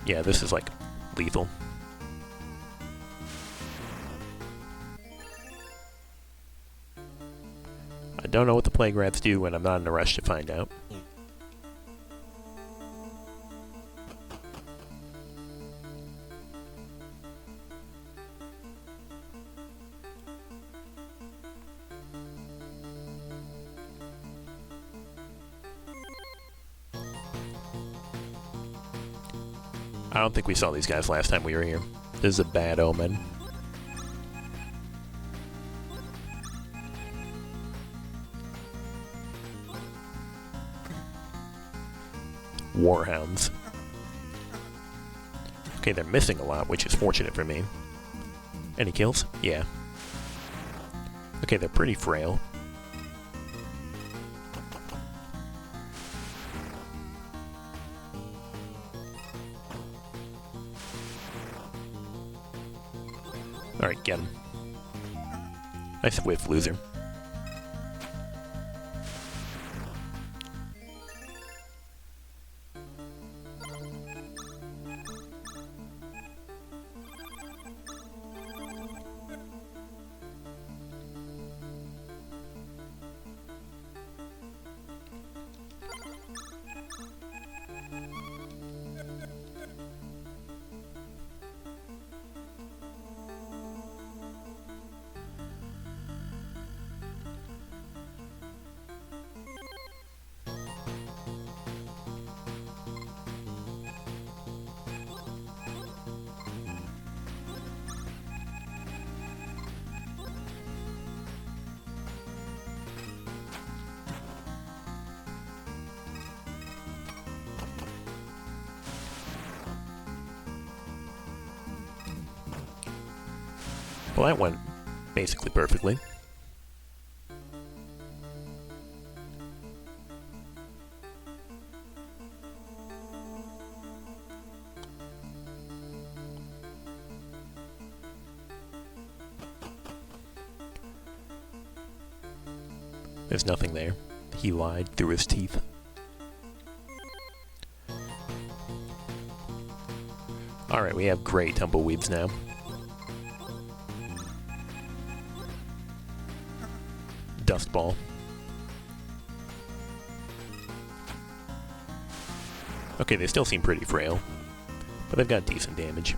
Yeah, this is, like, lethal. I don't know what the plague rats do, and I'm not in a rush to find out. I don't think we saw these guys last time we were here. This is a bad omen. Warhounds. Okay, they're missing a lot, which is fortunate for me. Any kills? Yeah. Okay, they're pretty frail. Alright, get him. Nice whiff, loser. Well, that went basically perfectly. There's nothing there. He lied through his teeth. Alright, we have great tumbleweeds now. Dust ball. Okay, they still seem pretty frail, but they've got decent damage.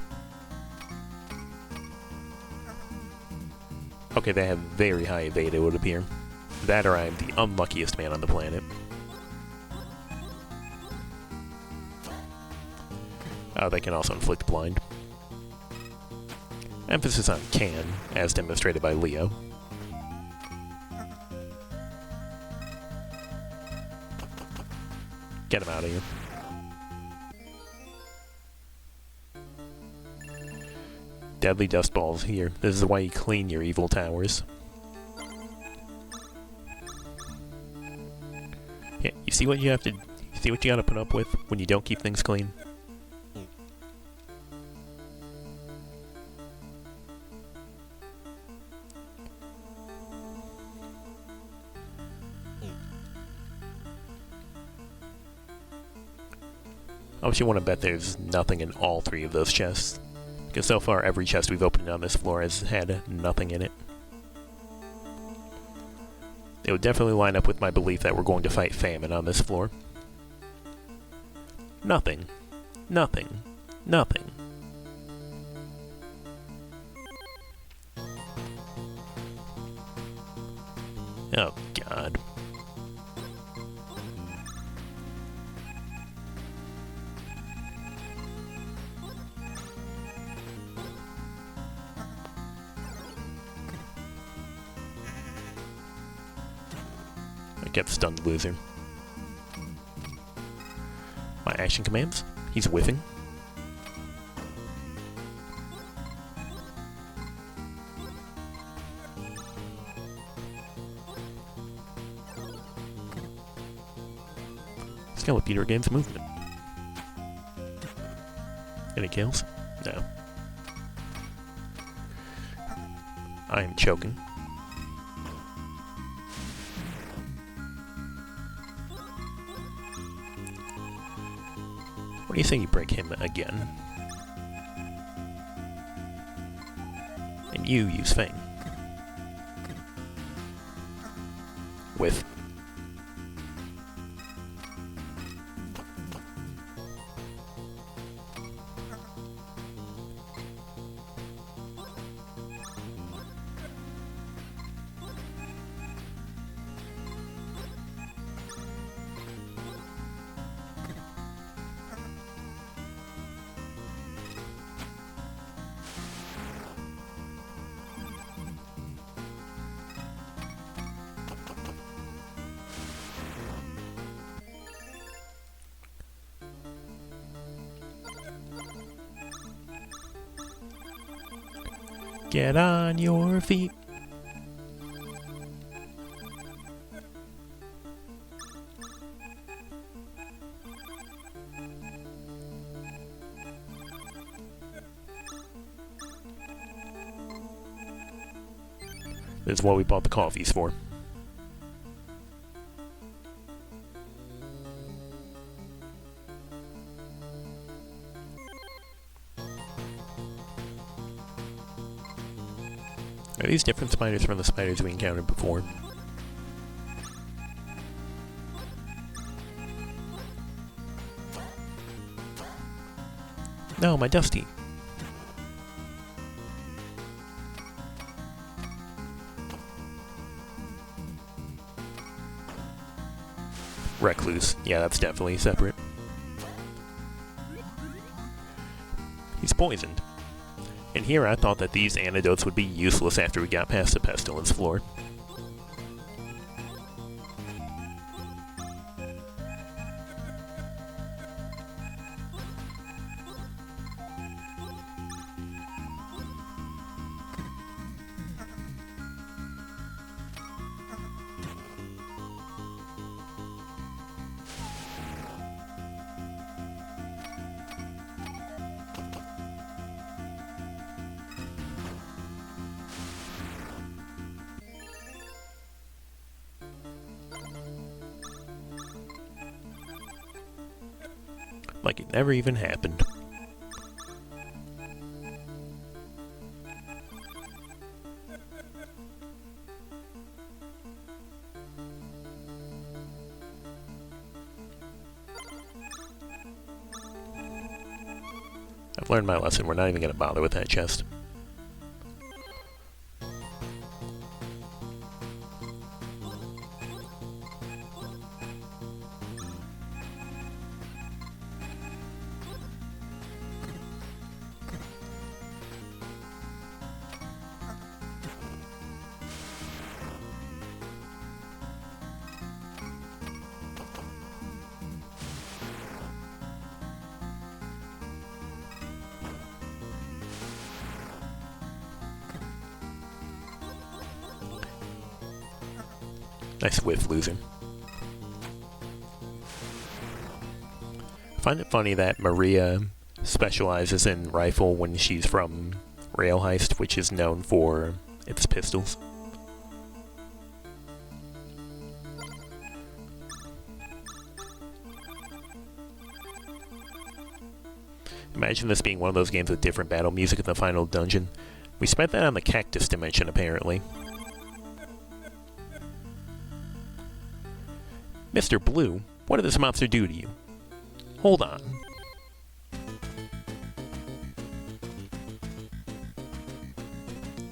Okay, they have very high evade, it would appear. That or I am the unluckiest man on the planet. Oh, they can also inflict blind. Emphasis on can, as demonstrated by Leo. Get him out of here. Deadly dust balls here. This is the way you clean your evil towers. Yeah, you see what you have to... See what you gotta put up with when you don't keep things clean? I wish you want to bet there's nothing in all three of those chests. Because so far, every chest we've opened on this floor has had nothing in it. It would definitely line up with my belief that we're going to fight famine on this floor. Nothing. Nothing. Nothing. Oh, God. Get stunned, loser. My action commands. He's whiffing. Skelepeter regains movement. Any kills? No. I am choking. What do you think you break him again? And you use Fang. With. Get on your feet. This is what we bought the coffees for. Are these different spiders from the spiders we encountered before? No, my Dusty. Recluse. Yeah, that's definitely separate. He's poisoned. And here I thought that these antidotes would be useless after we got past the pestilence floor. Like it never even happened. I've learned my lesson. We're not even going to bother with that chest. Nice whiff, loser. I find it funny that Maria specializes in rifle when she's from Rail Heist, which is known for its pistols. Imagine this being one of those games with different battle music in the final dungeon. We spent that on the cactus dimension, apparently. Mr. Blue, what did this monster do to you? Hold on.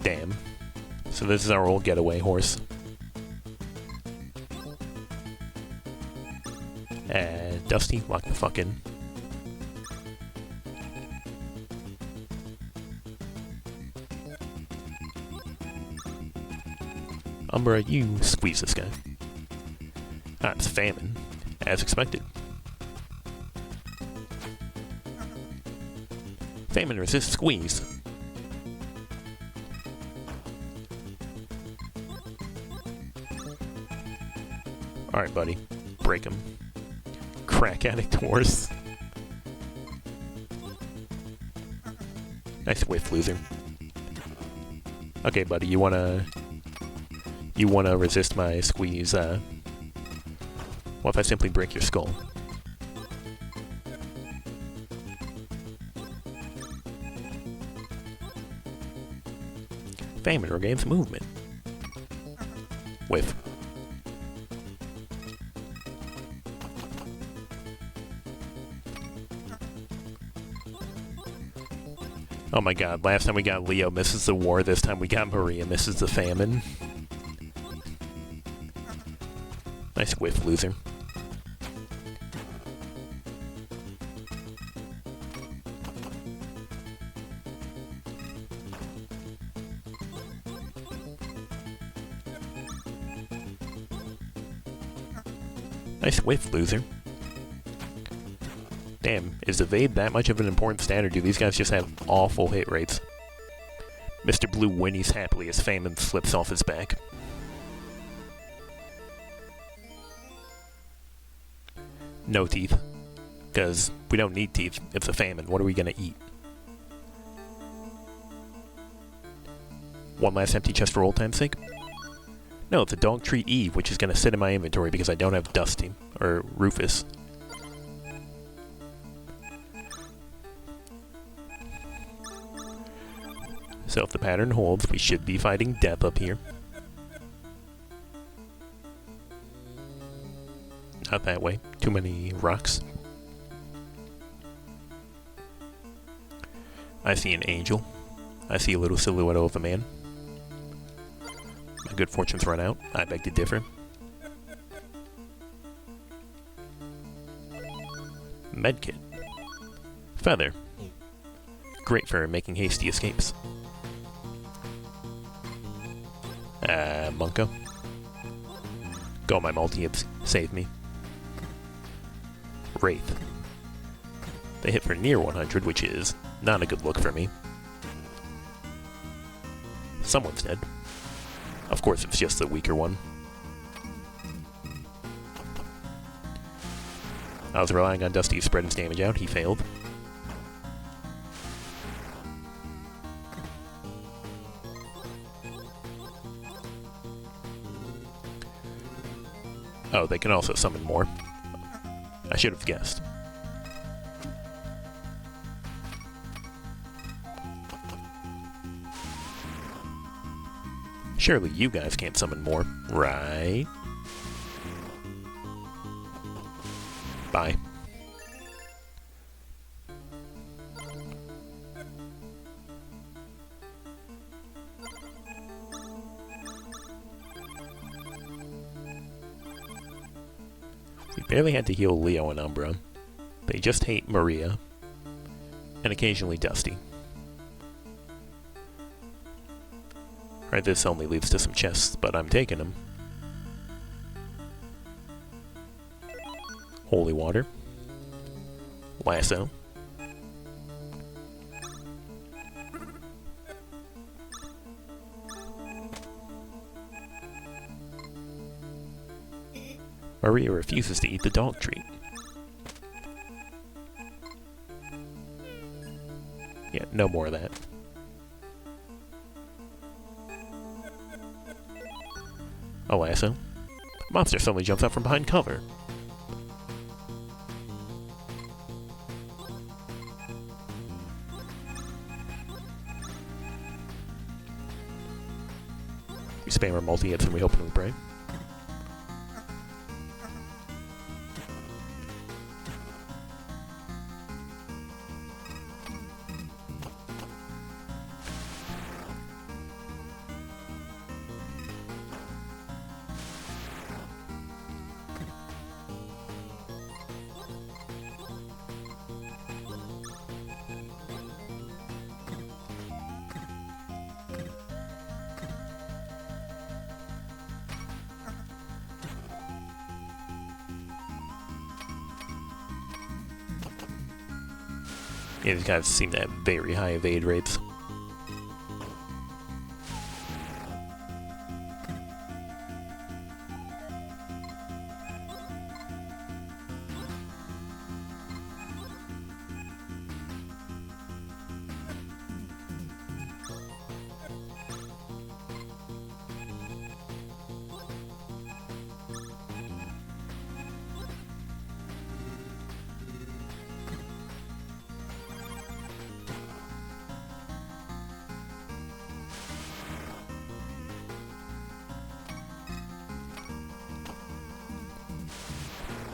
Damn. So this is our old getaway horse. Dusty, lock the fuck in. Umbra, you squeeze this guy. Ah, it's famine, as expected. Famine resists squeeze. Alright, buddy. Break him. Crack addict horse. Nice whiff, loser. Okay, buddy, you wanna resist my squeeze, what if I simply break your skull? Famine regains movement. Whiff. Oh my god, last time we got Leo misses the war, this time we got Maria misses the famine. Nice whiff, loser. Nice whiff, loser. Damn, is evade that much of an important stat, or do these guys just have awful hit rates? Mr. Blue whinnies happily as famine slips off his back. No teeth. Because we don't need teeth. It's a famine. What are we gonna eat? One last empty chest for old time's sake? No, it's a dog treat Eve, which is gonna sit in my inventory because I don't have Dusty. Or Rufus. So if the pattern holds, we should be fighting death up here. Not that way. Too many rocks. I see an angel. I see a little silhouette of a man. My good fortune's run out. I beg to differ. Medkit. Feather. Great for making hasty escapes. Monko. Go, my multi-hibs. Save me. Wraith. They hit for near 100, which is not a good look for me. Someone's dead. Of course, it's just the weaker one. I was relying on Dusty to spread his damage out. He failed. Oh, they can also summon more. I should have guessed. Surely you guys can't summon more, right? Bye. We barely had to heal Leo and Umbra. They just hate Maria. And occasionally Dusty. Right, this only leads to some chests, but I'm taking them. Holy water. Lasso. Maria refuses to eat the dog treat. Yeah, no more of that. A lasso. Monster suddenly jumps out from behind cover. We spam our multi-hits and we hope we pray. Yeah, these guys seem to have very high evade rates.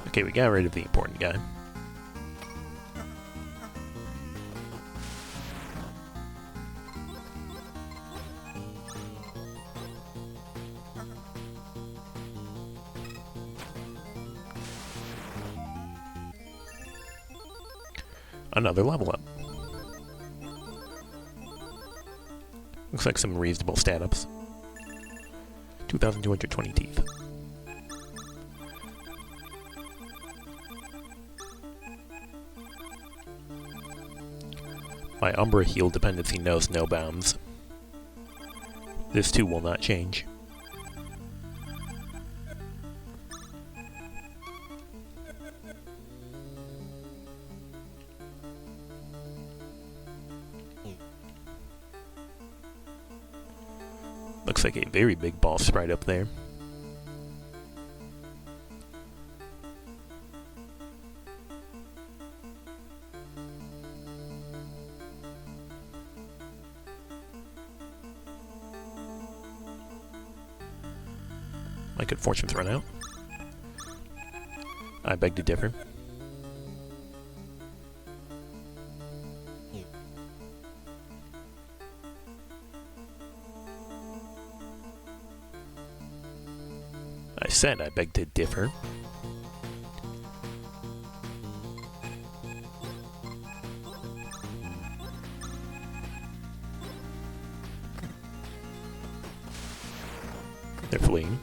Okay, we got rid of the important guy. Another level up. Looks like some reasonable stat ups. 2,220 teeth. My Umbra heal dependency knows no bounds. This too will not change. Looks like a very big ball sprite up there. My good fortune's run out. I beg to differ. I said I beg to differ. They're fleeing.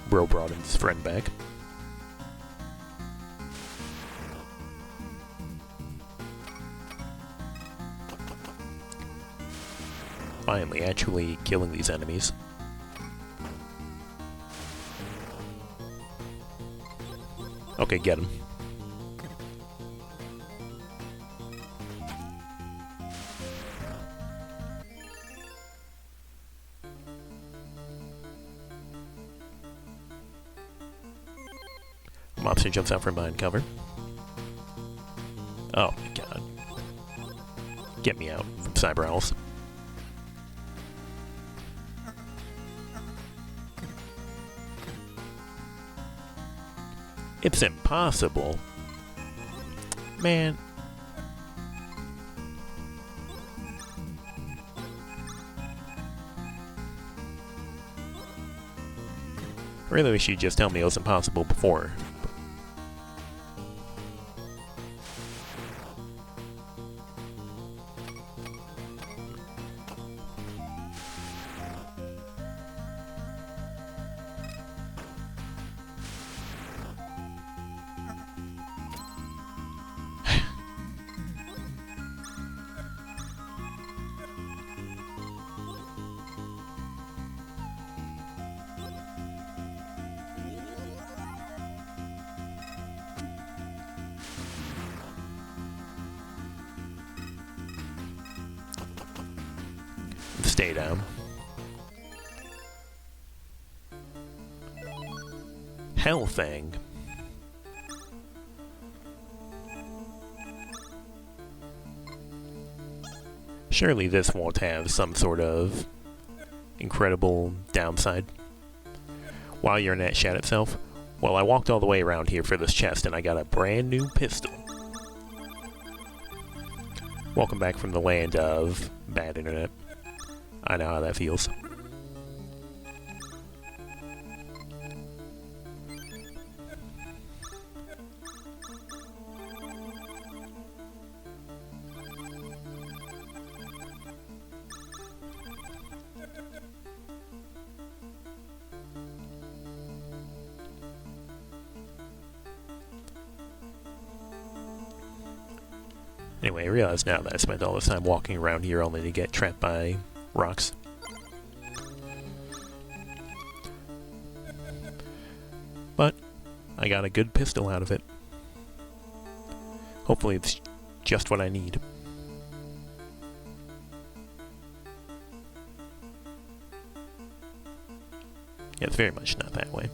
Bro brought his friend back. Finally, actually killing these enemies. Okay, get him. Mobster jumps out from behind cover. Oh my god. Get me out from Cyber Owls. It's impossible. Man. Really wish you'd just tell me it was impossible before. stay down. Hell thing. Surely this won't have some sort of incredible downside. While you're in that shed itself, well, I walked all the way around here for this chest and I got a brand new pistol. Welcome back from the land of bad internet. I know how that feels. Anyway, I realize now that I spent all this time walking around here only to get trapped by rocks. But I got a good pistol out of it. Hopefully it's just what I need. Yeah, it's very much not that way.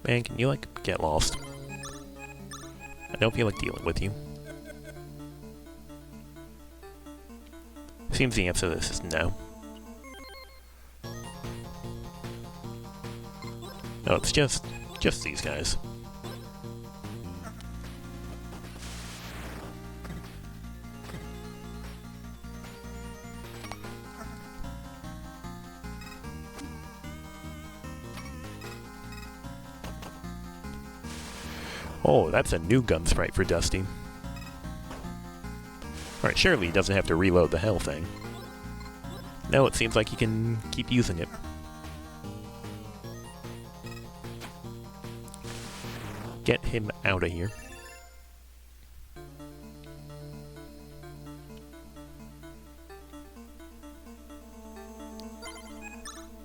Man, can you, like, get lost? I don't feel like dealing with you. Seems the answer to this is no. No, it's just these guys. Oh, that's a new gun sprite for Dusty. Alright, surely he doesn't have to reload the hell thing. No, it seems like he can keep using it. Get him out of here.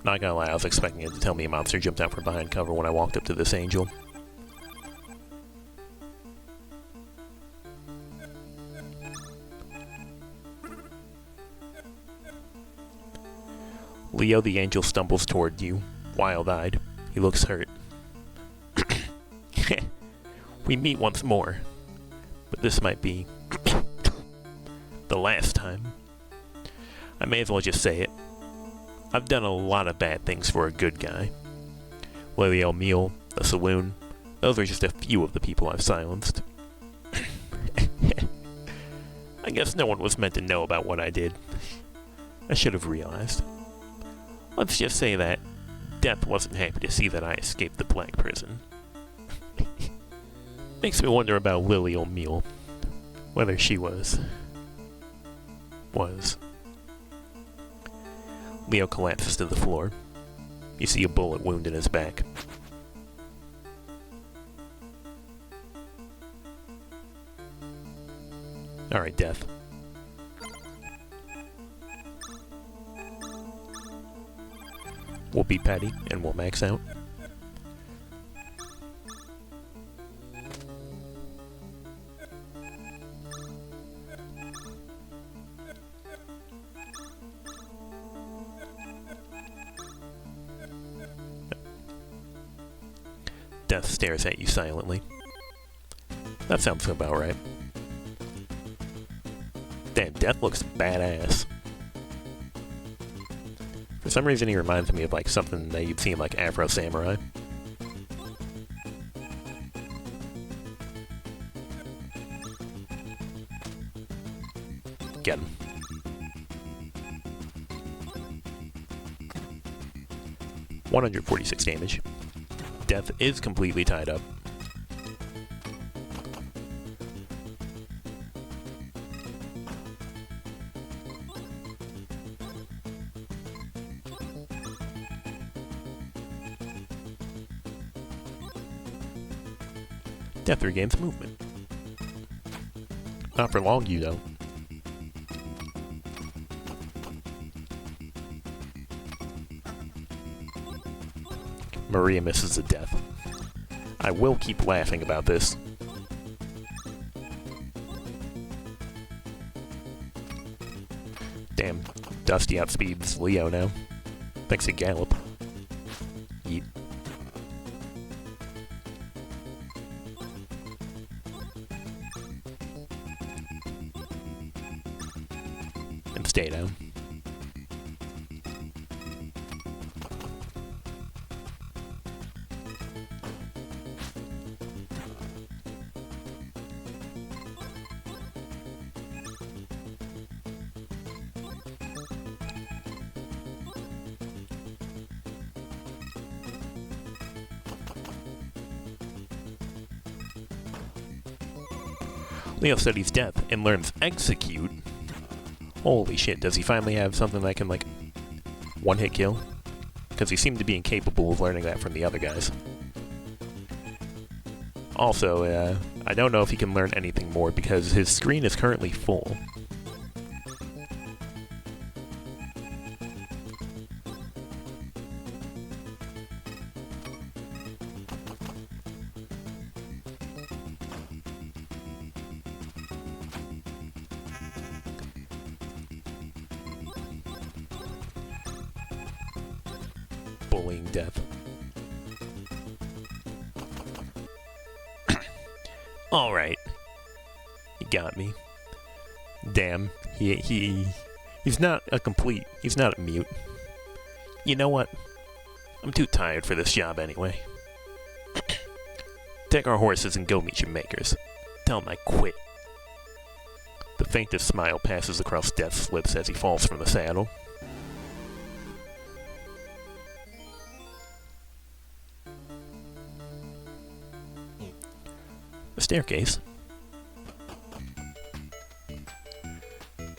Not gonna lie, I was expecting it to tell me a monster jumped out from behind cover when I walked up to this angel. Leo the angel stumbles toward you, wild-eyed. He looks hurt. We meet once more, but this might be the last time. I may as well just say it. I've done a lot of bad things for a good guy. Leo Meal, the saloon, those are just a few of the people I've silenced. I guess no one was meant to know about what I did. I should have realized. Let's just say that Death wasn't happy to see that I escaped the Black Prison. Makes me wonder about Lily O'Meal. Whether she was. Leo collapses to the floor. You see a bullet wound in his back. Alright, Death. We'll be petty, and we'll max out. Death stares at you silently. That sounds about right. Damn, Death looks badass. For some reason, he reminds me of, like, something that you'd see in, like, Afro Samurai. Get him. $146 damage. Death is completely tied up. Death regains movement. Not for long, you know. Maria misses a death. I will keep laughing about this. Damn, Dusty outspeeds Leo now. Thanks to Gallop. Yeet. And stay down. Leo studies death and learns execute. Holy shit, does he finally have something that can, like, one-hit kill? Because he seemed to be incapable of learning that from the other guys. Also, I don't know if he can learn anything more because his screen is currently full. Bullying death. Alright. He got me. Damn. He's not a mute. You know what? I'm too tired for this job anyway. Take our horses and go meet your makers. Tell them I quit. The faintest smile passes across Death's lips as he falls from the saddle. The staircase.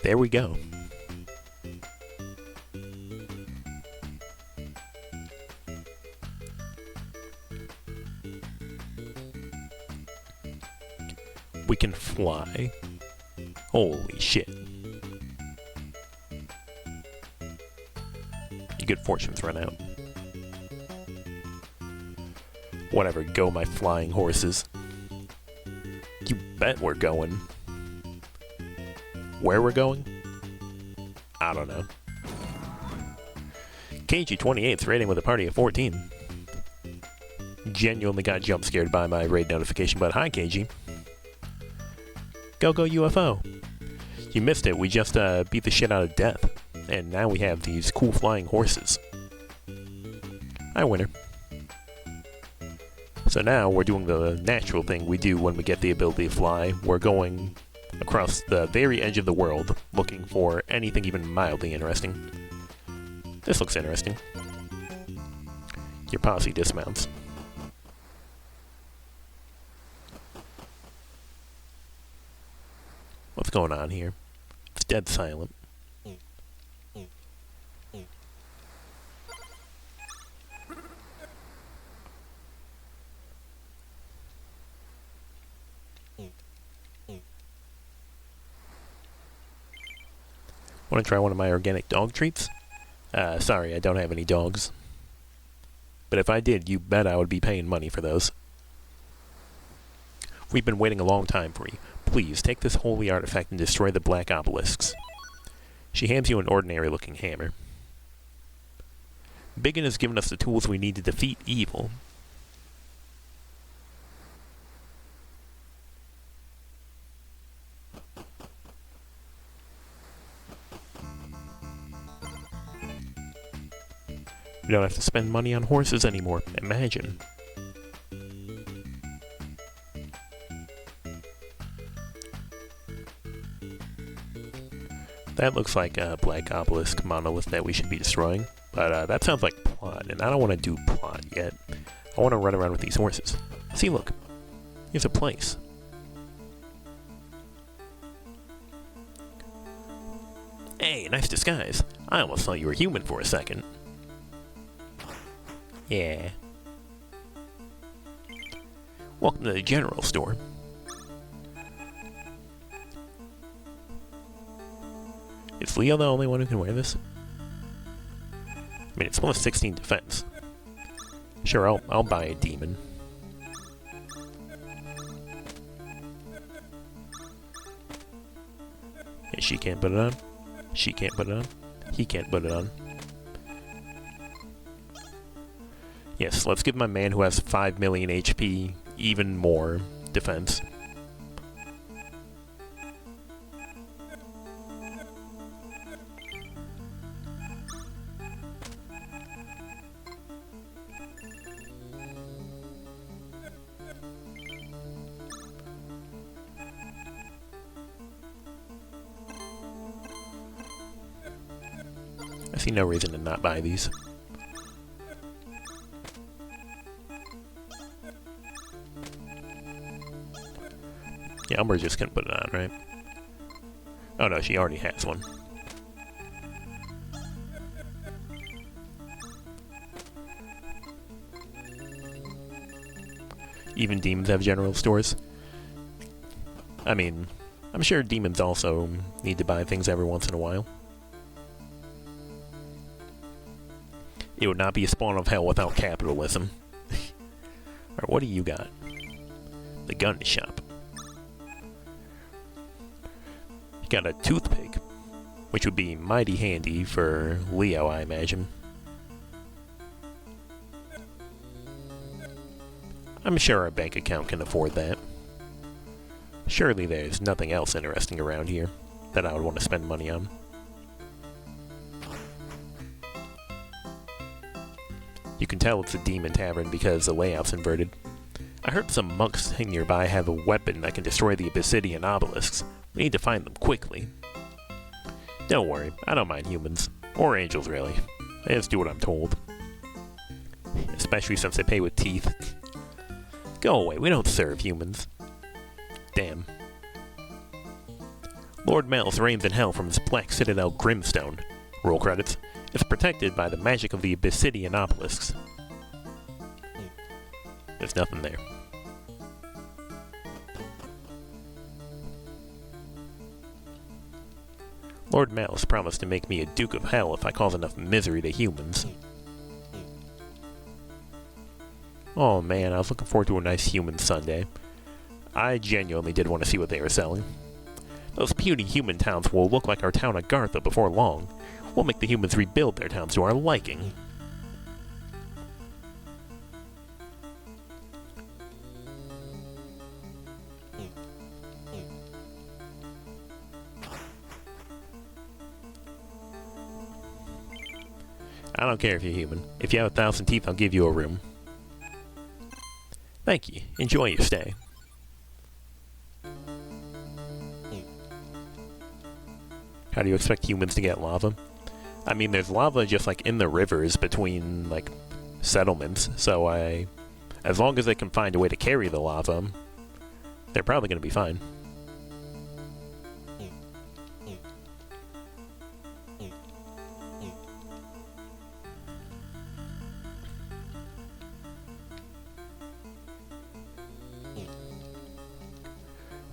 There we go. We can fly. Holy shit. Your good fortune's run out. Whatever, go my flying horses. You bet we're going. Where we're going? I don't know. KG28's raiding with a party of 14. Genuinely got jump scared by my raid notification, but hi KG. Go UFO. You missed it, we just beat the shit out of Death. And now we have these cool flying horses. Hi winner. So now we're doing the natural thing we do when we get the ability to fly. We're going across the very edge of the world, looking for anything even mildly interesting. This looks interesting. Your posse dismounts. What's going on here? It's dead silent. Want to try one of my organic dog treats? Sorry, I don't have any dogs. But if I did, you bet I would be paying money for those. We've been waiting a long time for you. Please, take this holy artifact and destroy the black obelisks. She hands you an ordinary-looking hammer. Biggin has given us the tools we need to defeat evil. We don't have to spend money on horses anymore. Imagine. That looks like a black obelisk monolith that we should be destroying. But that sounds like plot, and I don't want to do plot yet. I want to run around with these horses. See, look. Here's a place. Hey, nice disguise. I almost thought you were human for a second. Yeah. Welcome to the general store. Is Leo the only one who can wear this? I mean, it's plus 16 defense. Sure, I'll buy a demon. Yeah, she can't put it on. She can't put it on. He can't put it on. Yes, let's give my man who has 5 million HP even more defense. I see no reason to not buy these. Yeah, Umber's just gonna put it on, right? Oh no, she already has one. Even demons have general stores. I mean, I'm sure demons also need to buy things every once in a while. It would not be a spawn of hell without capitalism. Alright, what do you got? The gun shop. You got a toothpick, which would be mighty handy for Leo, I imagine. I'm sure our bank account can afford that. Surely there's nothing else interesting around here that I would want to spend money on. You can tell it's a demon tavern because the layout's inverted. I heard some monks nearby have a weapon that can destroy the obsidian obelisks. We need to find them quickly. Don't worry, I don't mind humans. Or angels, really. I just do what I'm told. Especially since they pay with teeth. Go away, we don't serve humans. Damn. Lord Malice reigns in hell from his black citadel Grimstone. Roll credits. It's protected by the magic of the obsidian obelisks. There's nothing there. Lord Malice promised to make me a Duke of Hell if I cause enough misery to humans. Oh man, I was looking forward to a nice human Sunday. I genuinely did want to see what they were selling. Those puny human towns will look like our town of Gartha before long. We'll make the humans rebuild their towns to our liking. I don't care if you're human. If you have 1,000 teeth, I'll give you a room. Thank you. Enjoy your stay. How do you expect humans to get lava? I mean, there's lava just like in the rivers between like settlements, so as long as they can find a way to carry the lava, they're probably going to be fine.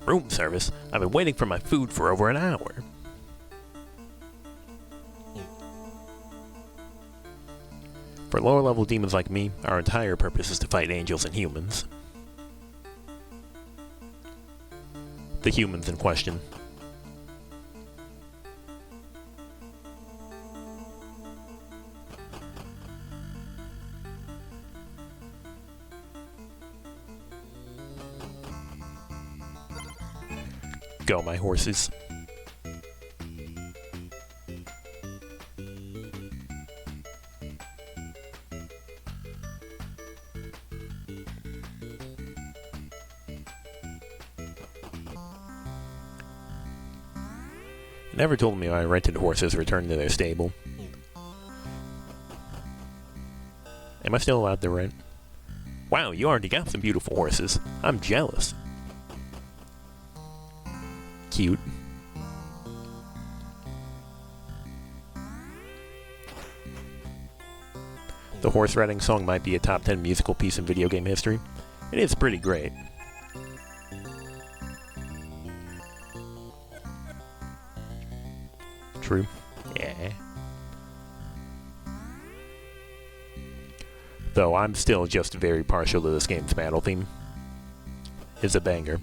Room service? I've been waiting for my food for over an hour. For lower level demons like me, our entire purpose is to fight angels and humans. The humans in question. Go, my horses. Never told me why rented horses returned to their stable. Am I still allowed to rent? Wow, you already got some beautiful horses. I'm jealous. Cute. The horse riding song might be a top 10 musical piece in video game history. It is pretty great. True. Yeah. Though I'm still just very partial to this game's battle theme. It's a banger.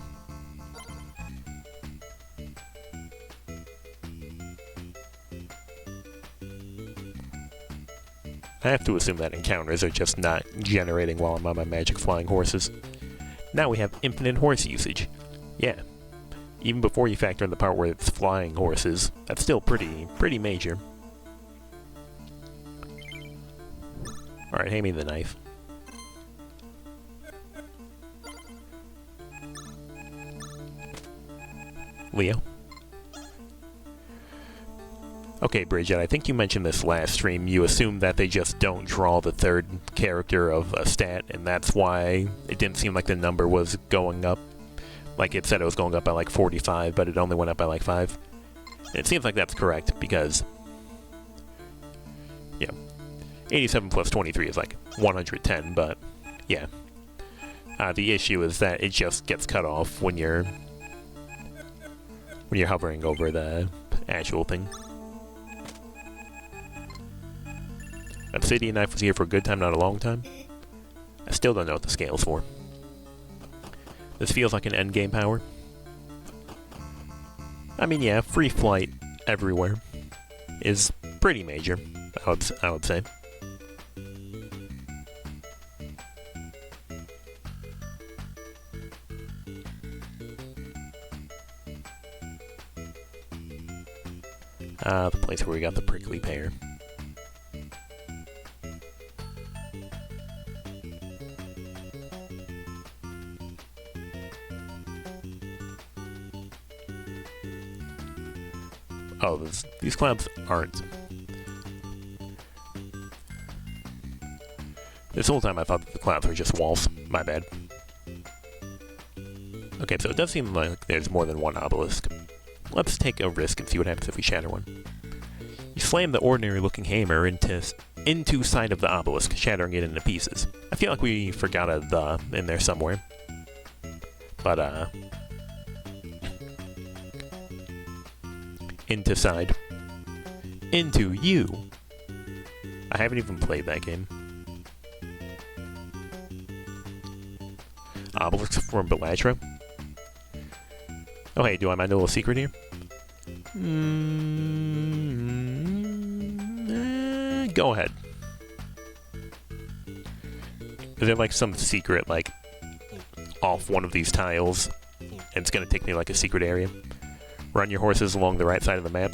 I have to assume that encounters are just not generating while I'm on my magic flying horses. Now we have infinite horse usage. Yeah. Even before you factor in the part where it's flying horses, that's still pretty major. Alright, hand me the knife. Leo? Okay, Bridget, I think you mentioned this last stream. You assume that they just don't draw the third character of a stat, and that's why it didn't seem like the number was going up. Like it said it was going up by like 45, but it only went up by like 5. And it seems like that's correct, because... yeah. 87 plus 23 is like 110, but... yeah. The issue is that it just gets cut off when you're hovering over the actual thing. Obsidian knife was here for a good time, not a long time. I still don't know what the scale's for. This feels like an endgame power. I mean, yeah, free flight everywhere is pretty major, I would say. The place where we got the prickly pear. Oh, these clouds aren't. This whole time I thought that the clouds were just walls. My bad. Okay, so it does seem like there's more than one obelisk. Let's take a risk and see what happens if we shatter one. You slam the ordinary-looking hammer into side of the obelisk, shattering it into pieces. I feel like we forgot a "the" in there somewhere. But, into side. Into you. I haven't even played that game. Obelisk from Belatra. Oh hey, do I mind a little secret here? Go ahead. Is there like some secret, like, off one of these tiles, and it's gonna take me like a secret area? Run your horses along the right side of the map.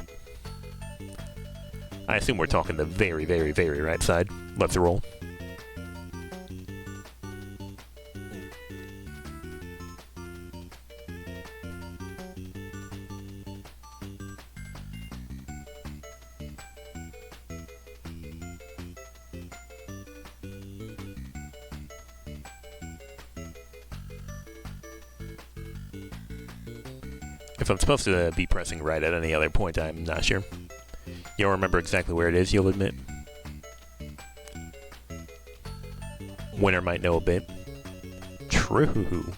I assume we're talking the very, very, very right side. Let's roll. If I'm supposed to be pressing right at any other point, I'm not sure. You don't remember exactly where it is, you'll admit. Winner might know a bit. True.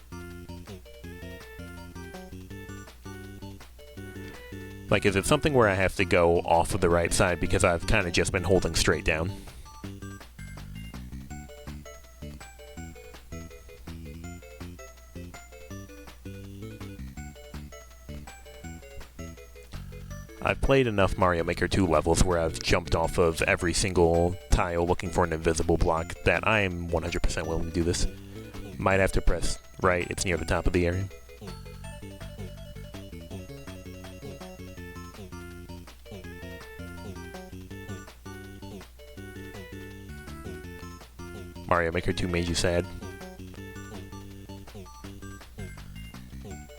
Like, is it something where I have to go off of the right side because I've kind of just been holding straight down? I've played enough Mario Maker 2 levels where I've jumped off of every single tile looking for an invisible block that I am 100% willing to do this. Might have to press right, it's near the top of the area. Mario Maker 2 made you sad.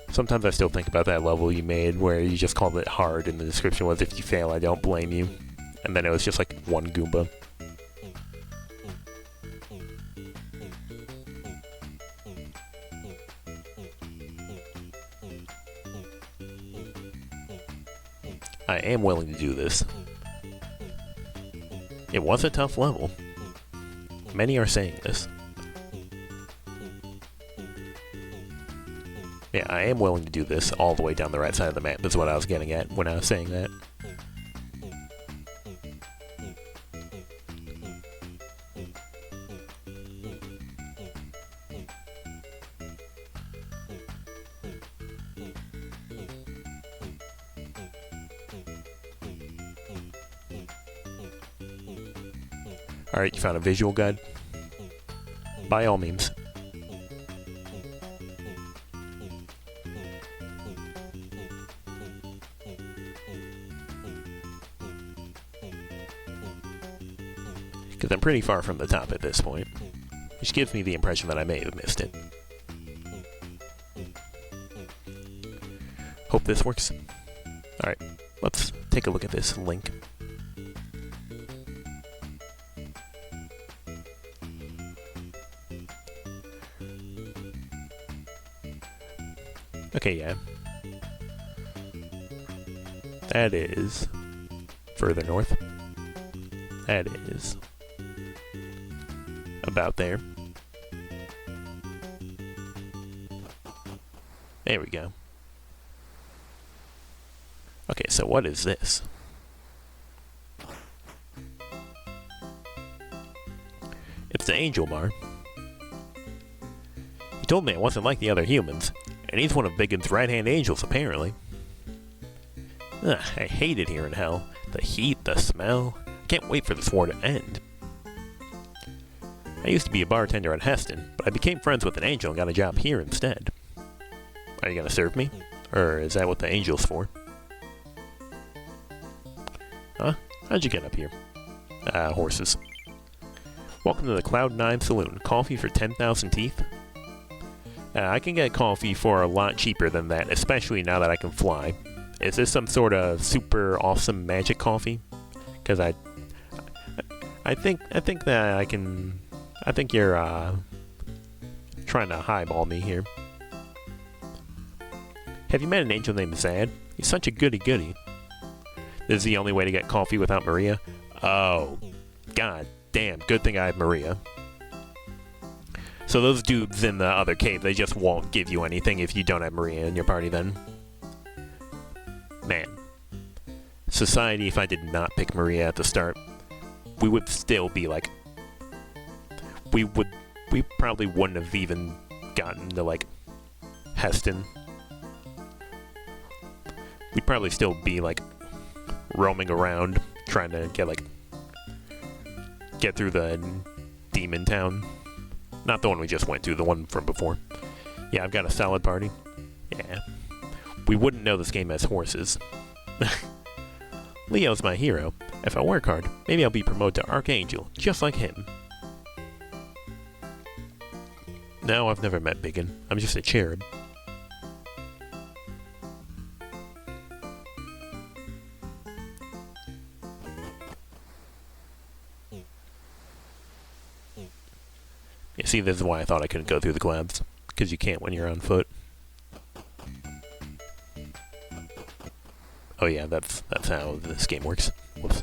Sometimes I still think about that level you made where you just called it hard and the description was, if you fail, I don't blame you. And then it was just like one Goomba. I am willing to do this. It was a tough level. Many are saying this. Yeah, I am willing to do this all the way down the right side of the map, is what I was getting at when I was saying that. Alright, you found a visual guide? By all means. Because I'm pretty far from the top at this point, which gives me the impression that I may have missed it. Hope this works. Alright, let's take a look at this link. Okay, yeah. That is further north. That is about there. There we go. Okay, so what is this? It's the Angel Bar. He told me I wasn't like the other humans, and he's one of Biggins' right-hand angels, apparently. Ugh, I hate it here in hell. The heat, the smell. I can't wait for this war to end. I used to be a bartender at Heston, but I became friends with an angel and got a job here instead. Are you gonna serve me? Or is that what the angel's for? Huh? How'd you get up here? Horses. Welcome to the Cloud9 Saloon. Coffee for 10,000 teeth? I can get coffee for a lot cheaper than that, especially now that I can fly. Is this some sort of super awesome magic coffee? Because I think that I can... I think you're, trying to highball me here. Have you met an angel named Zad? He's such a goody-goody. This is the only way to get coffee without Maria? Oh, god damn, good thing I have Maria. So those dudes in the other cave, they just won't give you anything if you don't have Maria in your party then. Man. Society, if I did not pick Maria at the start, we would still be like... We probably wouldn't have even gotten to, like, Heston. We'd probably still be, like, roaming around, trying to get through the demon town. Not the one we just went to, the one from before. Yeah, I've got a salad party. Yeah. We wouldn't know this game has horses. Leo's my hero. If I work hard, maybe I'll be promoted to Archangel, just like him. No, I've never met Biggin. I'm just a cherub. You see, this is why I thought I couldn't go through the clouds. Because you can't when you're on foot. Oh yeah, that's how this game works. Whoops.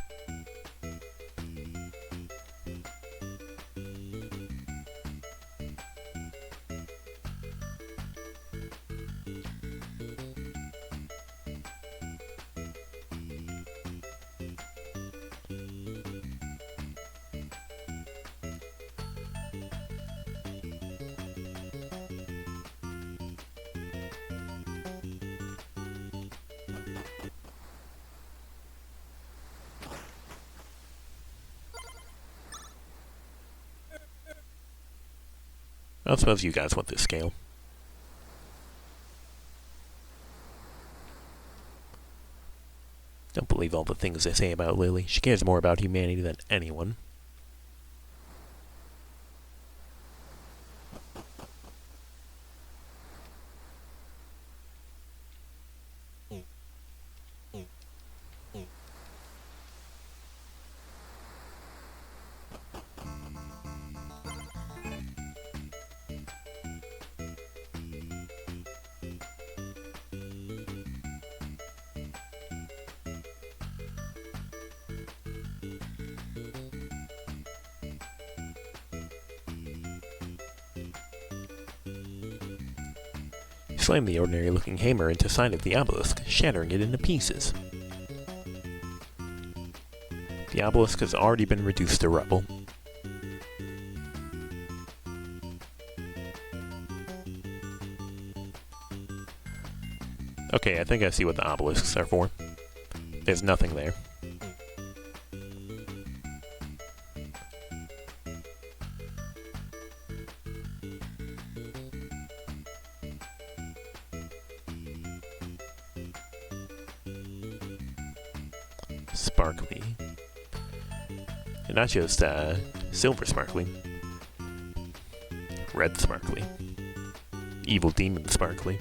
I suppose you guys want this scale. Don't believe all the things they say about Lily. She cares more about humanity than anyone. Slammed the ordinary-looking hammer into side of the obelisk, shattering it into pieces. The obelisk has already been reduced to rubble. Okay, I think I see what the obelisks are for. There's nothing there. Sparkly. And not just silver sparkly. Red sparkly. Evil demon sparkly.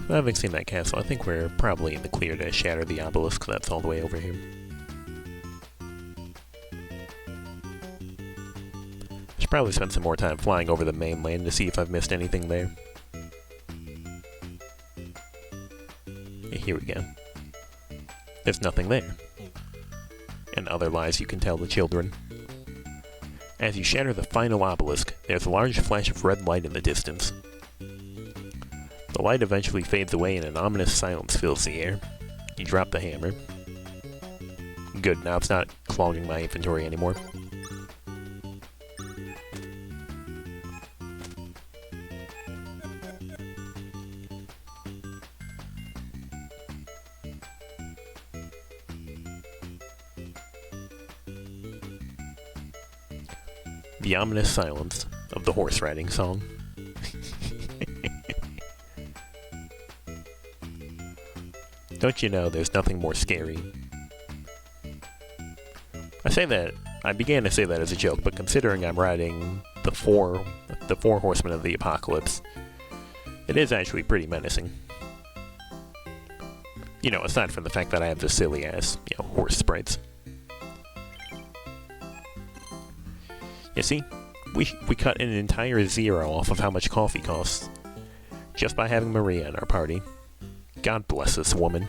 Having seen that castle, I think we're probably in the clear to shatter the obelisk that's all the way over here. I should probably spend some more time flying over the mainland to see if I've missed anything there. Here we go. There's nothing there. And other lies you can tell the children. As you shatter the final obelisk, there's a large flash of red light in the distance. The light eventually fades away and an ominous silence fills the air. You drop the hammer. Good, now it's not clogging my inventory anymore. The ominous silence of the horse riding song. Don't you know there's nothing more scary? I began to say that as a joke, but considering I'm riding the four horsemen of the apocalypse, it is actually pretty menacing. You know, aside from the fact that I have the silly ass, horse sprites. You see, we cut an entire zero off of how much coffee costs, just by having Maria in our party. God bless this woman.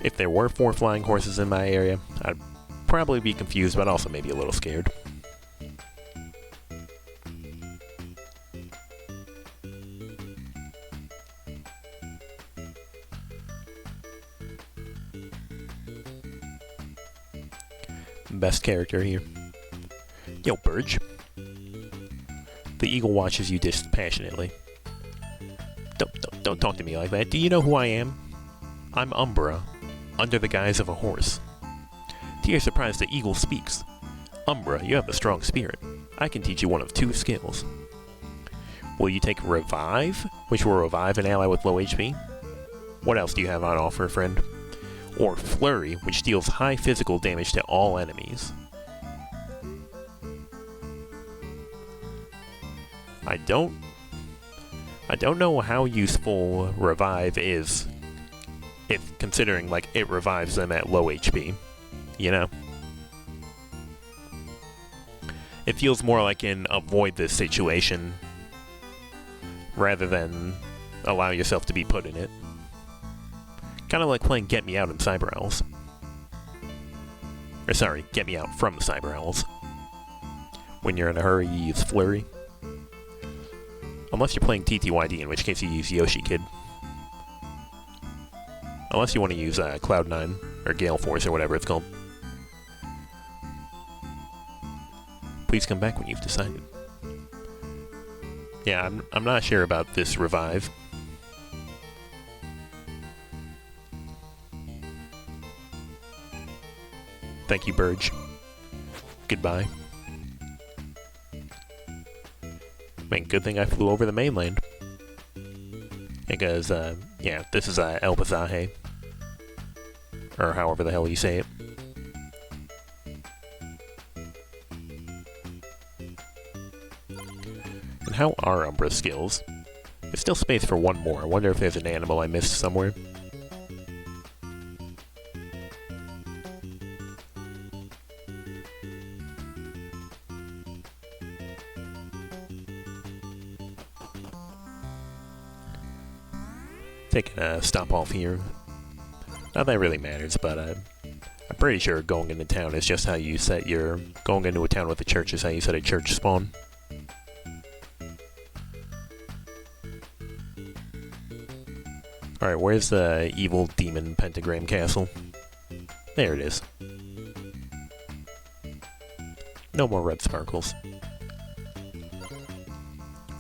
If there were 4 flying horses in my area, I'd probably be confused, but also maybe a little scared. Best character here. Yo, Burge. The eagle watches you dispassionately. Don't talk to me like that. Do you know who I am? I'm Umbra, under the guise of a horse. To your surprise, the eagle speaks. Umbra, you have a strong spirit. I can teach you one of 2 skills. Will you take Revive, which will revive an ally with low HP? What else do you have on offer, friend? Or Flurry, which deals high physical damage to all enemies. I don't know how useful Revive is, if considering, like, it revives them at low HP, you know? It feels more like an avoid this situation, rather than allow yourself to be put in it. Kind of like playing Get Me Out in Cyber Owls. Or sorry, Get Me Out from the Cyber Owls. When you're in a hurry, you use Flurry. Unless you're playing TTYD, in which case you use Yoshi Kid. Unless you want to use Cloud9, or Gale Force, or whatever it's called. Please come back when you've decided. Yeah, I'm not sure about this Revive. Thank you, Burge. Goodbye. Man, good thing I flew over the mainland. Because, yeah, this is El Pasaje. Or however the hell you say it. And how are Umbra's skills? There's still space for one more. I wonder if there's an animal I missed somewhere. Taking a stop off here. Not that it really matters, but I'm pretty sure going into town is just how you set your... Going into a town with a church is how you set a church spawn. Alright, where's the evil demon pentagram castle? There it is. No more red sparkles.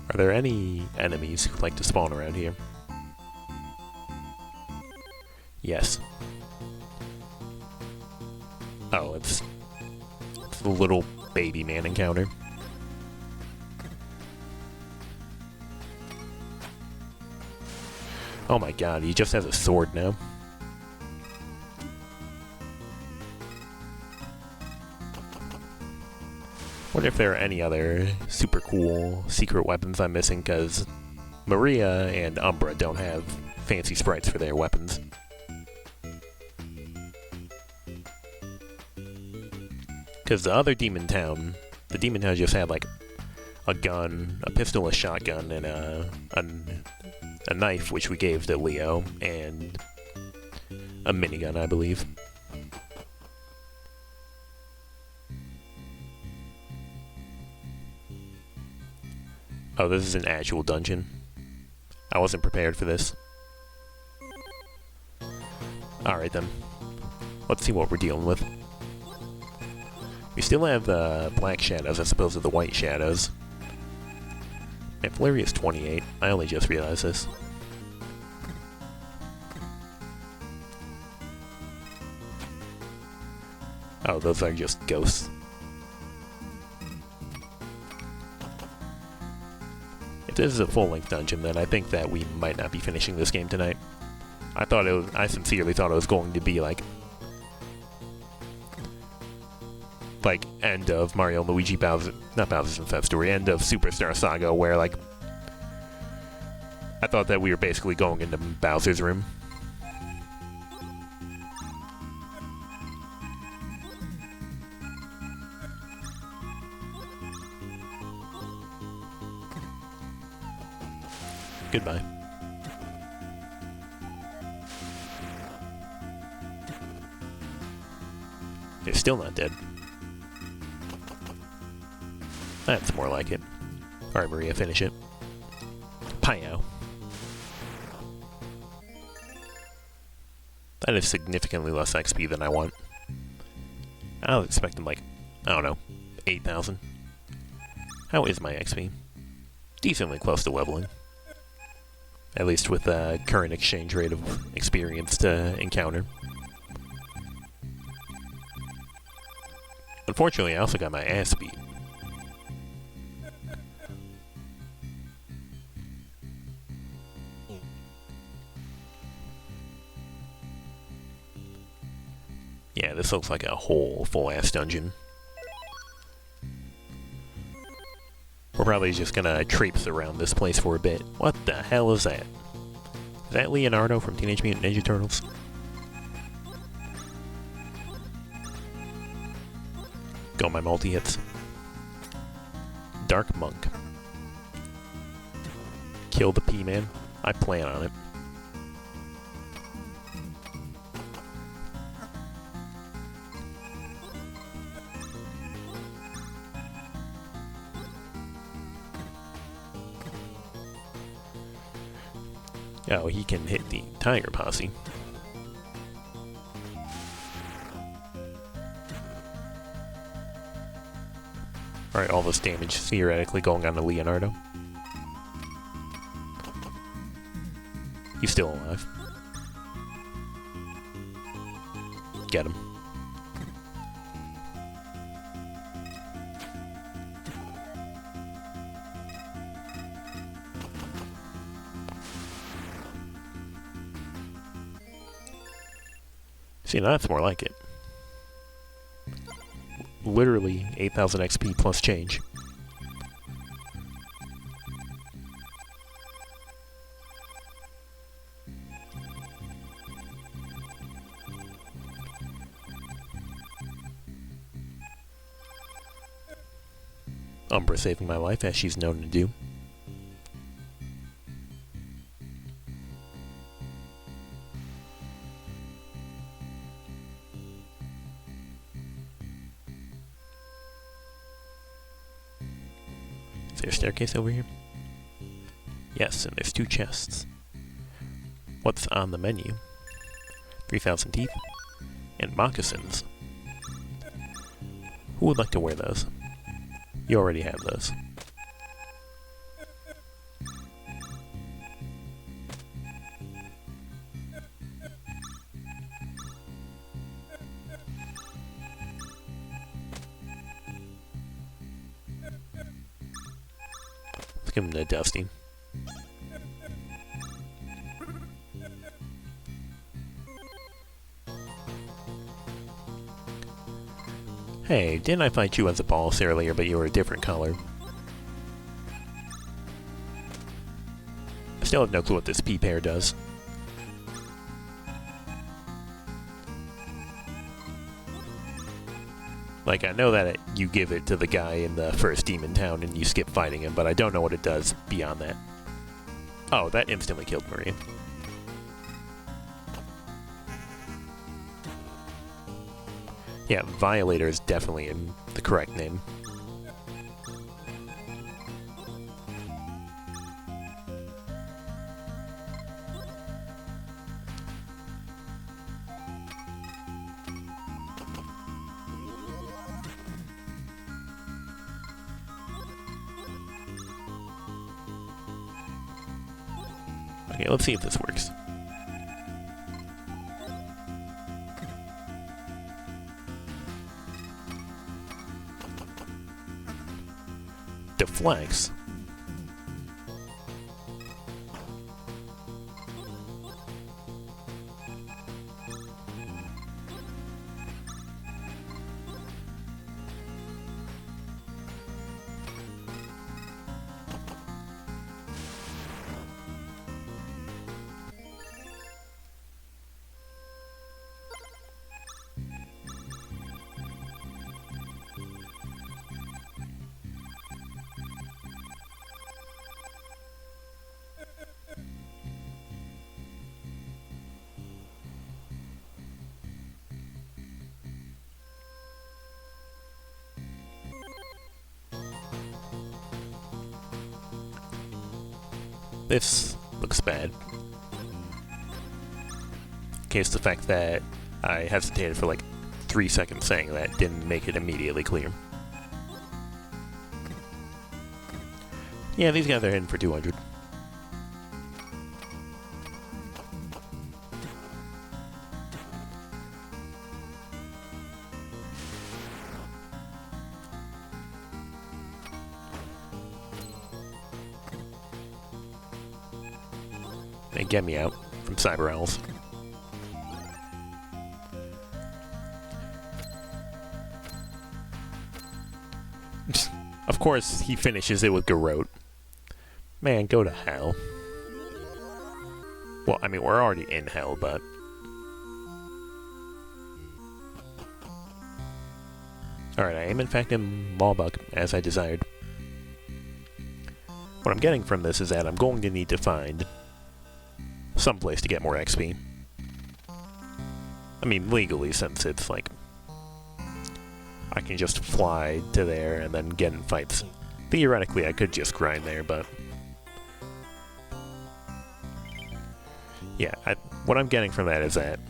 Are there any enemies who like to spawn around here? Yes. Oh, it's the little baby man encounter. Oh my god, he just has a sword now. Wonder if there are any other super cool secret weapons I'm missing, because Maria and Umbra don't have fancy sprites for their weapons. Because the other Demon Town just had like a gun, a pistol, a shotgun, and a knife, which we gave to Leo, and a minigun, I believe. Oh, this is an actual dungeon. I wasn't prepared for this. Alright then. Let's see what we're dealing with. We still have the black shadows as opposed to the white shadows. My flurry is 28. I only just realized this. Oh, those are just ghosts. If this is a full-length dungeon, then I think that we might not be finishing this game tonight. I sincerely thought it was going to be like end of Mario and Luigi not Bowser's Inside Story, end of Superstar Saga, where like I thought that we were basically going into Bowser's room. Goodbye. They're still not dead. That's more like it. Alright, Maria, finish it. Pio. That is significantly less XP than I want. I was expecting like, I don't know, 8,000. How is my XP? Decently close to leveling. At least with the current exchange rate of experience to encounter. Unfortunately, I also got my ass beat. Yeah, this looks like a whole full-ass dungeon. We're probably just gonna traipse around this place for a bit. What the hell is that? Is that Leonardo from Teenage Mutant Ninja Turtles? Go my multi-hits. Dark Monk. Kill the P-Man. I plan on it. Oh, he can hit the Tiger Posse. Alright, all this damage theoretically going on to Leonardo. He's still alive. Get him. See, that's more like it. Literally 8,000 XP plus change. Umbra saving my life, as she's known to do. Is there a staircase over here? Yes, and there's two chests. What's on the menu? 3,000 teeth and moccasins. Who would like to wear those? You already have those. Let's give him to Dusty. Hey, didn't I fight you as a boss earlier, but you were a different color? I still have no clue what this P-pair does. Like, I know that you give it to the guy in the first demon town and you skip fighting him, but I don't know what it does beyond that. Oh, that instantly killed Maria. Yeah, Violator is definitely in the correct name. Okay, let's see if this works. Deflects. This looks bad. In case the fact that I hesitated for like 3 seconds saying that didn't make it immediately clear. Yeah, these guys are in for 200. And get me out from Cyber Owls. Of course, he finishes it with Garrote. Man, go to hell. Well, I mean, we're already in hell, but... Alright, I am in fact in Lawbug, as I desired. What I'm getting from this is that I'm going to need to find some place to get more XP. I mean, legally, since it's like... I can just fly to there and then get in fights. Theoretically, I could just grind there, but... Yeah, what I'm getting from that is that...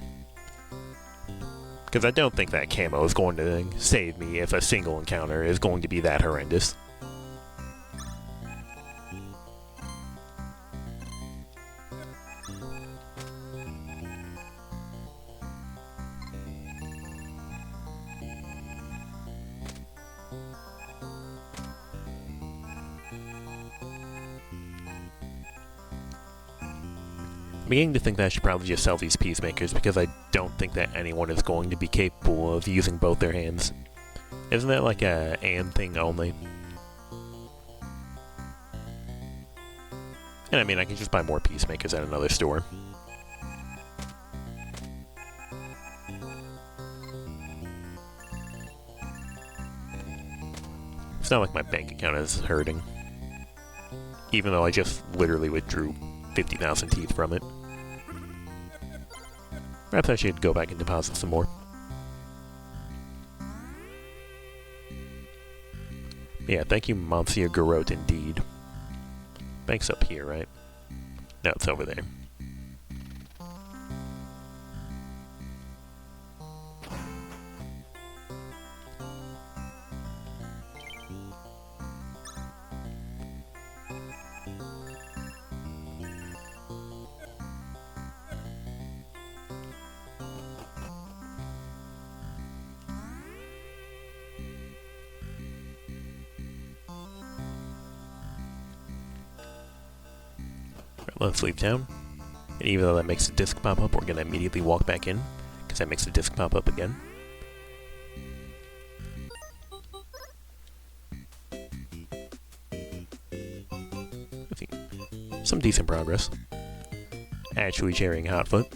Because I don't think that camo is going to save me if a single encounter is going to be that horrendous. I'm beginning to think that I should probably just sell these peacemakers because I don't think that anyone is going to be capable of using both their hands. Isn't that like a and thing only? And I mean, I can just buy more peacemakers at another store. It's not like my bank account is hurting. Even though I just literally withdrew 50,000 teeth from it. Perhaps I should go back and deposit some more. Yeah, thank you, Monsieur Garrote, indeed. Bank's up here, right? No, it's over there. Let's leave town. And even though that makes the disc pop up, we're going to immediately walk back in, because that makes the disc pop up again. I think some decent progress. Actually cherrying Hotfoot,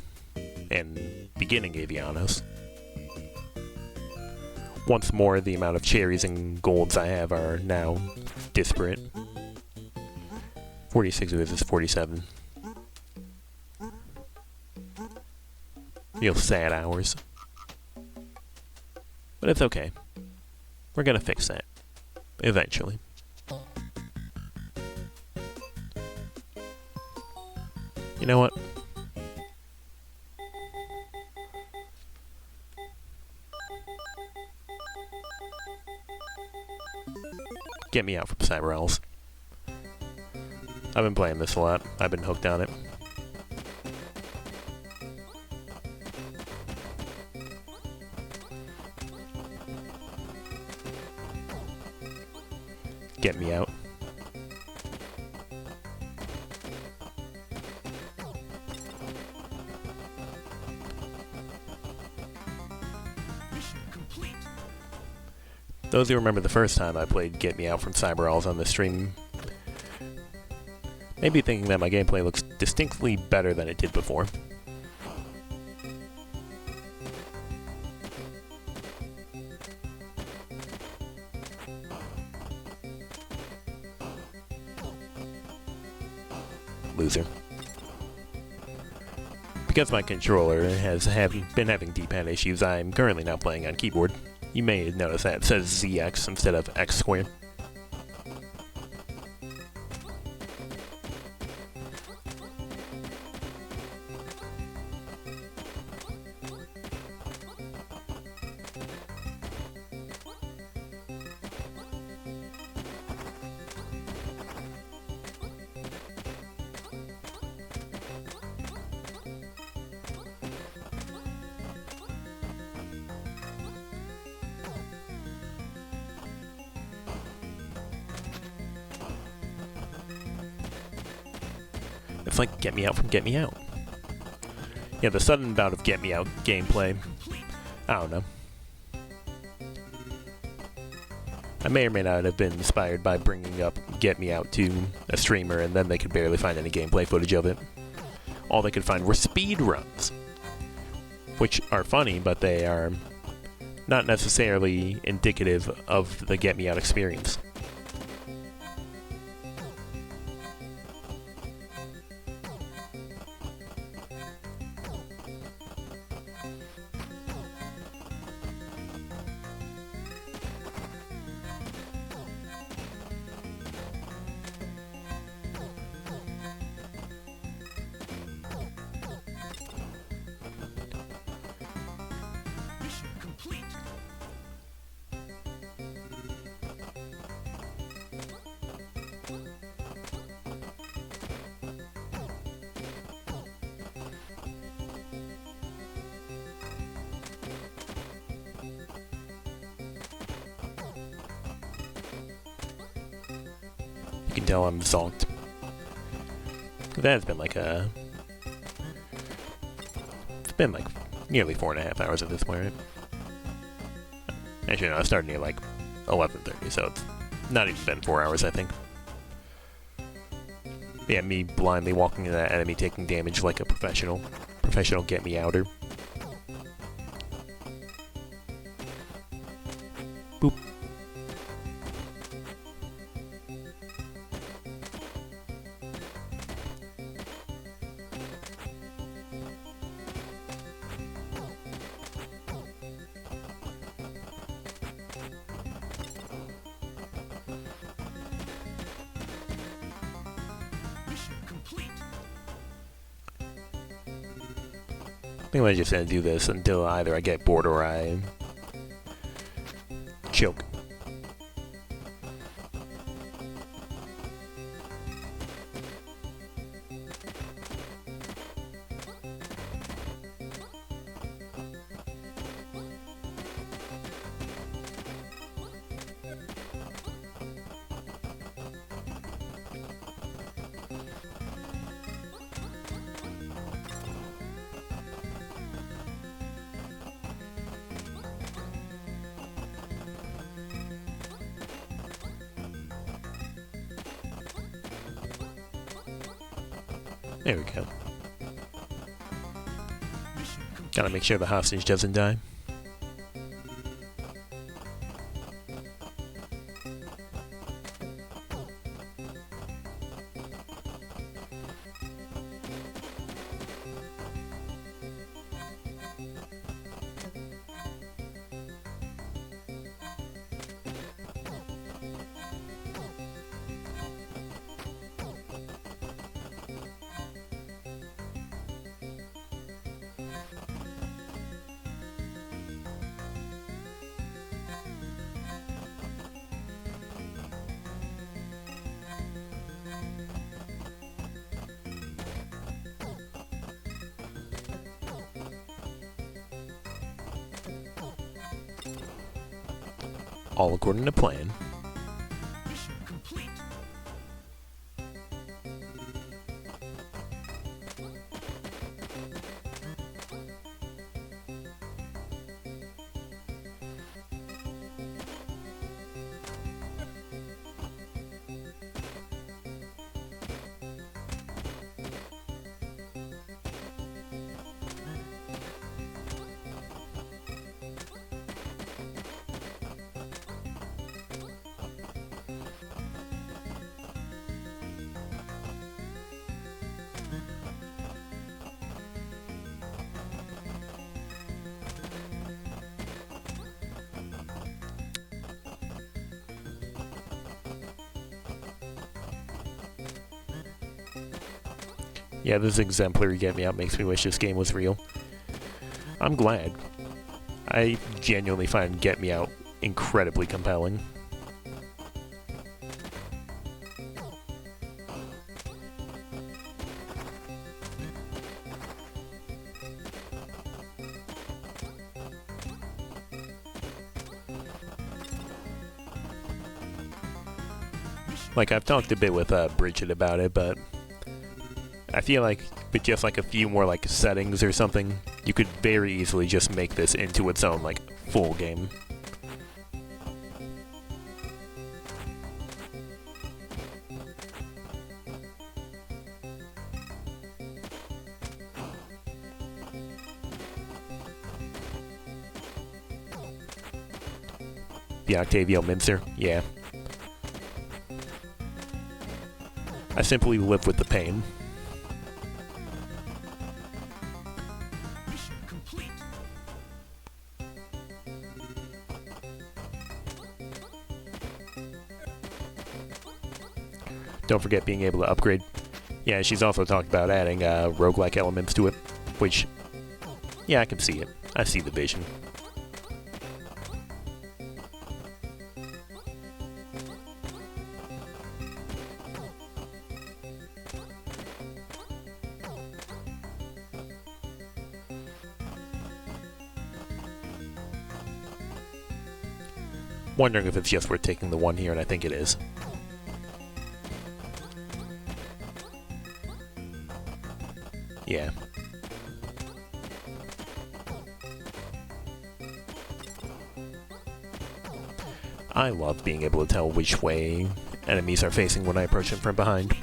and beginning Avianos. Once more, the amount of cherries and golds I have are now disparate. 46 versus 47. Real sad hours. But it's okay. We're gonna fix that. Eventually. You know what? Get me out from Cyber Owls. I've been playing this a lot. I've been hooked on it. Get me out. Mission complete. Those who remember the first time I played Get Me Out from Cyber Owls on the stream may be thinking that my gameplay looks distinctly better than it did before. Loser. Because my controller has been having D-pad issues, I'm currently now playing on keyboard. You may notice that it says ZX instead of X squared. It's like Get Me Out from Get Me Out. Yeah, the sudden bout of Get Me Out gameplay, I don't know. I may or may not have been inspired by bringing up Get Me Out to a streamer and then they could barely find any gameplay footage of it. All they could find were speed runs, which are funny, but they are not necessarily indicative of the Get Me Out experience. Mission complete. You can tell I'm zonked. That's been like a... It's been like nearly 4.5 hours at this point, right? Actually, no, I started near like 11:30, so it's not even been 4 hours, I think. Yeah, me blindly walking into that enemy, taking damage like a professional get-me-outer. Boop. Mission complete. I think I'm just gonna do this until either I get bored or I choke. There we go. Gotta make sure the hostage doesn't die. All according to plan. Mission complete. Yeah, this exemplary Get Me Out makes me wish this game was real. I'm glad. I genuinely find Get Me Out incredibly compelling. Like, I've talked a bit with Bridget about it, but I feel like with just like a few more like settings or something, you could very easily just make this into its own like full game. The Octavio Mincer, yeah. I simply live with the pain. Mission complete. Don't forget being able to upgrade. Yeah, she's also talked about adding roguelike elements to it, which, yeah, I can see it. I see the vision. Wondering if it's just worth taking the one here, and I think it is. Yeah. I love being able to tell which way enemies are facing when I approach them from behind.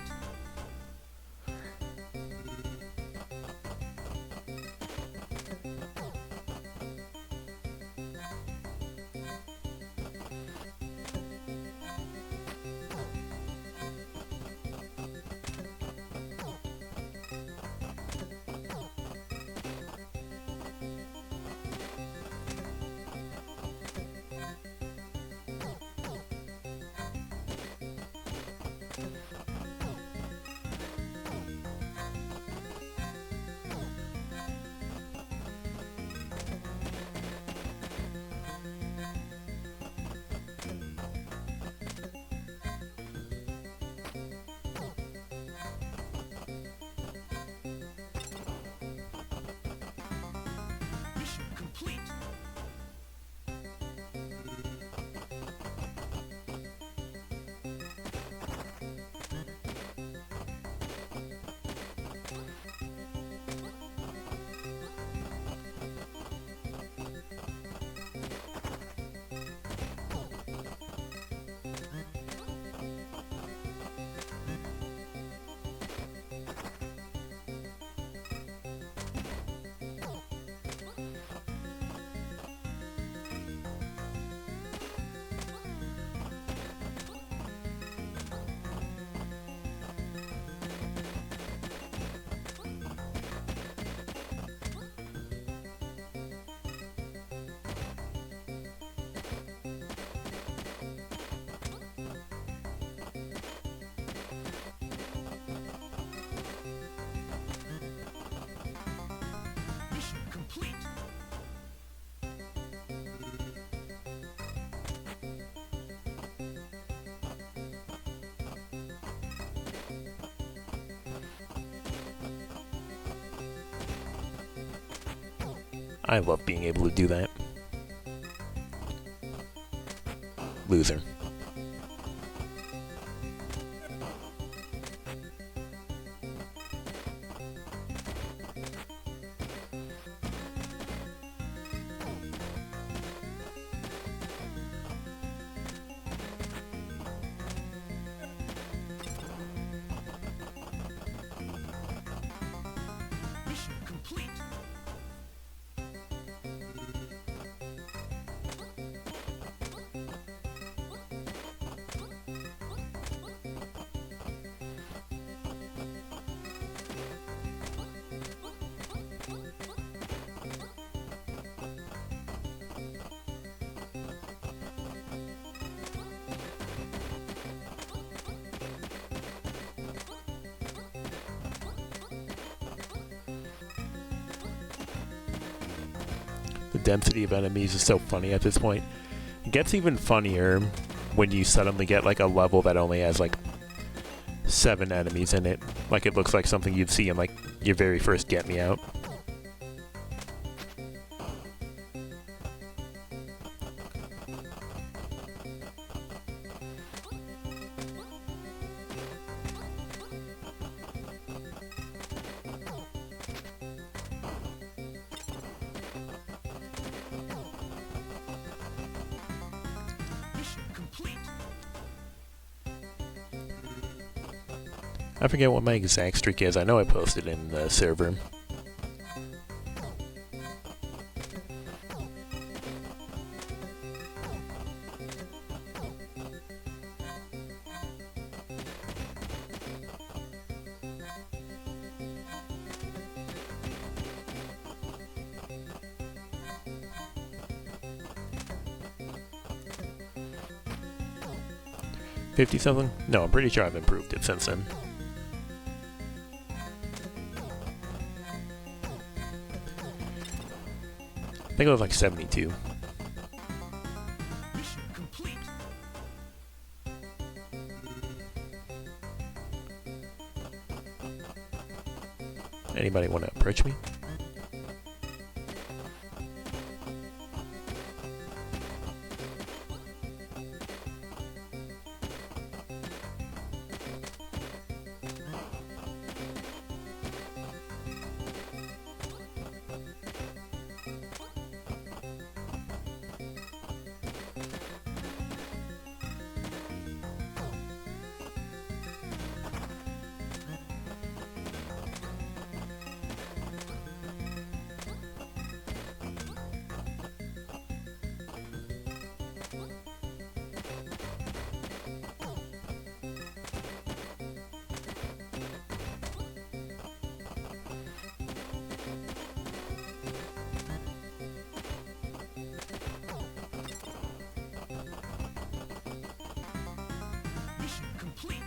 I love being able to do that. Loser. Mission complete. The density of enemies is so funny at this point. It gets even funnier when you suddenly get like a level that only has like 7 enemies in it. Like it looks like something you'd see in like your very first Get Me Out. Mission complete. I forget what my exact streak is. I know I posted in the server. $50-something? No, I'm pretty sure I've improved it since then. I think it was like 72. Mission complete. Anybody want to approach me? Mission complete.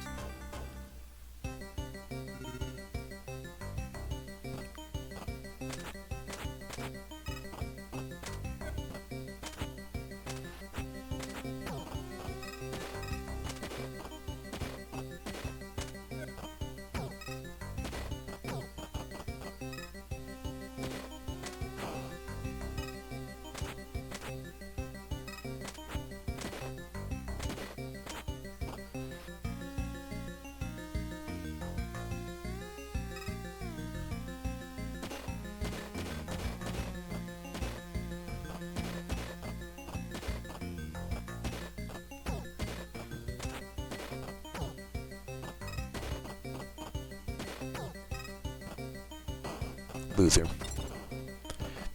Loser.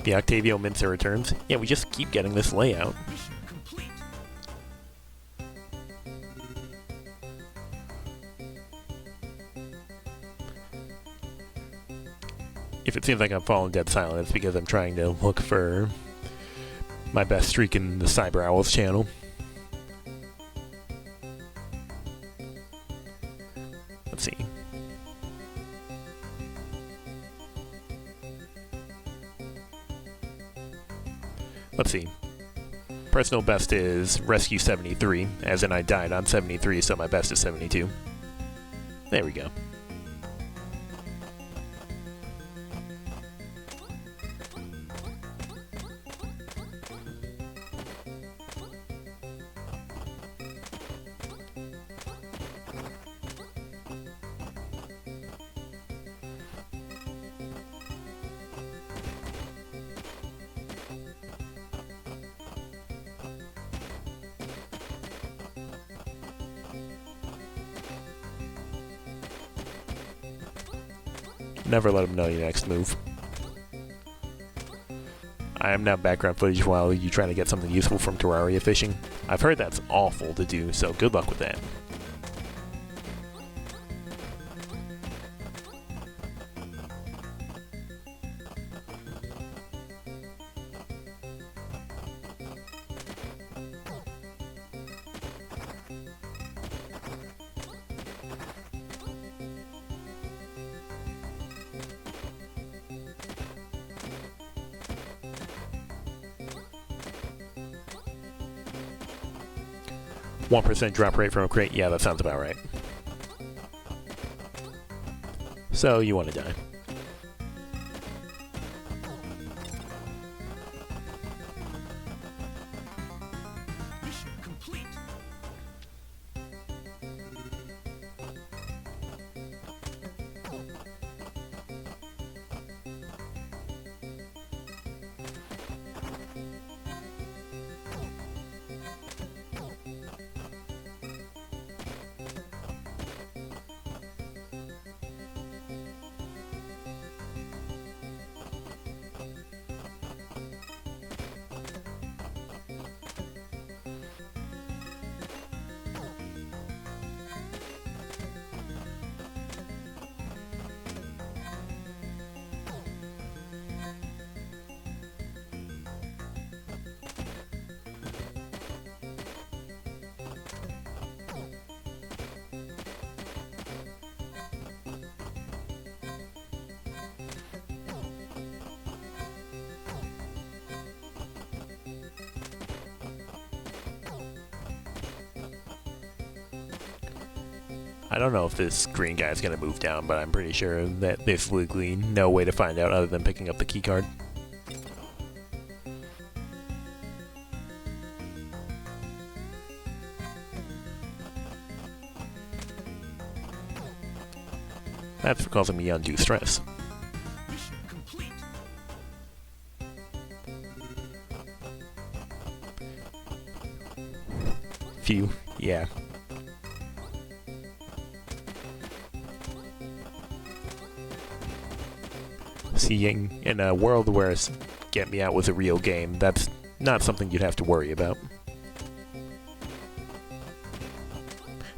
The Octavio Mincer returns. Yeah, we just keep getting this layout. Mission complete. If it seems like I'm falling dead silent, it's because I'm trying to look for my best streak in the Cyber Owls channel. Let's see. Let's see. Personal best is Rescue 73, as in I died on 73, so my best is 72. There we go. Never let them know your next move. I am now background footage while you trying to get something useful from Terraria fishing. I've heard that's awful to do, so good luck with that. %1 drop rate from a crate, yeah, that sounds about right. So, you want to die. Mission complete. I don't know if this green guy is going to move down, but I'm pretty sure that there's legally no way to find out other than picking up the keycard. That's for causing me undue stress. Mission complete. Phew, yeah. Seeing in a world where Get Me Out was a real game, that's not something you'd have to worry about.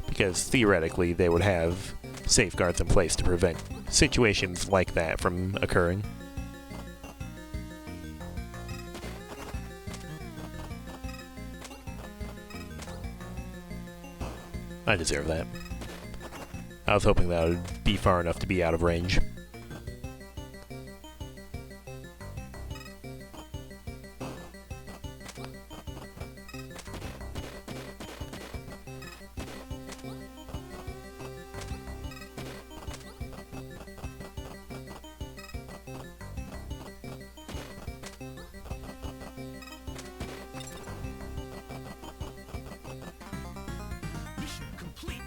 Because theoretically, they would have safeguards in place to prevent situations like that from occurring. I deserve that. I was hoping that would be far enough to be out of range. Mission complete.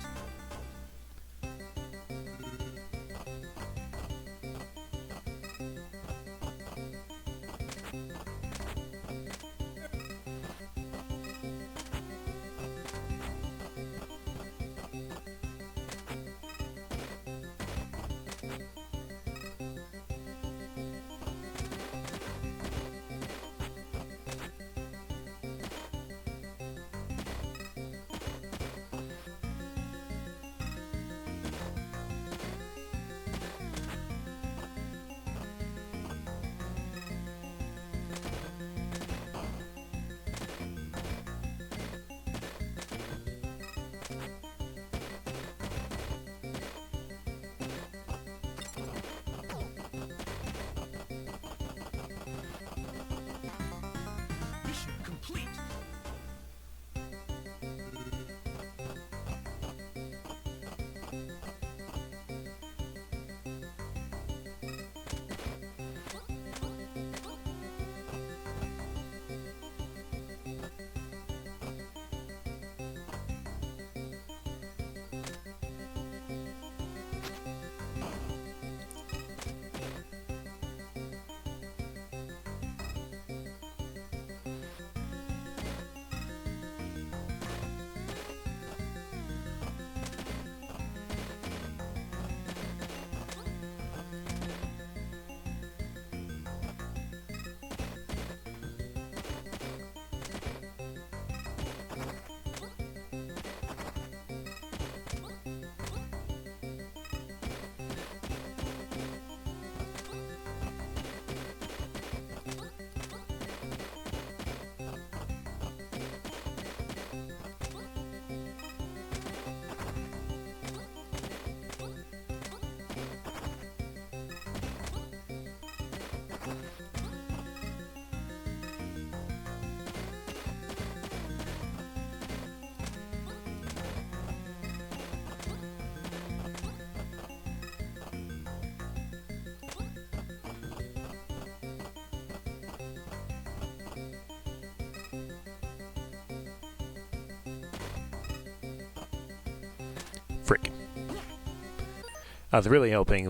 I was really hoping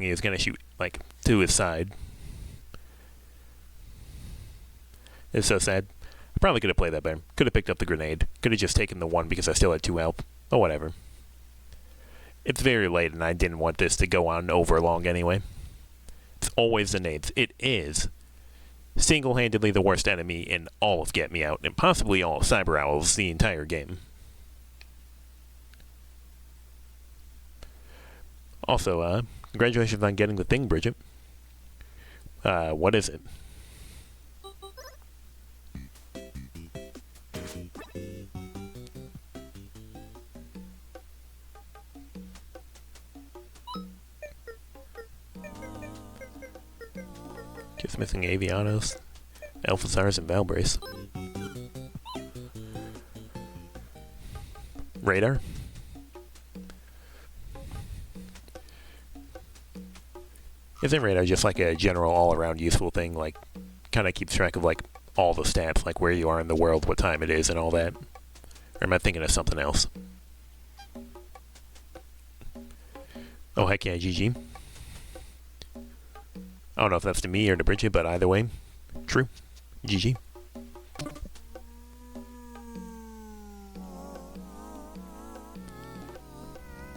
he was gonna shoot like to his side. It's so sad. I probably could have played that better. Could have picked up the grenade. Could have just taken the one because I still had 2 health. Oh, whatever. It's very late and I didn't want this to go on over long anyway. It's always the nades. It is single-handedly the worst enemy in all of Get Me Out, and possibly all of Cyber Owls the entire game. Also, congratulations on getting the thing, Bridget. What is it? Just missing Avianos, Alphazars, and Valbrace. Radar. Isn't radar just like a general all-around useful thing? Like, kind of keeps track of like all the stats, like where you are in the world, what time it is, and all that. Or am I thinking of something else? Oh heck yeah, GG. I don't know if that's to me or to Bridget, but either way, true. GG.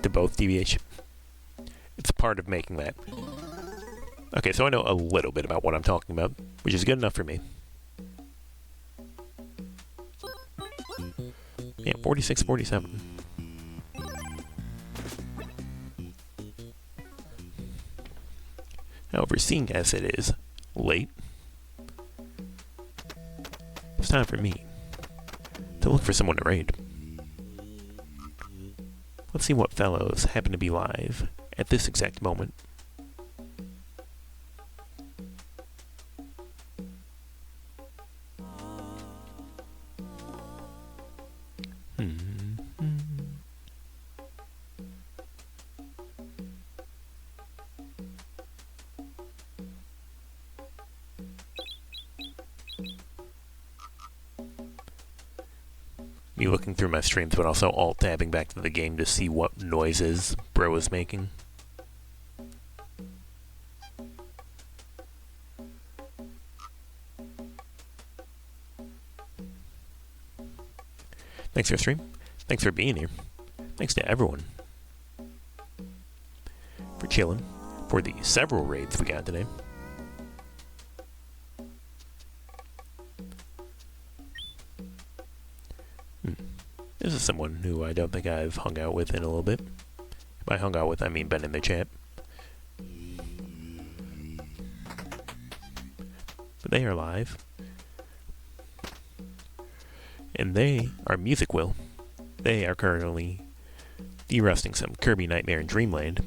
To both DBH. It's part of making that. Okay, so I know a little bit about what I'm talking about, which is good enough for me. Yeah, 46, 47. However, seeing as it is late, it's time for me to look for someone to raid. Let's see what fellows happen to be live at this exact moment. Me looking through my streams, but also alt-tabbing back to the game to see what noises bro is making. Thanks for stream. Thanks for being here. Thanks to everyone for chilling for the several raids we got today. This is someone who I don't think I've hung out with in a little bit. By hung out with, I mean been in the chat. But they are live. And they are Music Will. They are currently derusting some Kirby Nightmare in Dreamland.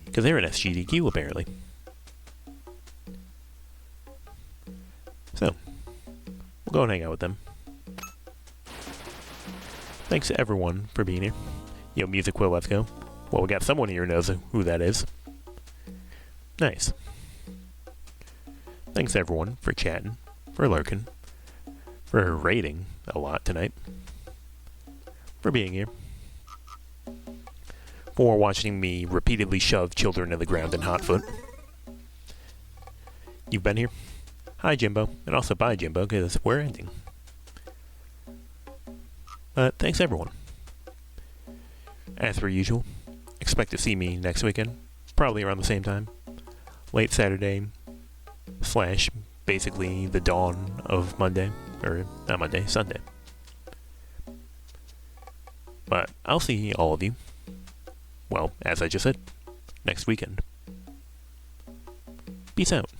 Because they're an SGDQ apparently. So, we'll go and hang out with them. Thanks to everyone for being here. Yo, Music Will, let's go. Well, we got someone here who knows who that is. Nice. Thanks everyone for chatting, for lurking, for raiding a lot tonight, for being here, for watching me repeatedly shove children to the ground in Hotfoot. You've been here. Hi, Jimbo. And also bye, Jimbo, because we're ending. But thanks everyone. As per usual, expect to see me next weekend, probably around the same time. Late Saturday / basically the dawn of Monday, or not Monday, Sunday. But I'll see all of you, well, as I just said, next weekend. Peace out.